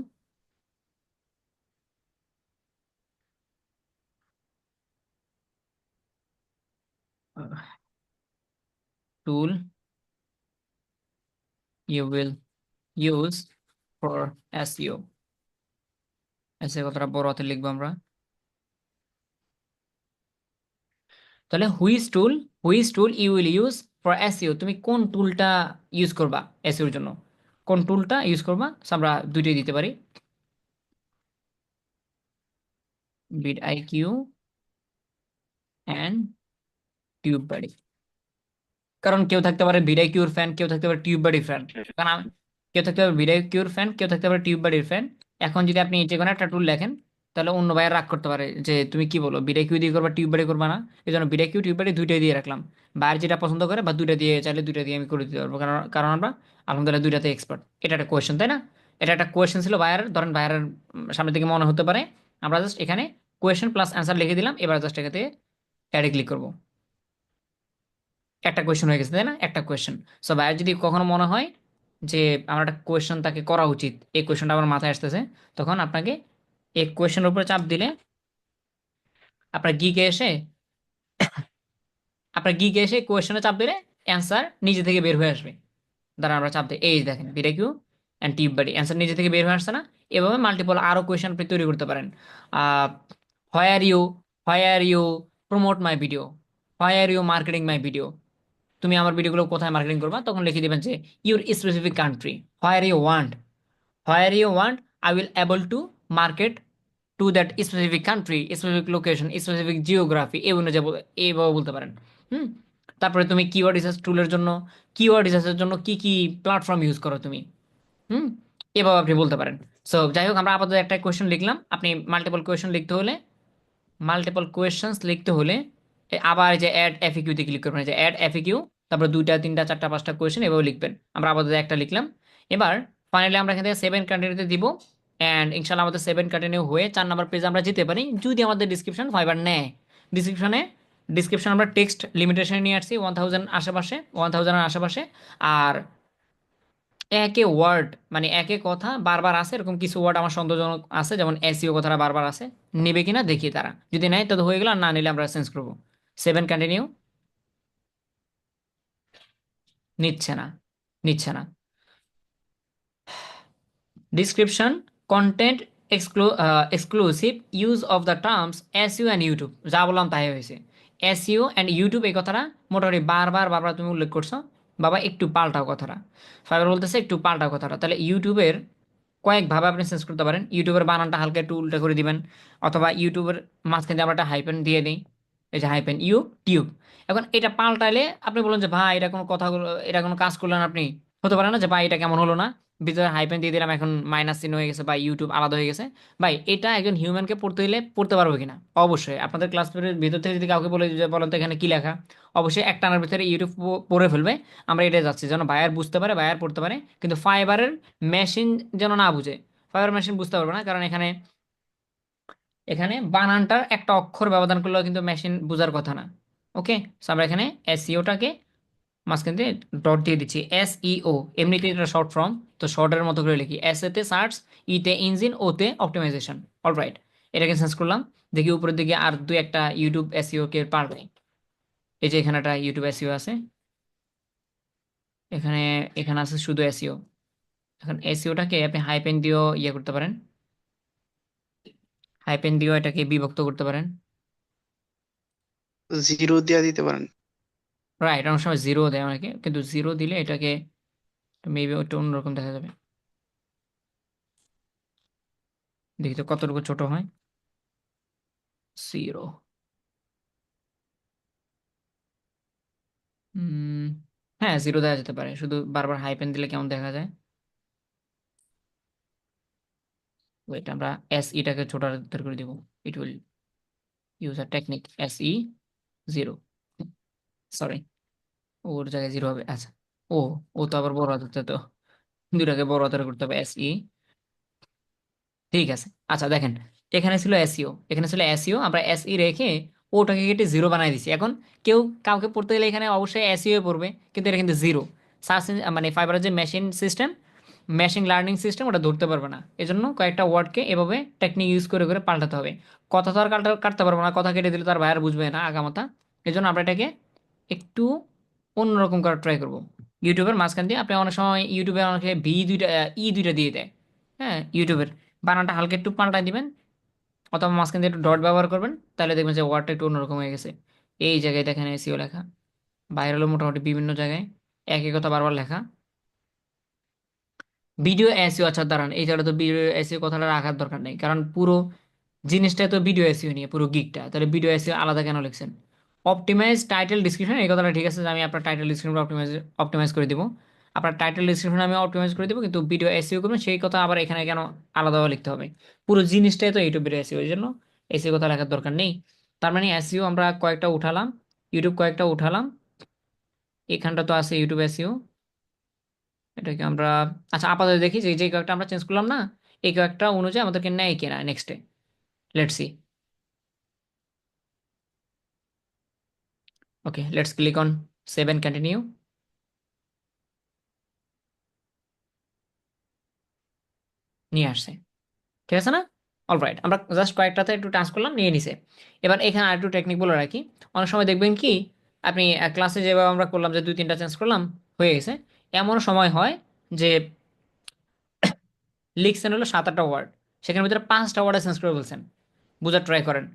tool you will use for SEO. এসে কথাটা বড় হাতে লিখবো আমরা। তাহলে which tool you will use for SEO, তুমি কোন টুলটা ইউজ করবা এসইওর জন্য, কোন টুলটা ইউজ করবা? So আমরা দুইটাই দিতে পারি, বিড আইকিউ অ্যান্ড টিউব বাড়ি। কারণ কেউ থাকতে পারে ভিডাই কিউর ফ্যান, কেউ থাকতে পারে টিউব বাড়ির ফ্যান, কারণ কেউ থাকতে পারে ভিডাই কিউর ফ্যান, কেউ থাকতে পারে টিউব বাড়ির ফ্যান। এখন যদি আপনি যে কোনো একটা টুল লেখেন, তাহলে অন্য ভাইয়ের রাগ করতে পারে যে তুমি কি বলো, ভিডাই কিউ দিয়ে করবা টিউব বাড়ি করবা না। এই জন্য ভিডাই কিউ টিউব বাড়ি দুইটাই দিয়ে রাখলাম, বাইরে যেটা পছন্দ করে বা দুইটা দিয়ে চাইলে দুইটা দিয়ে আমি করে দিতে পারবো, কারণ কারণ আমরা আলহামদুলিল্লাহ দুইটাতে এক্সপার্ট। এটা একটা কোয়েশ্চেন, তাই না? এটা একটা কোয়েশ্চেন ছিল ভাইয়ার, ধরেন ভাইয়ার সামনে থেকে মনে হতে পারে, আমরা জাস্ট এখানে কোয়েশ্চেন প্লাস অ্যান্সার লিখে দিলাম, এবার জাস্ট এখানে অ্যাডে ক্লিক করবো। একটা কোয়েশ্চেন হয়ে গেছে, তাই না? একটা কোয়েশ্চেন। সো ভাইয়ের যদি কখনো মনে হয় যে আমার একটা কোয়েশ্চেন তাকে করা উচিত, এই কোয়েশ্চেনটা আমার মাথায় আসতেছে, তখন আপনাকে এই কোয়েশ্চেনের উপরে চাপ দিলে আপনার গিকে এসে কোয়েশ্চেনে চাপ দিলে অ্যান্সার নিজে থেকে বের হয়ে আসবে। দাঁড়া আমরা চাপ দিই, এই দেখেন বিটাকিউ অ্যান্ড টিউব বডি অ্যান্সার নিজে থেকে বের হয়ে আসছে না? এভাবে মাল্টিপল আরো কোয়েশ্চেন আপনি তৈরি করতে পারেন। Where you where you promote my video, where you marketing my video, তুমি আমার ভিডিওগুলো কোথায় মার্কেটিং করবা, তখন লিখে দিবেন যে your specific country, where you want I will able to market to that specific country, specific location, specific geography, এই অনুযায়ী এইভাবে বলতে পারেন। হুম। তারপরে তুমি কিওয়ার্ড রিসার্চ টুলের জন্য, কিওয়ার্ড রিসার্চের জন্য কি কি প্ল্যাটফর্ম ইউজ করো তুমি। হুম। এভাবে আপনি বলতে পারেন। সো যাই হোক, আমরা আপাতত একটা কোয়েশ্চেন লিখলাম। আপনি মাল্টিপল কোয়েশ্চেন্স লিখতে হলে আবার এই যে অ্যাড এফিকিউতে ক্লিক করবেন, এই যে অ্যাড এফিকিউ, তারপর 2টা 3টা 4টা 5টা কোয়েশ্চেন এভাবে লিখবেন। আমরা আপাতত একটা লিখলাম। এবার ফাইনালি আমরা এখান থেকে 7 কন্টিনিউতে দিব, অ্যান্ড ইনশাল্লাহ আমাদের 7 কন্টিনিউ হয়ে 4 নাম্বার পেজে আমরা যেতে পারি যদি আমাদের ডিসক্রিপশন ফাইবার নেয়। ডিসক্রিপশন আমরা টেক্সট লিমিটেশন নিয়ে আসছি 1000 আশেপাশে, 1000 এর আশেপাশে। আর একে ওয়ার্ড মানে একে কথা বারবার আছে, এরকম কিছু ওয়ার্ড আমার সন্দেহজনক আছে, যেমন এসইও কথাটা বারবার আছে। নেবে কিনা দেখি তারা, যদি নেয় তবে হয়ে গেল, আর না নিলে আমরা চেঞ্জ করবো। 7 কন্টিনিউ, নিচ্ছে না, নিচ্ছে না। Description content exclusive use of the terms SEO and YouTube, যা বললাম তাই হয়েছে। এসইও অ্যান্ড ইউটিউব এই কথাটা মোটামুটি বারবার বারবার তুমি উল্লেখ করছো, বাবা একটু পাল্টাও কথাটা। ফাইবার বলতেছে একটু পাল্টাও কথাটা। তাহলে ইউটিউবের কয়েকভাবে আপনি চেঞ্জ করতে পারেন। ইউটিউবের বানানটা হালকা একটু উল্টা করে দিবেন, অথবা ইউটিউবের মাঝখানে দিয়ে আমরা একটা হাইপেন দিয়ে দিই, এই যে হাইপেন ইউ টিউব। এখন এটা পাল্টাইলে আপনি বলুন যে ভাই এটা কোনো কথাগুলো, এটা কোনো কাজ করলেন আপনি, হতে পারে না যে ভাই এটা কেমন হলো না, ভিতরে হাইপেন দিয়ে দিলাম এখন মাইনাস চিহ্ন হয়ে গেছে বা ইউটিউব আলাদা হয়ে গেছে। ভাই এটা একজন হিউম্যানকে পড়তে হলে পড়তে পারবে কিনা? অবশ্যই। আপনাদের ক্লাসের ভিতর থেকে যদি কাউকে বলে যে বলেন তো এখানে কি লেখা, অবশ্যই একটানার ভিতরে ইউটিউব পড়ে ফেলবে। আমরা এটা যাচ্ছি যেন বায়ার বুঝতে পারে, বায়ার পড়তে পারে, কিন্তু ফাইবারের মেশিন যেন না বুঝে। ফাইবার মেশিন বুঝতে পারবে না, কারণ এখানে এখানে বানানটার একটা অক্ষর ব্যবধান করলেও কিন্তু মেশিন বোঝার কথা না। ওকে। আমরা এখানে এসইওটাকে মাঝখান দিয়ে ডট দিয়ে দিচ্ছি, এসইও এমনিতে এটা শর্ট ফর্ম, তো শর্টের মতো করে লিখি, এস এতে সার্চ, ইতে ইঞ্জিন, ওতে অপটিমাইজেশন। অলরাইট, এটাকে চেঞ্জ করলাম। দেখি উপরের দিকে আর দুই একটা ইউটিউব এসইও কে পারবে। এই যে এখানে একটা ইউটিউব এসইও আছে, এখানে এখানে আছে শুধু এসইও। এখন এসইওটাকে আপনি হাইপেন দিয়েও ইয়ে করতে পারেন, হাইপেন দিয়েও এটাকে বিভক্ত করতে পারেন। জিরো দিয়া দিতে পারেন। রাইট, অনেক সময় জিরো দেয় অনেকে, কিন্তু জিরো দিলে এটাকে মেবি একটু অন্যরকম দেখা যাবে। দেখি তো কতটুকু ছোট হয়। জিরো। হ্যাঁ, জিরো দেওয়া যেতে পারে, শুধু বারবার হাইপেন দিলে কেমন দেখা যায়। ওইটা আমরা এস ইটাকে ছোট হাতের করে দিব। It will use a technique S E zero, sorry, ওর জায়গায় জিরো হবে। আচ্ছা, ও ও তো আবার বড় হাতের, তো দুটাকে বড় হাতের করতে হবে, এস ই। ঠিক আছে। আচ্ছা দেখেন, এখানে ছিল এসইও, এখানে ছিল এসইও, আমরা এসই রেখে ওটাকে কেটে জিরো বানাই দিছি। এখন কেউ কাউকে পড়তে গেলে এখানে অবশ্যই এসইও পড়বে, কিন্তু এটা কিন্তু জিরো। সার্চ মানে ফাইবারের যে machine system, machine learning system, ওটা ধরতে পারবে না। এজন্য কয়েকটা ওয়ার্ডকে এভাবে টেকনিক ইউজ করে করে পাল্টাতে হবে। কথা তো আর কাটতে পারবো না, কথা কেটে দিলে তার ভাইয়ার বুঝবে না আগামাতা। এজন্য আমরা এটাকে একটু অন্যরকম করার ট্রাই করবো। ইউটিউবের মাঝখান দিয়ে আপনি অনেক সময় ইউটিউবে অনেকে ভি দুইটা ই দুইটা দিয়ে দেয়। হ্যাঁ, ইউটিউবের বানানটা হালকা একটু পাল্টাই দিবেন, অথবা মাঝখান দিয়ে একটু ডট ব্যবহার করবেন, তাহলে দেখবেন যে ওয়ার্ডটা একটু অন্যরকম হয়ে গেছে। এই জায়গায় দেখেন এসিও লেখা, বাইরে হলো মোটামুটি বিভিন্ন জায়গায় একই কথা বারবার লেখা। ভিডিও এসইও, আচ্ছা দাঁড়ান, এই জায়গাটা তো ভিডিও এসইও কথাটা রাখার দরকার নেই, কারণ পুরো জিনিসটা তো ভিডিও এসইও নিয়ে, পুরো গিকটা, তাহলে ভিডিও এসইও আলাদা কেন লিখছেন? অপটিমাইজ টাইটেল ডিসক্রিপশন, এই কথাটা ঠিক আছে যে আমি আপনার টাইটেল ডিসক্রিপশন অপটিমাইজ করে দিব, আপনার টাইটেল ডিসক্রিপশন আমি অপটিমাইজ করে দিব, কিন্তু ভিডিও এসইও করবেন সেই কথা আবার এখানে কেন আলাদাভাবে লিখতে হবে? পুরো জিনিসটাই তো ইউটিউব ভিডিও এসইও, এই জন্য এসইও কথা লেখার দরকার নেই। তার মানে এসইও আমরা কয়েকটা উঠালাম, ইউটিউব কয়েকটা উঠালাম, এখানটা তো আছে ইউটিউব এসইও, এটাকে আমরা, আচ্ছা আপাতত দেখি যে যে কয়েকটা আমরা চেঞ্জ করলাম না, এই কয়েকটা অনুযায়ী আমাদেরকে নেয় কিনা নেক্সটে। Let's see. Okay, let's click on save and continue. নিয়ে আসছে, ঠিক আছে না? অলরাইট, আমরা জাস্ট কয়েকটাতে একটু টাচ করলাম, নিয়ে নিছে। এবার এখানে আরেকটু টেকনিক বলে রাখি। অনেক সময় দেখবেন কি, আপনি ক্লাসে যেভাবে আমরা করলাম যে 2-3টা চেঞ্জ করলাম, হয়ে গেছে। এমন সময় হয় যে লিখছেন হলো 7-8টা ওয়ার্ড, সেখানের ভিতরে 5টা ওয়ার্ডে চেঞ্জ করে বলছেন। বোঝার ট্রাই করেন।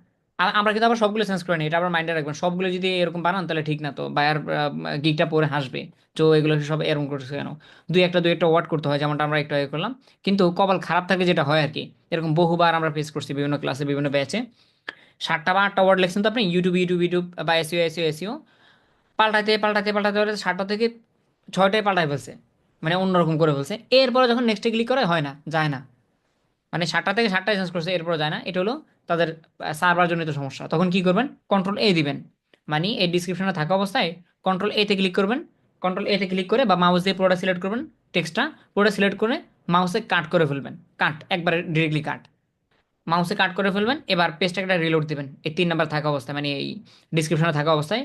আমরা কিন্তু আবার সবগুলো চেঞ্জ করে নিই, এটা আবার মাইন্ডে রাখবেন। সবগুলো যদি এরকম বানান তাহলে ঠিক না, তো বায়ার গিকটা পরে হাসবে। তো এগুলো সব এরকম করতেছে কেন। দুই একটা ওয়ার্ড করতে হয়, যেমনটা আমরা একটু আগে করলাম। কিন্তু কপাল খারাপ থাকলে যেটা হয় আর কি, এরকম বহুবার আমরা ফেস করছি বিভিন্ন ক্লাসে বিভিন্ন ব্যাচে। 7টা বা 8টা ওয়ার্ড লিখছেন তো আপনি, ইউটিউব ইউটিউব ইউটিউব বা এসিও এসিও এসিও, পাল্টাতে পাল্টাতে পাল্টাতে পাল্টাতে 7টা থেকে 6টায় পাল্টায় ফেলছে, মানে অন্যরকম করে ফেলছে। এরপরে যখন নেক্সটে ক্লিক করে হয় না, যায় না। মানে 7টা থেকে 7টায় চেঞ্জ করছে, এরপর যায় না। এটা হলো তাদের সার্ভার জনিত সমস্যা। তখন কি করবেন, কন্ট্রোল A দিবেন। মানে এই ডিসক্রিপশনে থাকা অবস্থায় কন্ট্রোল A তে ক্লিক করবেন। কন্ট্রোল A তে ক্লিক করে বা মাউস দিয়ে পুরোটা সিলেক্ট করবেন, টেক্সটটা পুরোটা সিলেক্ট করে মাউসে কাট করে ফেলবেন। কাট, একবারে ডিরেক্টলি কাট, মাউসে কাট করে ফেলবেন। এবার পেজটাকে একটা রিলোড দিবেন এই 3 নাম্বার থাকা অবস্থায়, মানে এই ডিসক্রিপশনে থাকা অবস্থায়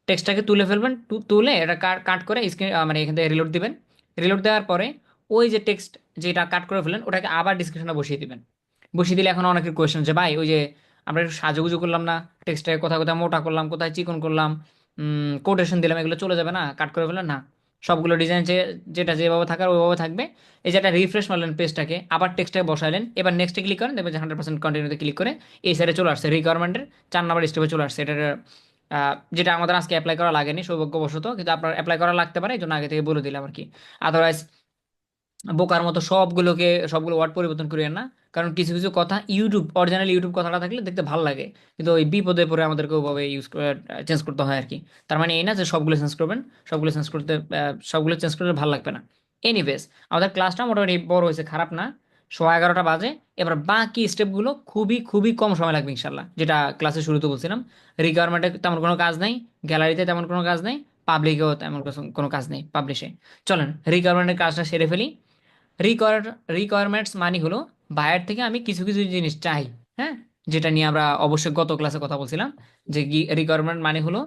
টেক্সটটাকে তুলে ফেলবেন। তুলে এটা কাট করে স্ক্রিন মানে এখান থেকে রিলোড দিবেন। রিলোড দেওয়ার পরে ওই যে টেক্সট যেটা কাট করে ফেলেন ওটাকে আবার ডিসক্রিপশনে বসিয়ে দিবেন। বসিয়ে দিলে এখন অনেকের কোয়েশ্চেন যে ভাই ওই যে আমরা একটু সাজুগুজু করলাম না, টেক্সটটাকে কোথায় কোথায় মোটা করলাম, কোথায় চিকন করলাম, কোটেশন দিলাম, এগুলো চলে যাবে না কাট করে ফেললেন না? সবগুলো ডিজাইন যেটা যেভাবে থাকার ওইভাবে থাকবে। এই যে একটা রিফ্রেশ মারলেন পেজটাকে, আবার টেক্সটটাকে বসাইলেন, এবার নেক্সটে ক্লিক করেন, দেখবেন যে 100% কন্টিনিউতে ক্লিক করে এই সাইডে চলে আসছে, রিকোয়ারমেন্টের 4 নাম্বার স্টেপে চলে আসছে। এটার যেটা আমাদের আজকে অ্যাপ্লাই করা লাগেনি সৌভাগ্যবশত, কিন্তু আপনার অ্যাপ্লাই করা লাগতে পারে, এই জন্য আগে থেকে বলে দিলাম আর কি। আদারওয়াইজ বোকার মতো সবগুলো ওয়ার্ড পরিবর্তন করিয়েন না। কারণ কিছু কিছু কথা ইউটিউব অরিজিনাল ইউটিউব কথাটা থাকলে দেখতে ভালো লাগে, কিন্তু ওই বিপদে পড়ে আমাদেরকে ওইভাবে চেঞ্জ করতে হয় আর কি। তার মানে এই না যে সবগুলো চেঞ্জ করবেন, সবগুলো চেঞ্জ করতে ভালো লাগবে না। এনিওয়েজ, আমাদের ক্লাসটা মোটামুটি বড় হয়েছে, খারাপ না। 11:15 বাজে। এবার বাকি স্টেপগুলো খুবই খুবই কম সময় লাগবে ইনশাল্লাহ, যেটা ক্লাসের শুরুতে বলছিলাম। রিকোয়ারমেন্টে তেমন কোনো কাজ নেই, গ্যালারিতে তেমন কোনো কাজ নেই, পাবলিকেও তেমন কোনো কাজ নেই, পাবলিশে। চলেন রিকোয়ারমেন্টের কাজটা সেরে ফেলি। রিকোয়ার রিকোয়ারমেন্টস মানে হলো বায়ার থেকে আমি কিছু কিছু জিনিস চাই। হ্যাঁ, যেটা নিয়ে আমরা অবশ্যই গত ক্লাসে কথা বলছিলাম, যে রিকোয়ারমেন্ট মানে হলো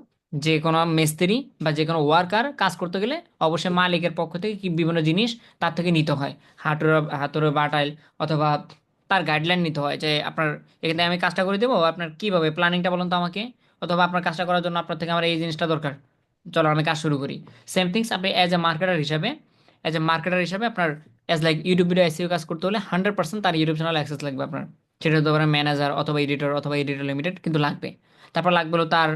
যে কোনো মিস্ত্রি বা যে কোনো ওয়ার্কার কাজ করতে গেলে অবশ্যই মালিকের পক্ষ থেকে কি বিভিন্ন জিনিস তার থেকে নিতে হয়। হাতুড়ে হাতুড়ে বাটাইল, অথবা তার গাইডলাইন নিতে হয় যে আপনার এখানে আমি কাজটা করে দেবো, আপনার কিভাবে প্ল্যানিংটা বলুন তো আমাকে, অথবা আপনার কাজটা করার জন্য আপনার থেকে আমার এই জিনিসটা দরকার, চলো আমি কাজ শুরু করি। সেম থিংস আপনি অ্যাজ এ মার্কেটার হিসাবে আপনার লাইক ইউটিউব ভিডিও এসইও কাজ করতে হলে 100% তার ইউটিউব চ্যানেল অ্যাক্সেস লাগবে আপনার। সেটা হতে পারে ম্যানেজার অথবা এডিটর লিমিটেড, কিন্তু লাগবে। তারপর লাগবে হলো তার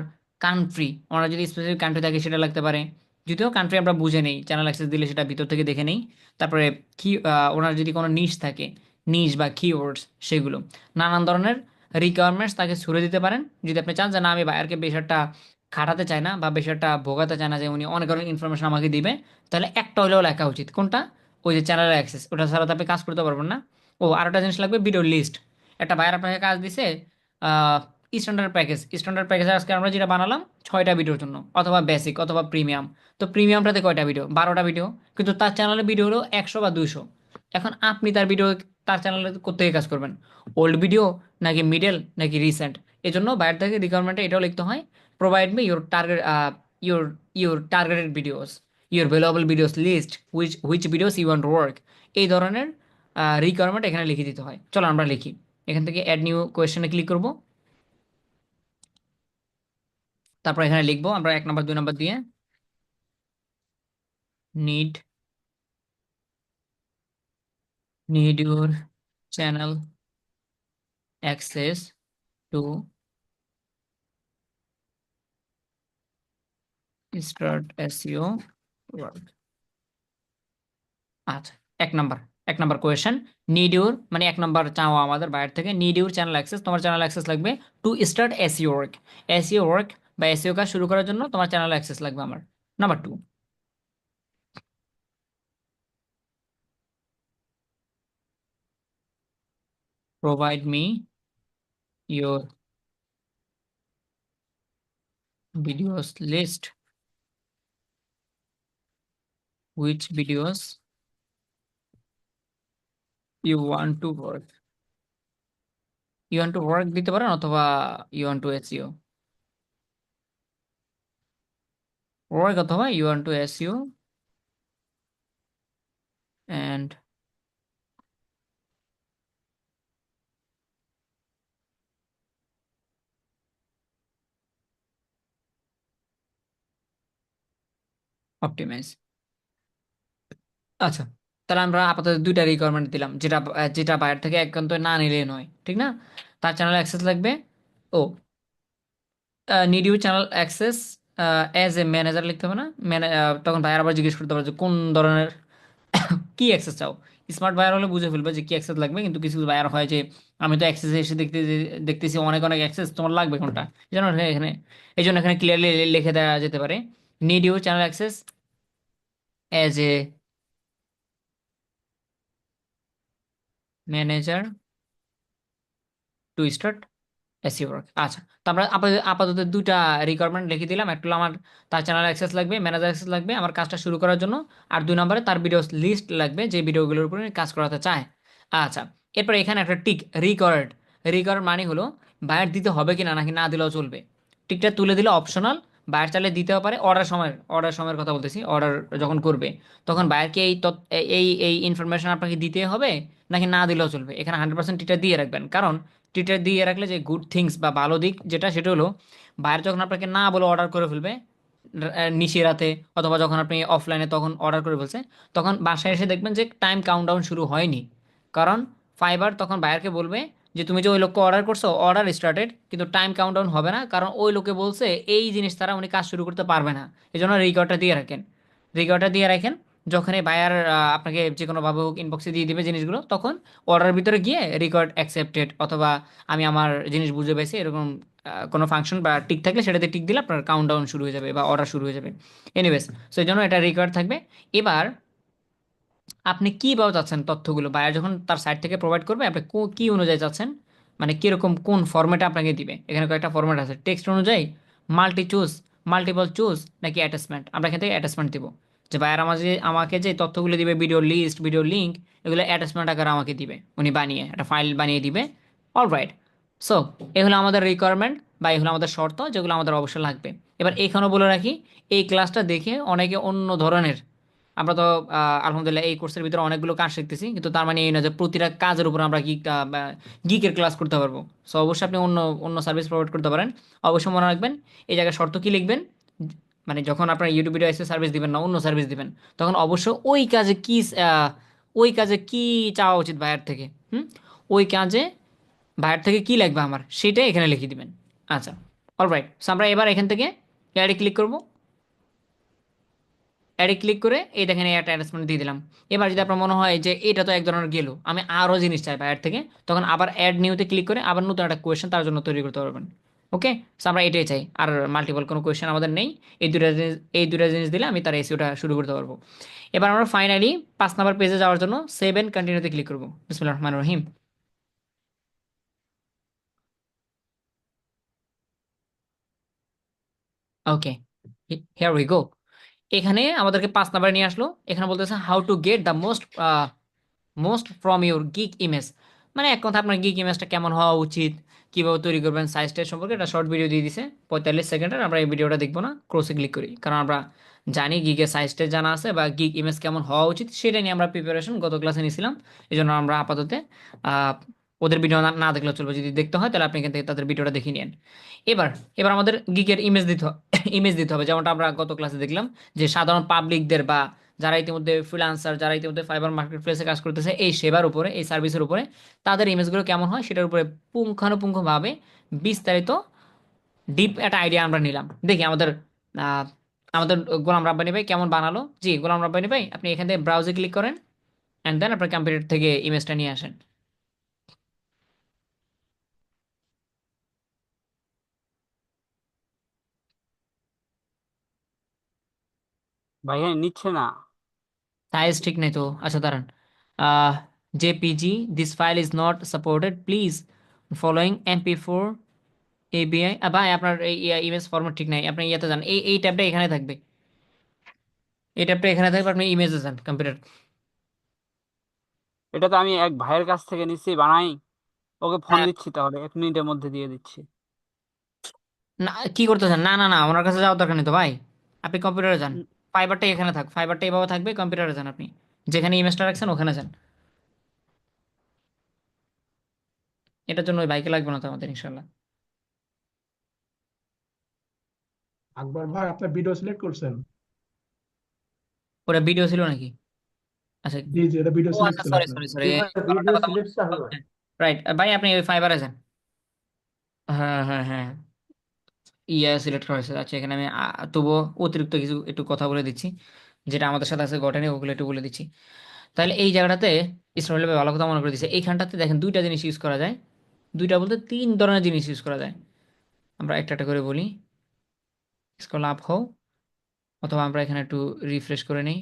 কান্ট্রি, ওনার যদি স্পেসিফিক কান্ট্রি থাকে সেটা লাগতে পারে। যদিও কান্ট্রি আমরা বুঝে নেই, চ্যানেল অ্যাক্সেস দিলে সেটা ভিতর থেকে দেখে নেই। তারপরে কি, ওনার যদি কোনো নিশ থাকে, নিশ বা কিওয়ার্ডস, সেগুলো নানান ধরনের রিকোয়ারমেন্টস তাকে ছুড়ে দিতে পারেন। যদি আপনি চান যে না আমি বায়ারকে বেশ একটা খাটাতে চাই না বা বেশ একটা ভোগাতে চায় না যে উনি অনেক অনেক ইনফরমেশন আমাকে দিবে, তাহলে একটা হলেও লেখা উচিত। কোনটা? ওই যে চ্যানেলের অ্যাক্সেস, ওটা ছাড়া তো আপনি কাজ করতে পারবেন না। ও আর একটা জিনিস লাগবে, ভিডিও লিস্ট। একটা বায়ার আপনাকে কাজ দিছে, স্ট্যান্ডার্ড প্যাকেজ আজকে আমরা যেটা বানালাম 6টা ভিডিওর জন্য, অথবা বেসিক অথবা প্রিমিয়াম। তো প্রিমিয়ামটাতে কয়টা ভিডিও? 12টা ভিডিও। কিন্তু তার চ্যানেলে ভিডিও হলো 100 বা 200। এখন আপনি তার চ্যানেলে কোত্থেকে কাজ করবেন? ওল্ড ভিডিও, নাকি মিডল, নাকি রিসেন্ট? এই জন্য বাইরে থেকে রিকোয়ারমেন্টে এটাও লিখতে হয়, provide me your target, your your targeted videos, your valuable videos list, which videos you want work. এই ধরনের রিকোয়ারমেন্ট এখানে লিখে দিতে হয়। চলো আমরা লিখি। এখান থেকে অ্যাড নিউ কোয়েশ্চেনে ক্লিক করব। তারপর এখানে লিখবো আমরা 1 নাম্বার 2 নাম্বার দিয়ে, need need your channel access to start SEO work. আচ্ছা, এক number 1 number question, need your মানে 1 নাম্বার চাওয়া আমাদের বাইরে থেকে, নিড ইউর চ্যানেল অ্যাক্সেস, তোমার চ্যানেল অ্যাক্সেস লাগবে to start SEO work. SEO work বা এসইও কাজ শুরু করার জন্য তোমার চ্যানেল অ্যাক্সেস লাগবে আমার। Number 2, provide me your videos list, which videos you want to work দিতে পারেন, অথবা you want to SEO work, অথবা you want to SEO and optimize. আচ্ছা, তাহলে আমরা আপাতত দুইটা রিকোয়ারমেন্ট দিলাম, যেটা যেটা বাইরে থেকে একান্ত না নিলে নয়, ঠিক না? তার চ্যানেল অ্যাক্সেস লাগবে। ও, need you channel access as a manager লিখতে হবে না? তখন ভাইয়ার আবার জিজ্ঞেস করতে পারে যে কোন ধরনের কি অ্যাক্সেস চাও। স্মার্ট বায়ার হলে বুঝে ফেলবে যে কি অ্যাক্সেস লাগবে, কিন্তু কিছু বায়ার হয় যে আমি তো অ্যাক্সেস এসে দেখতেছি অনেক অনেক অ্যাক্সেস, তোমার লাগবে কোনটা। এই জন্য এখানে এই জন্য এখানে ক্লিয়ারলি লিখে দেওয়া যেতে পারে, need you channel access as a manager to start SEO work. আচ্ছা, তো আমরা আপাতত দুইটা রিকোয়ারমেন্ট লিখে দিলাম। একটা হলো আমার তার চ্যানেল অ্যাক্সেস লাগবে, ম্যানেজার অ্যাক্সেস লাগবে আমার কাজটা শুরু করার জন্য। আর 2 নম্বরে তার ভিডিও লিস্ট লাগবে, যে ভিডিওগুলোর উপরে কাজ করাতে চায়। আচ্ছা, এরপর এখানে একটা টিক রিকোয়ার্ড। রিকোয়ার্ড মানে হলো বায়ার দিতে হবে কিনা, নাকি না দিলেও চলবে। টিকটা তুলে দিলে অপশনাল, বায়ার চাইলে দিতেও পারে। অর্ডার সময়ের কথা বলতেছি, অর্ডার যখন করবে তখন বায়ারকে এই এই ইনফরমেশন আপনাকে দিতে হবে, নাকি না দিলেও চলবে। এখানে 100% টিটা দিয়ে রাখবেন, কারণ টিটার দিয়ে রাখলে যে গুড থিংস বা ভালো দিক যেটা, সেটা হলো বাইরে যখন আপনাকে না বলে অর্ডার করে ফেলবে নিশি রাতে, অথবা যখন আপনি অফলাইনে তখন অর্ডার করে ফেলছে, তখন বাসায় এসে দেখবেন যে টাইম কাউন্টডাউন শুরু হয়নি। কারণ ফাইবার তখন বায়ারকে বলবে যে তুমি যে ওই লোককে অর্ডার করছো, অর্ডার স্টার্টেড, কিন্তু টাইম কাউন্টডাউন হবে না, কারণ ওই লোকে বলছে এই জিনিস তারা উনি কাজ শুরু করতে পারবে না। এই জন্য রেকর্ডটা দিয়ে রাখেন। রেকর্ডটা দিয়ে রাখেন, যখনই বায়ার আপনাকে যে কোনোভাবে হোক ইনবক্সে দিয়ে দিবে জিনিসগুলো, তখন অর্ডার ভিতরে গিয়ে রেকর্ড অ্যাকসেপ্টেড, অথবা আমি আমার জিনিস বুঝে পেয়েছি, এরকম কোনো ফাংশন বা টিক থাকলে সেটাতে টিক দিলে আপনার কাউন্টডাউন শুরু হয়ে যাবে বা অর্ডার শুরু হয়ে যাবে। এনিওয়েজ, সো এই জন্য এটা রেকর্ড থাকবে। এবার আপনি কি পাওয়া চাচ্ছেন তথ্যগুলো, বায়ার যখন তার সাইট থেকে প্রোভাইড করবে, আপনি কি অনুযায়ী চাচ্ছেন, মানে কিরকম কোন ফরম্যাটে আপনাকে দিবে। এখানে কয়েকটা ফরম্যাট আছে, টেক্সট অনুযায়ী, মাল্টি চুজ, মাল্টিপল চুজ, নাকি অ্যাটাচমেন্ট। আমরা এখান থেকে অ্যাটাচমেন্ট দিব, যে বায়ার আমাকে যে তথ্যগুলো দিবে, ভিডিও লিস্ট, ভিডিও লিঙ্ক, এগুলো অ্যাটাচমেন্ট আকারে আমাকে দিবে, উনি বানিয়ে একটা ফাইল বানিয়ে দিবে। অলরাইট, সো এ হলো আমাদের রিকোয়ারমেন্ট, বা এই হলো আমাদের শর্ত, যেগুলো আমাদের অবশ্যই লাগবে। এবার এখানেও বলে রাখি, এই ক্লাসটা দেখে অনেকে অন্য ধরনের, আমরা তো আলহামদুলিল্লাহ এই কোর্সের ভিতরে অনেকগুলো কাজ শিখতেছি, কিন্তু তার মানে এই না যে প্রতিটা কাজের উপর আমরা গিকের ক্লাস করতে পারবো। সো অবশ্যই আপনি অন্য অন্য সার্ভিস প্রোভাইড করতে পারেন। অবশ্যই মনে রাখবেন, এই জায়গায় শর্ত কি লিখবেন, মানে যখন আপনার ইউটিউব ভিডিও এসে সার্ভিস দিবেন না, অন্য সার্ভিস দিবেন, তখন অবশ্যই ওই কাজে কি চাওয়া উচিত ভাইয়ের থেকে। হুম, ওই কাজে ভাইয়ের থেকে কি লাগবে আমার, সেটাই এখানে লিখে দিবেন। আচ্ছা, অলরাইট, সো আমরা এবার এখান থেকে অ্যাডে ক্লিক করবো। অ্যাডে ক্লিক করে এই দেখেন এই একটা অ্যাটাচমেন্ট দিয়ে দিলাম। এবার যদি আপনার মনে হয় যে এটা তো এক ধরনের গেল, আমি আরও জিনিস চাই অ্যাড থেকে, তখন আবার অ্যাড নিউতে ক্লিক করে আবার নতুন একটা কোয়েশ্চেন তার জন্য তৈরি করতে পারবেন। ওকে, সো আমরা এটাই চাই, আর মাল্টিপল কোনো কোয়েশ্চেন আমাদের নেই। এই দুটা জিনিস দিলে আমি তার এসিওটা শুরু করতে পারবো। এবার আমরা ফাইনালি 5 নম্বর পেজে যাওয়ার জন্য সেভ এন্ড কন্টিনিউতে ক্লিক করবো। বিসমিল্লাহির রহমানির রহিম। ওকে, হিয়ার উই গো। এখানে আমাদেরকে 5 নাম্বার নিয়ে আসলো। এখানে বলতেছে how to get the most from your gig image. মানে এক কথা, আপনার গিগ ইমেজটা কেমন হওয়া উচিত, কীভাবে তৈরি করবেন, সাইজ টাইজ সম্পর্কে একটা শর্ট ভিডিও দিয়ে দিছে 45 সেকেন্ডের। আমরা এই ভিডিওটা দেখবো না, ক্রসে ক্লিক করি, কারণ আমরা জানি গিগের সাইজ টাইজ জানা আছে, বা গিগ ইমেজ কেমন হওয়া উচিত সেটা নিয়ে আমরা প্রিপারেশন গত ক্লাসে নিয়েছিলাম। এই জন্য আমরা আপাতত আহ, ওদের ভিডিও না না দেখলেও চলবে, যদি দেখতে হয় তাহলে আপনি এখান থেকে তাদের ভিডিওটা দেখে নিন। এবার এবার আমাদের গিগের ইমেজ দিতে ইমেজ দিতে হবে, যেমনটা আমরা গত ক্লাসে দেখলাম, যে সাধারণ পাবলিকদের বা যারা ইতিমধ্যে ফ্রিল্যান্সার, যারা ইতিমধ্যে ফাইবার মার্কেট প্লেসে কাজ করতেছে এই সেবার উপরে, এই সার্ভিসের উপরে, তাদের ইমেজগুলো কেমন হয় সেটার উপরে পুঙ্খানুপুঙ্খভাবে বিস্তারিত ডিপ একটা আইডিয়া আমরা নিলাম। দেখি আহ, আমাদের গোলাম রাব্বানি ভাই কেমন বানালো। জি গোলাম রাব্বানি ভাই, আপনি এখান থেকে ব্রাউজে ক্লিক করেন, অ্যান্ড দেন আপনার কম্পিউটার থেকে ইমেজটা নিয়ে আসেন। ভাইয়া নিচ্ছে না। সাইজ ঠিক নেই তো, আচ্ছা দাঁড়ান। JPG, this file is not supported, please following MP4 ABI। ভাই আপনার এই ইমেজ ফরম্যাট ঠিক নাই, আপনি ইয়াতে যান, এই ট্যাবটা এখানে থাকবে, এই ট্যাবটা এখানে থাকবে, আপনি ইমেজে যান কম্পিউটার। এটা তো আমি এক ভাইয়ের কাছ থেকে নিচ্ছি বানাই। ওকে ফোন দিচ্ছি, তাহলে 1 মিনিটের মধ্যে দিয়ে দিচ্ছি। না, কি করতেছেন, না না না, ওনার কাছে যাওয়ার দরকার নেই তো ভাই, আপনি কম্পিউটারে যান। উম, ফাইবারটা এখানে থাক, ফাইবারটা এইভাবে থাকবে, কম্পিউটারে যান আপনি, যেখানে ইমেজটা রাখছেন ওখানে যান। এটার জন্য ওই বাইকে লাগবে না তো আমাদের, ইনশাল্লাহ। আকবর ভাই, আপনার ভিডিও সিলেক্ট করছেন? ওটা ভিডিও ছিল নাকি? আচ্ছা। জি জি, এটা ভিডিও ও সিলেক্ট আচ্ছা, ছিল সরি আপনার। সরি সরি, জি ভাই, আমার একটা ভিডিও কথা বলতে। সিলেক্টটা হলো। রাইট ভাই, আপনি ওই ফাইবারে যান। হ্যাঁ হ্যাঁ হ্যাঁ, সিলেক্ট করা হয়েছে। আচ্ছা, এখানে আমি তবুও অতিরিক্ত কিছু একটু কথা বলে দিচ্ছি, যেটা আমাদের সাথে আছে ঘটেনি, ওগুলো একটু বলে দিচ্ছি। তাহলে এই জায়গাটাতে ইসরায়েল ভাই ভালো কথা মনে করে দিচ্ছে। এইখানটাতে দেখেন দুইটা জিনিস ইউজ করা যায়, দুইটা বলতে তিন ধরনের জিনিস ইউজ করা যায়। আমরা একটা একটা করে বলি। স্ক্রল আপ হও, অথবা আমরা এখানে একটু রিফ্রেশ করে নিই।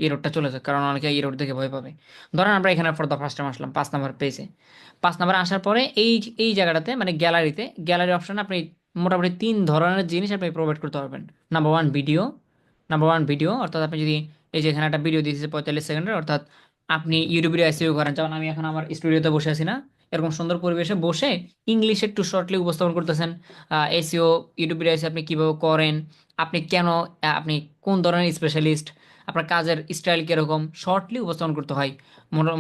এররটা চলে যায়, কারণ অনেকে এরর দেখে ভয় পাবে। ধরেন আমরা এখানে for the first time Aslam 5 number পেজে। 5 নাম্বার আসার পরে এই জায়গাটাতে মানে গ্যালারিতে, গ্যালারি অপশনে আপনি মোটামুটি তিন ধরনের জিনিস আপনি প্রোভাইড করতে পারবেন। Number one video, number one video অর্থাৎ আপনি যদি এই যে এখানে একটা ভিডিও দিয়েছে 45 সেকেন্ডের, অর্থাৎ আপনি ইউটিউব ভিডিও এসইও করেন, যেমন আমি এখন আমার স্টুডিওতে বসে আছি না, এরকম সুন্দর পরিবেশে বসে ইংলিশে একটু শর্টলি উপস্থাপন করতেছেন। এসইও ইউটিউব ভিডিও এসে আপনি কীভাবে করেন, আপনি কেন, আপনি কোন ধরনের স্পেশালিস্ট, আপনার কাজের স্টাইল কীরকম, শর্টলি উপস্থাপন করতে হয়।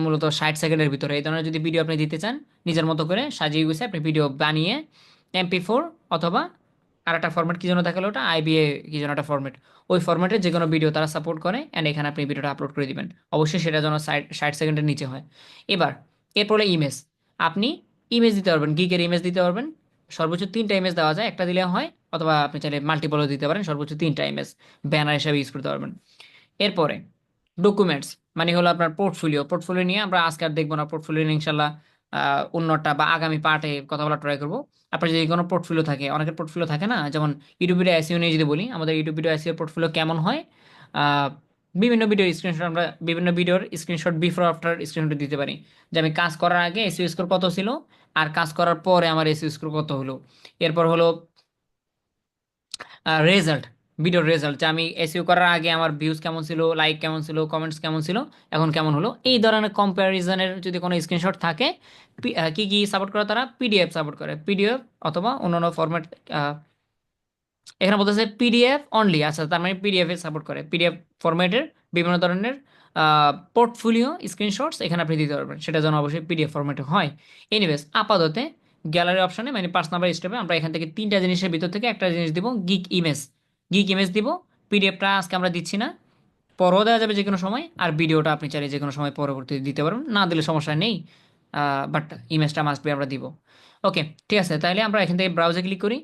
মূলত 60 সেকেন্ডের ভিতরে এই ধরনের যদি ভিডিও আপনি দিতে চান, নিজের মতো করে সাজিয়ে গুছিয়ে আপনি ভিডিও বানিয়ে MP4 অথবা আর একটা ফরম্যাট কী যেন দেখালো, ওটা IBA কী যেন একটা ফরম্যাট, ওই ফরম্যাটে যে কোনো ভিডিও তারা সাপোর্ট করে, অ্যান্ড এখানে আপনি ভিডিওটা আপলোড করে দিবেন। অবশ্যই সেটা যেন 60 সেকেন্ডের নিচে হয়। এবার এরপরে ইমেজ, আপনি ইমেজ দিতে পারবেন, গিকের ইমেজ দিতে পারবেন। সর্বোচ্চ 3টা ইমেজ দেওয়া যায়, একটা দিলে হয়, অথবা আপনি চাইলে মাল্টিপলও দিতে পারেন, সর্বোচ্চ 3টা ইমেজ ব্যানার হিসাবে ইউজ করতে পারবেন। এরপরে ডকুমেন্টস মানে হলো আপনার পোর্টফোলিও। পোর্টফোলিও নিয়ে আমরা আজকে আর দেখবো না, পোর্টফোলিও নিয়ে ইনশাল্লাহ অন্যটা বা আগামী পার্টে কথা বলা ট্রাই করবো। আপনার যদি কোনো পোর্টফোলিও থাকে, অনেকের পোর্টফোলিও থাকে না, যেমন ইউটিউব ভিডিও এসইও নিয়ে যদি বলি, আমাদের ইউটিউব ভিডিও এসইও পোর্টফোলিও কেমন হয়, আহ, বিভিন্ন ভিডিওর স্ক্রিনশট, আমরা বিভিন্ন ভিডিওর স্ক্রিনশট বিফোর আফটার স্ক্রিনশট দিতে পারি, যে আমি কাজ করার আগে এসইও স্কোর কত ছিল, আর কাজ করার পরে আমার এসইও স্কোর কত হলো। এরপর হলো রেজাল্ট, ভিডিওর রেজাল্ট, যে আমি এসইও করার আগে আমার ভিউজ কেমন ছিল, লাইক কেমন ছিল, কমেন্টস কেমন ছিল, এখন কেমন হলো। এই ধরনের কম্প্যারিজনের যদি কোনো স্ক্রিনশট থাকে, কি কি সাপোর্ট করে তারা, পিডিএফ সাপোর্ট করে, পিডিএফ অথবা অন্যান্য ফরম্যাট। এখানে বলতেছে পিডিএফ অনলি, আচ্ছা তার মানে পিডিএফ এ সাপোর্ট করে, পিডিএফ ফরম্যাটের বিভিন্ন ধরনের পোর্টফোলিও স্ক্রিনশটস এখানে আপনি দিতে পারবেন, সেটা যেন অবশ্যই পিডিএফ ফরম্যাটে হয়। এনিওয়েজ আপাততে গ্যালারি অপশনে মানে 5 নাম্বার স্টেপে আমরা এখান থেকে তিনটা জিনিসের ভিতর থেকে একটা জিনিস দিব, গিক ইমেজ। গিক ইমেজ দিব। পিডিএফটা আজকে আমরা দিচ্ছি না, পরেও দেওয়া যাবে যে কোনো সময়, আর ভিডিওটা আপনি চাইলে যে কোনো সময় পরবর্তীতে দিতে পারবেন, না দিলে সমস্যা নেই, বাট ইমেজটা মাস্ট বি আমরা দিব। ওকে, ঠিক আছে, তাহলে আমরা এখান থেকে ব্রাউজে ক্লিক করি।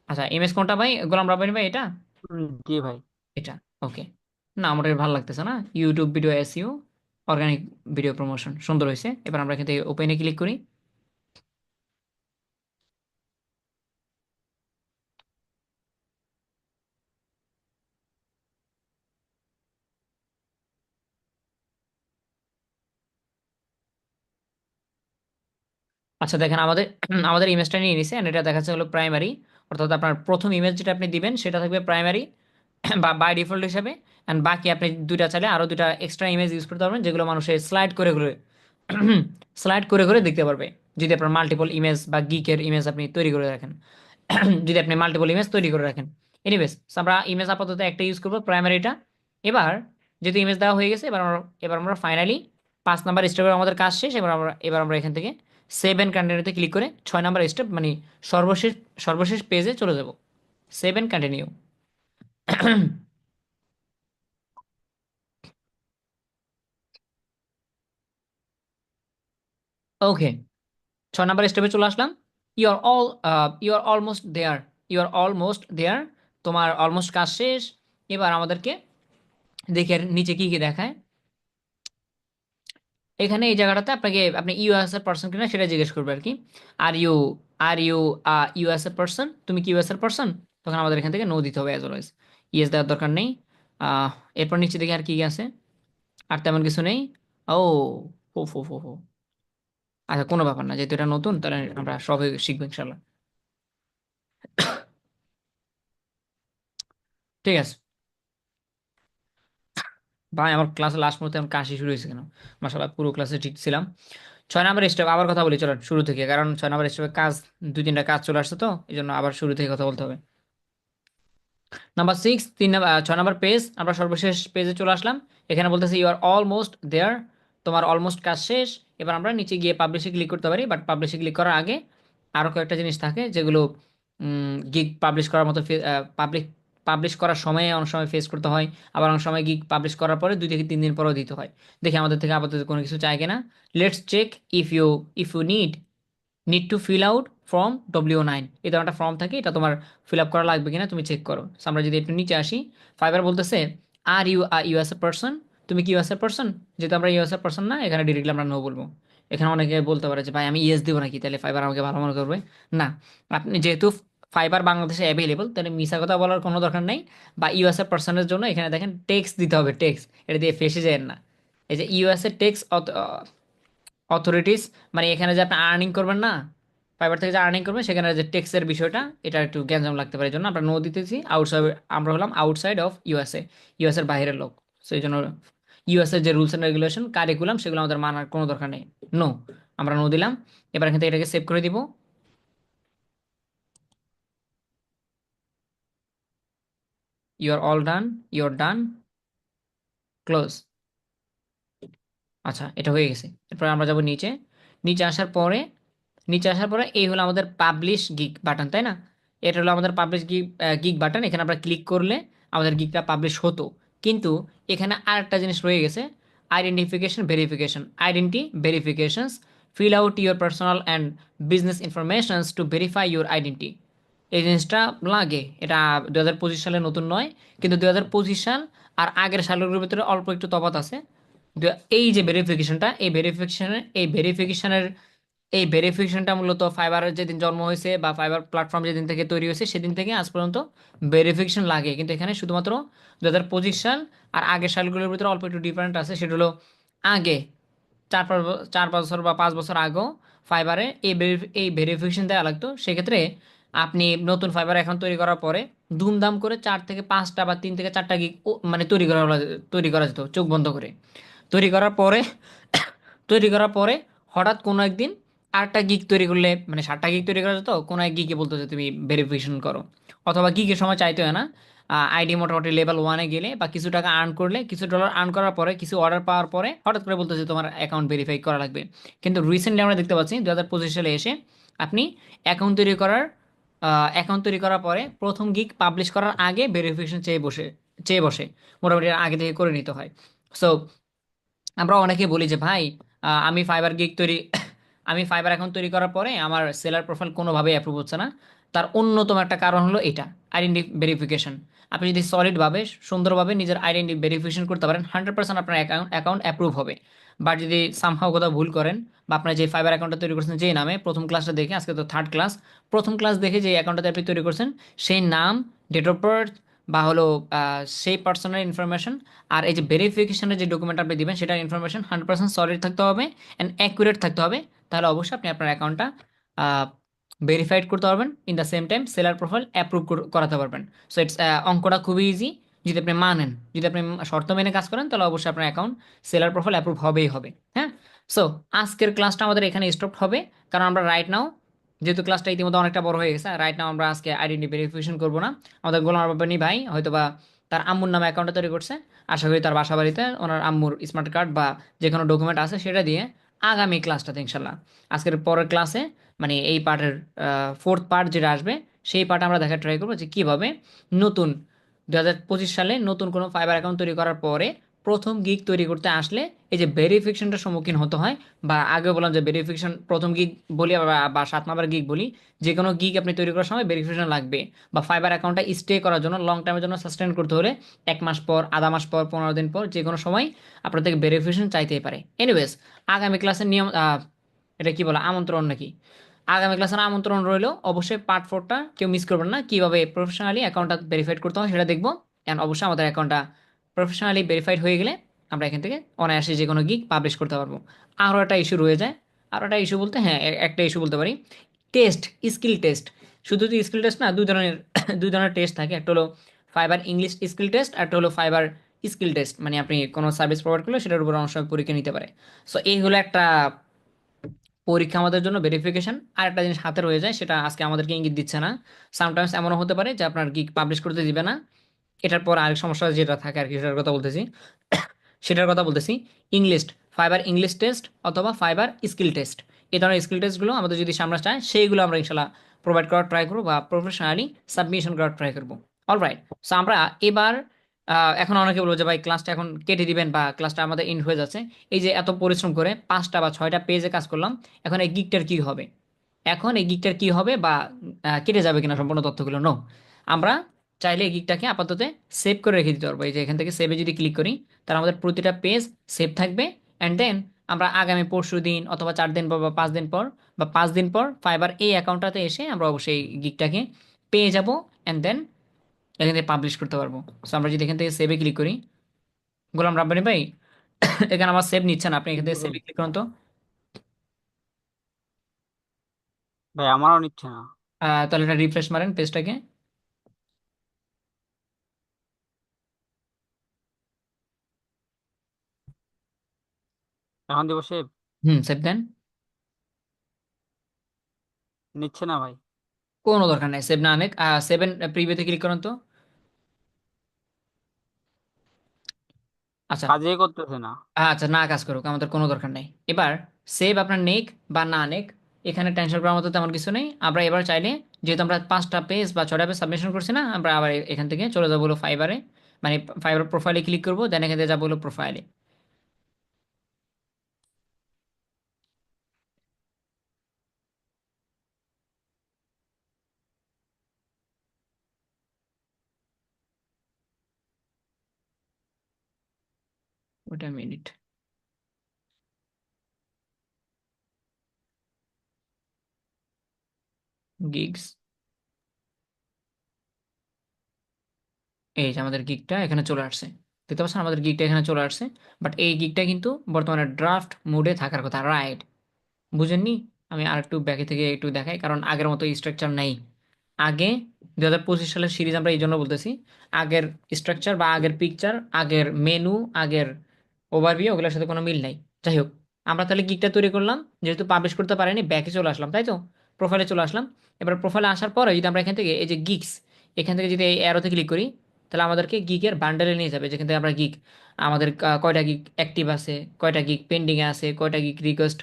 আচ্ছা, ইমেজ কোনটা ভাই, গোলাম রাব্বানি ভাই, এটা? জি ভাই। এটা। ওকে। না, আমার এটা ভালো লাগতেছে না, YouTube video SEO organic video promotion, সুন্দর হয়েছে। এবার আমরা এখান থেকে ওপেনে ক্লিক করি। আচ্ছা দেখেন, আমাদের আমাদের ইমেজটা নিয়ে নিছে, and এটা দেখাচ্ছে হলো প্রাইমারি, অর্থাৎ আপনার প্রথম ইমেজ যেটা আপনি দিবেন সেটা থাকবে প্রাইমারি বা বাই ডিফল্ট হিসাবে। অ্যান্ড বাকি আপনি দুইটা চাইলে আরও দুইটা এক্সট্রা ইমেজ ইউজ করতে পারবেন, যেগুলো মানুষের স্লাইড করে করে স্লাইড করে করে দেখতে পারবে, যদি আপনার মাল্টিপল ইমেজ বা গিকের ইমেজ আপনি তৈরি করে রাখেন। যদি আপনি মাল্টিপল ইমেজ তৈরি করে রাখেন। এনিওয়েজ আমরা ইমেজ আপাতত একটা ইউজ করবো, প্রাইমারিটা। এবার যেহেতু ইমেজ দেওয়া হয়ে গেছে, এবার আমরা ফাইনালি 5 নাম্বার স্টেপে আমাদের কাজ শেষ। এবার আমরা এখান থেকে সেভ অ্যান্ড কন্টিনিউতে ক্লিক করে 6 নাম্বার স্টেপ মানে সর্বশেষ সর্বশেষ পেজে চলে যাব। Save and continue. Okay, 6 number স্টেপে চলে আসলাম। You are almost there, you are almost there, তোমার অলমোস্ট কাজ শেষ। এবার আমাদেরকে দেখে নিচে কি কি দেখায়। এখানে এই জায়গাটাতে আপনাকে, আপনি ইউএস এর পার্সন কিনা সেটা জিজ্ঞেস করবে আর কি। আর ইউ ইউএস এর পার্সন, তুমি কি ইউএস এর পার্সন? তখন আমাদের এখান থেকে নো দিতে হবে অ্যাজ অলওয়েজ, ইয়েস দেওয়ার দরকার নেই। এরপর নিচে দেখি আর কি কি আছে, আর তেমন কিছু নেই। ও ফো ফো ফো ফো, আচ্ছা কোনো ব্যাপার না, যেহেতু এটা নতুন তাহলে আমরা সবাই শিখবো ইনশাল্লাহ। ঠিক আছে ভাই, আমার ক্লাসে লাস্ট মুহূর্তে আমার কাশি শুরু হয়েছে কেন, মাশাআল্লাহ পুরো ক্লাসে ঠিক ছিলাম। 6 নাম্বার স্টেপ আবার কথা বলি, চলো শুরু থেকে, কারণ 6 নাম্বার স্টেপে কাজ, 2-3টা কাজ চলে আসছে, তো এই জন্য আবার শুরু থেকে কথা বলতে হবে। নাম্বার 6, 6 নাম্বার পেজ, আমরা সর্বশেষ পেজে চলে আসলাম। এখানে বলতেছে ইউ আর অলমোস্ট দেয়ার, তোমার অলমোস্ট কাজ শেষ। এবার আমরা নিচে গিয়ে পাবলিশে ক্লিক করতে পারি, বাট পাবলিশে ক্লিক করার আগে আরও কয়েকটা জিনিস থাকে, যেগুলো গিগ পাবলিশ করার মতো পাবলিশ করার সময় অনেক সময় ফেস করতে হয়, আবার অনেক সময় গিগ পাবলিশ করার পরে 2 থেকে 3 দিন পরেও দিতে হয়। দেখি আমাদের থেকে আপাতত কোনো কিছু চাই কিনা। Let's check if you need to fill out form W9, এই ধরনের একটা ফর্ম থাকে, এটা তোমার ফিল আপ করা লাগবে কিনা তুমি চেক করো। So, আমরা যদি একটু নিচে আসি, ফাইবার বলতেছে are you US a person, তুমি কি ইউএস এ পার্সন? যেহেতু আমরা ইউএস এ পার্সন না, এখানে ডিরেক্টলি আমরা নো বলবো। এখানে অনেকে বলতে পারে যে ভাই আমি ইয়েস দিব নাকি, তাহলে ফাইবার আমাকে ভালো মনে করবে। না, আপনি যেহেতু ফাইবার বাংলাদেশে অ্যাভেলেবল, তাহলে মিছা কথা বলার কোনো দরকার নেই। বা ইউএস এ পার্সনের জন্য এখানে দেখেন টেক্স দিতে হবে, টেক্স, এটা দিয়ে ফেসে যায় না। এই যে ইউএস এ টেক্স অথরিটিস, মানে এখানে যে আপনি আর্নিং করবেন না, ফাইবার থেকে যে আর্নিং করবেন, সেখানে যে ট্যাক্সের বিষয়টা, এটা একটু গ্যাঞ্জাম লাগতে পারে, এই জন্য আমরা নো দিতেছি। আউটসাইড, আমরা হলাম আউটসাইড অফ ইউএসএ, ইউএসএর বাইরের লোক। সো এই জন্য ইউএসএর যে রুলস অ্যান্ড রেগুলেশন, কারিকুলাম, সেগুলো আমাদের মানার কোনো দরকার নেই। নো, আমরা নো দিলাম। এবার এখান থেকে এটাকে সেভ করে দিব। You are all done, you are done, close. আচ্ছা, এটা হয়ে গেছে। এরপর আমরা যাব নিচে। নিচে আসার পরে নিচে আসার পরে এই হলো আমাদের পাবলিশ গিগ বাটন, তাই না? এটা হলো আমাদের পাবলিশ গিগ বাটন। এখানে আমরা ক্লিক করলে আমাদের গিগটা পাবলিশ হতো। কিন্তু এখানে আরেকটা জিনিস রয়ে গেছে, identification verification, identity verifications, fill out your personal and business informations to verify your identity. এই জিনিসটা লাগে। এটা 2025 সালে নতুন নয়, কিন্তু 2025 সাল আর আগের সালগুলোর ভিতরে অল্প একটু তফাৎ আছে। এই যে ভেরিফিকেশনটা, এই ভেরিফিকেশনটা মূলত ফাইবারের যেদিন জন্ম হয়েছে বা ফাইবার প্ল্যাটফর্ম যেদিন থেকে তৈরি হয়েছে সেদিন থেকে আজ পর্যন্ত ভেরিফিকেশন লাগে। কিন্তু এখানে শুধুমাত্র 2025 সাল আর আগের সালগুলোর ভিতরে অল্প একটু ডিফারেন্ট আছে। সেটা হলো আগে 4-5 বছর বা 5 বছর আগেও ফাইবারে এই ভেরিফিকেশন দেওয়া লাগতো। সেক্ষেত্রে আপনি নতুন ফাইবার এখন তৈরি করার পরে ধুমধাম করে 4 থেকে 5টা বা 3 থেকে 4টা গিগ মানে তৈরি করা যেত চোখ বন্ধ করে। তৈরি করার পরে তৈরি করার পরে হঠাৎ কোনো একদিন আরেকটা গিগ তৈরি করলে, মানে 7টা গিগ তৈরি করা যেত, কোনো এক গিগে বলতো যে তুমি ভেরিফিকেশন করো। অথবা গিগের সময় চাইতে হয় না, আইডি মোটামুটি লেভেল 1-এ গেলে বা কিছু টাকা আর্ন করলে, কিছু ডলার আর্ন করার পরে, কিছু অর্ডার পাওয়ার পরে হঠাৎ করে বলতো যে তোমার অ্যাকাউন্ট ভেরিফাই করা লাগবে। কিন্তু রিসেন্টলি আমরা দেখতে পাচ্ছি 2025 সালে এসে আপনি অ্যাকাউন্ট তৈরি করার অ্যাকাউন্ট তৈরি করার পরে প্রথম গিগ পাবলিশ করার আগে ভেরিফিকেশন চেয়ে বসে মোটামুটি আগে থেকে করে নিতে হয়। সো আমরা অনেকে বলি যে ভাই, আমি ফাইবার গিগ তৈরি আমি ফাইবার অ্যাকাউন্ট তৈরি করার পরে আমার সেলার প্রোফাইল কোনোভাবেই অ্যাপ্রুভ হচ্ছে না। তার অন্যতম একটা কারণ হলো এটা, আইডেন্টি ভেরিফিকেশন। আপনি যদি সলিডভাবে সুন্দরভাবে নিজের আইডেন্টি ভেরিফিকেশন করতে পারেন, 100% আপনার অ্যাকাউন্ট অ্যাপ্রুভ হবে। বাট যদি সামহাও কোথাও ভুল করেন, বা আপনার যে ফাইবার অ্যাকাউন্টটা তৈরি করছেন যে নামে, প্রথম ক্লাসটা দেখে, আজকে তো 3rd ক্লাস, প্রথম ক্লাস দেখে যে অ্যাকাউন্টটা আপনি তৈরি করছেন, সেই নাম, ডেট অফ বার্থ, বা হলো সেই পার্সোনাল ইনফরমেশন, আর এই যে ভেরিফিকেশনের যে ডকুমেন্ট আপনি দিবেন সেটার ইনফরমেশন 100% সলিড থাকতে হবে অ্যান্ড অ্যাকুরেট থাকতে হবে। তাহলে অবশ্যই আপনি আপনার অ্যাকাউন্টটা ভেরিফাইড করতে পারবেন, in the same time seller profile approve করাতে পারবেন। সো ইটস অঙ্কটা খুবই ইজি। যদি আপনি শর্ত মেনে কাজ করেন, তাহলে অবশ্যই আপনার অ্যাকাউন্ট সেলার প্রোফাইল অ্যাপ্রুভ হবেই হবে। হ্যাঁ, সো আজকের ক্লাসটা আমাদের এখানে স্টপ হবে, কারণ আমরা রাইট নাও, যেহেতু ক্লাসটা ইতিমধ্যে অনেকটা বড় হয়ে গেছে, রাইট নাও আমরা আজকে আইডেন্টি ভেরিফিকেশন করবো না। আমাদের গোলাম রব্বানী ভাই হয়তোবা তার আম্মুর নামে অ্যাকাউন্টটা তৈরি করছে। আশা করি তার বাসা বাড়িতে ওনার আম্মুর স্মার্ট কার্ড বা যে কোনো ডকুমেন্ট আছে সেটা দিয়ে আগামী ক্লাসটাতে ইনশাল্লাহ, আজকের পরের ক্লাসে, মানে এই পার্টের 4th পার্ট যেটা আসবে, সেই পার্টে আমরা দেখা ট্রাই করবো যে কীভাবে নতুন 2025 সালে নতুন কোনো ফাইবার অ্যাকাউন্ট তৈরি করার পরে প্রথম গিগ তৈরি করতে আসলে এই যে ভেরিফিকেশনটার সম্মুখীন হতে হয়। বা আগে বললাম যে ভেরিফিকেশন প্রথম গিগ বলি বা 7 নম্বর গিগ বলি, যে কোনো গিগ আপনি তৈরি করার সময় ভেরিফিকেশন লাগবে। বা ফাইবার অ্যাকাউন্টটা স্টে করার জন্য, লং টাইমের জন্য সাস্টেন করতে হলে 1 মাস পর, আধা মাস পর, 15 দিন পর, যে কোনো সময় আপনার থেকে ভেরিফিকেশন চাইতেই পারে। এনিওয়েজ, আগামী ক্লাসের নিয়ম, এটা কি বলা, আমন্ত্রণ নাকি, আগামী ক্লাসের আমন্ত্রণ রইলো। অবশ্যই পার্ট 4টা কেউ মিস করবেন না, কিভাবে প্রফেশনালি অ্যাকাউন্টটা ভেরিফাইড করতে হয় সেটা দেখবো। অ্যান্ড অবশ্যই আমাদের অ্যাকাউন্টটা প্রফেশনালি ভেরিফাইড হয়ে গেলে আমরা এখান থেকে অনায়াসে যে কোনো গিগ পাবলিশ করতে পারবো। আরও একটা ইস্যু রয়ে যায়, আরও একটা ইস্যু বলতে, হ্যাঁ, একটা ইস্যু বলতে পারি, টেস্ট, স্কিল টেস্ট। শুধু তো স্কিল টেস্ট না, দুই ধরনের দুই ধরনের টেস্ট থাকে। একটা হলো ফাইবার ইংলিশ স্কিল টেস্ট, আর একটা হলো ফাইবার স্কিল টেস্ট। মানে আপনি কোনো সার্ভিস প্রোভাইড করলে সেটার উপর অনেক সময় পরীক্ষা নিতে পারে। সো এই হলো একটা পরীক্ষা আমাদের জন্য, ভেরিফিকেশন। আর একটা জিনিস হাতে রয়ে যায়, সেটা আজকে আমাদেরকে ইঙ্গিত দিচ্ছে না। সামটাইমস এমনও হতে পারে যে আপনার গিগ পাবলিশ করতে দিবে না। এটার পর আরেক সমস্যা যেটা থাকে আর কি, সেটার কথা বলতেছি ইংলিশ, ফাইবার ইংলিশ টেস্ট অথবা ফাইবার স্কিল টেস্ট। এই ধরনের স্কিল টেস্টগুলো আমাদের যদি সামনে চায়, সেইগুলো আমরা ইনশাল্লাহ প্রোভাইড করার ট্রাই করবো বা প্রফেশনালি সাবমিশন করার ট্রাই করবো। অলরাইট, সো আমরা এবার এখন অনেকে বলবো যে ভাই ক্লাসটা এখন কেটে দিবেন বা ক্লাসটা আমাদের এন্ড হয়ে যাচ্ছে। এই যে এত পরিশ্রম করে 5টা বা 6টা পেজে কাজ করলাম, এখন এই গিকটার কি হবে? এখন এই গিকটার কি হবে বা কেটে যাবে কিনা সম্পূর্ণ তথ্যগুলো? নো, আমরা চাইলে এই গিকটাকে আপাতত সেভ করে রেখে দিতে পারবো। এই যে এখান থেকে সেভে যদি ক্লিক করি, তাহলে আমাদের প্রতিটা পেজ সেভ থাকবে। অ্যান্ড দেন আমরা আগামী পরশু দিন অথবা 4 দিন পর বা 5 দিন পর বা 5 দিন পর ফাইবার এই অ্যাকাউন্টটাতে এসে আমরা অবশ্যই গিকটাকে পেয়ে যাব। অ্যান্ড দেন এখান থেকে পাবলিশ করতে পারবো। সো আমরা যদি এখান থেকে সেভে ক্লিক করি, গোলাম রাব্বানি ভাই এখানে আমার সেভ নিচ্ছে না, আপনি এখান থেকে বলুন। সেভে ক্লিক করুন তো। ভাই আমারও নিচ্ছে না। তাহলে এটা রিফ্রেশ মারেন পেজটাকে। এখন দিব সে সেভ দেন। নিচ্ছে না ভাই। কোনো দরকার নাই সেভ না অনেক। 7 প্রিভিউতে ক্লিক করুন তো। আচ্ছা, কাজেই করতেছে না। আচ্ছা, না কাজ করুক, আমাদের কোনো দরকার নেই। এবার সেভ আপনার নেক বা না নেক, এখানে টেনশন করার মতো তেমন কিছু নেই। আমরা এবার চাইলে, যেহেতু আমরা 5টা পেজ বা 6টা পেজ সাবমিশন করছি না, আমরা আবার এখান থেকে চলে যাবো হলো ফাইবারে, মানে ফাইবার প্রোফাইলে ক্লিক করবো, দেন এখান থেকে যাবো হলো প্রোফাইলে। ওইটা মিনিট গিগস, এই যে আমাদের গিগটা এখানে চলে আসছে। দেখতে পাচ্ছেন আমাদের গিগটা এখানে চলে আসছে। বাট এই গিগটা কিন্তু বর্তমানে ড্রাফট মোডে থাকার কথা, রাইট? বুঝেননি? আমি আর একটু ব্যাকে থেকে একটু দেখাই, কারণ আগের মতো স্ট্রাকচার নেই। আগে 2025 সালের সিরিজ আমরা এই জন্য বলতেছি, আগের স্ট্রাকচার বা আগের পিকচার, আগের মেনু, আগের ওভারভিউ, ওগুলোর সাথে কোনো মিল নাই। যাই হোক, আমরা তাহলে গিকটা তৈরি করলাম, যেহেতু পাবলিশ করতে পারিনি, ব্যাকে চলে আসলাম, তাই তো? প্রোফাইলে চলে আসলাম। এবার প্রোফাইলে আসার পরে যদি আমরা এখান থেকে এই যে গিগস, এখান থেকে যদি এই অ্যারোতে ক্লিক করি, তাহলে আমাদেরকে গিগের বান্ডেলে নিয়ে যাবে, যেখান থেকে আমরা গিগ, আমাদের কয়টা গিগ অ্যাক্টিভ আছে, কয়টা গিগ পেন্ডিংয়ে আছে, কয়টা গিগ রিকোয়েস্ট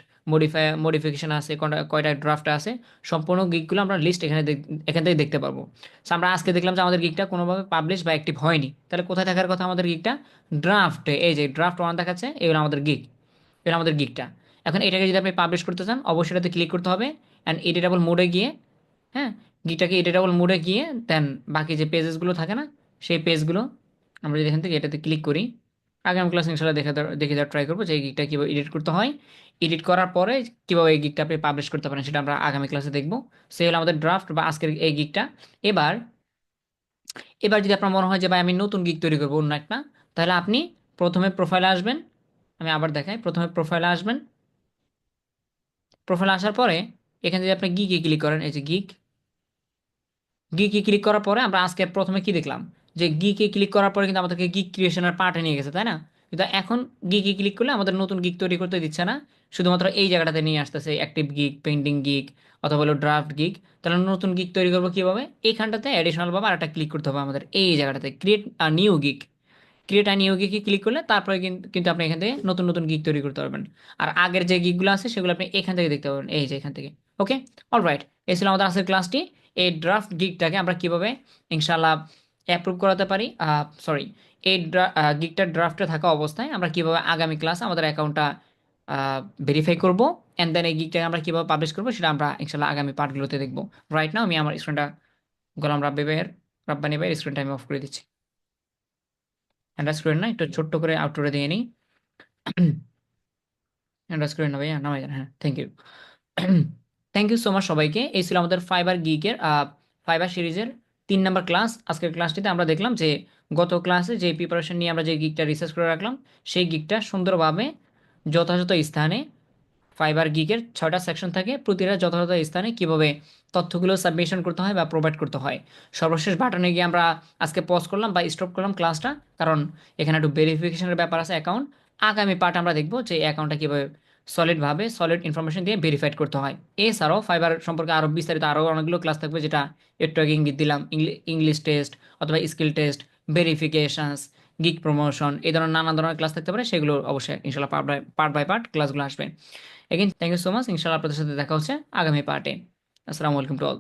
মডিফিকেশন আছে, কয়টা ড্রাফট আছে, সম্পূর্ণ গিকগুলো আমরা লিস্ট এখান থেকে দেখতে পারবো। সো আমরা আজকে দেখলাম যে আমাদের গিকটা কোনোভাবে পাবলিশ বা অ্যাক্টিভ হয়নি, তাহলে কোথায় থাকার কথা আমাদের গিকটা? ড্রাফটে। এই যে ড্রাফট 1 দেখাচ্ছে, এগুলো আমাদের গিক, এগুলো আমাদের গিকটা। এখন এটাকে যদি আপনি পাবলিশ করতে চান, অবশ্যই এটাতে ক্লিক করতে হবে অ্যান্ড এডিটেবল মোডে গিয়ে, হ্যাঁ, গিকটাকে এডিটেবল মোডে গিয়ে দেন বাকি যে পেজেসগুলো থাকে না, সেই পেজগুলো আমরা যদি এখান থেকে এটাতে ক্লিক করি, আগামী ক্লাস ইনশাল্লাহ দেখে দেওয়ার ট্রাই করবো যে এই গিকটা কীভাবে এডিট করতে হয়। এডিট করার পরে কীভাবে এই গিকটা আপনি পাবলিশ করতে পারেন, সেটা আমরা আগামী ক্লাসে দেখবো। সে হলো আমাদের ড্রাফট বা আজকের এই গিকটা। এবার এবার যদি আপনার মনে হয় যে ভাই আমি নতুন গিগ তৈরি করবো অন্য একটা, তাহলে আপনি প্রথমে প্রোফাইলে আসবেন। আমি আবার দেখাই, প্রথমে প্রোফাইলে আসবেন। প্রোফাইলে আসার পরে এখানে যদি আপনি গিগে ক্লিক করেন, এই যে গিগ, গিকে ক্লিক করার পরে আমরা আজকে প্রথমে কি দেখলাম, যে গিকে ক্লিক করার পরে কিন্তু আমাদেরকে গিগ ক্রিয়েশনের পার্টে নিয়ে গেছে, তাই না? কিন্তু এখন গিকে ক্লিক করলে আমাদের নতুন গিগ তৈরি করতে দিচ্ছে না, শুধুমাত্র এই জায়গাটাতে নিয়ে আসতেছে অ্যাক্টিভ গিগ, পেন্ডিং গিগ অথবা হলো ড্রাফট গিগ। তাহলে নতুন গিগ তৈরি করবো কিভাবে? এইখানটাতে অ্যাডিশনাল ভাবে আরেকটা ক্লিক করতে হবে আমাদের, এই জায়গাটাতে create a new gig. Create a new গিগে ক্লিক করলে তারপরে কিন্তু আপনি এখান থেকে নতুন নতুন গিগ তৈরি করতে পারবেন। আর আগের যে গিগগুলো আছে সেগুলো আপনি এখান থেকে দেখতে পাবেন, এই যে এখান থেকে। ওকে, অলরাইট, এই ছিল আমাদের আজকের ক্লাসটি। এই ড্রাফট গিগটাকে আমরা কিভাবে ইনশাল্লাহ অ্যাপ্রুভ করাতে পারি, সরি, এই গিগটা ড্রাফটে থাকা অবস্থায় আমরা কিভাবে আগামী ক্লাসে আমাদের অ্যাকাউন্টটা ভেরিফাই করবো, অ্যান্ড দেন এই গিগটাকে আমরা কিভাবে পাবলিশ করবো, সেটা আমরা ইনশাল্লাহ আগামী পার্টগুলোতে দেখবো। রাইট নাও আমি আমার স্ক্রিনটা গোলাম রাব্বানি ভাইয়ের স্ক্রিনটা আমি অফ করে দিচ্ছি। অ্যান্ড্রয়েড স্ক্রিন না, একটু ছোট্ট করে আউটডোরে দিয়ে নিই। অ্যান্ড্রয়েড স্ক্রিন না ভাইয়া, নামাই যান, হ্যাঁ, thank you. Thank you so much সবাইকে। এই ছিল আমাদের ফাইবার গিকের ফাইবার সিরিজের 3 নম্বর ক্লাস। আজকের ক্লাসটিতে আমরা দেখলাম যে গত ক্লাসে যে প্রিপারেশন নিয়ে আমরা যে গিকটা রিসার্চ করে রাখলাম, সেই গিকটা সুন্দরভাবে যথাযথ স্থানে, ফাইবার গিকের 6টা সেকশন থাকে, প্রতিটা যথাযথ স্থানে কিভাবে তথ্যগুলো সাবমিশন করতে হয় বা প্রোভাইড করতে হয়। সর্বশেষ বাটনে গিয়ে আমরা আজকে পজ করলাম বা স্টপ করলাম ক্লাসটা, কারণ এখানে একটু ভেরিফিকেশনের ব্যাপার আছে অ্যাকাউন্ট। আগামী পার্ট আমরা দেখবো যে অ্যাকাউন্টটা কীভাবে সলিড ইনফরমেশন দিয়ে ভেরিফাইড করতে হয়। এছাড়াও ফাইবার সম্পর্কে আরও বিস্তারিত আরও অনেকগুলো ক্লাস থাকবে, যেটা একটু আগে ইঙ্গিত দিলাম, ইংলিশ টেস্ট অথবা স্কিল টেস্ট, ভেরিফিকেশনস, গিগ প্রমোশন, এই ধরনের নানা ধরনের ক্লাস থাকতে পারে। সেগুলো অবশ্যই ইনশাল্লাহ পার্ট বাই পার্ট ক্লাসগুলো আসবে। Again thank you so much, ইনশাল্লাহ আপনাদের সাথে দেখা হচ্ছে আগামী পার্টে। আসসালামু আলাইকুম টু অল।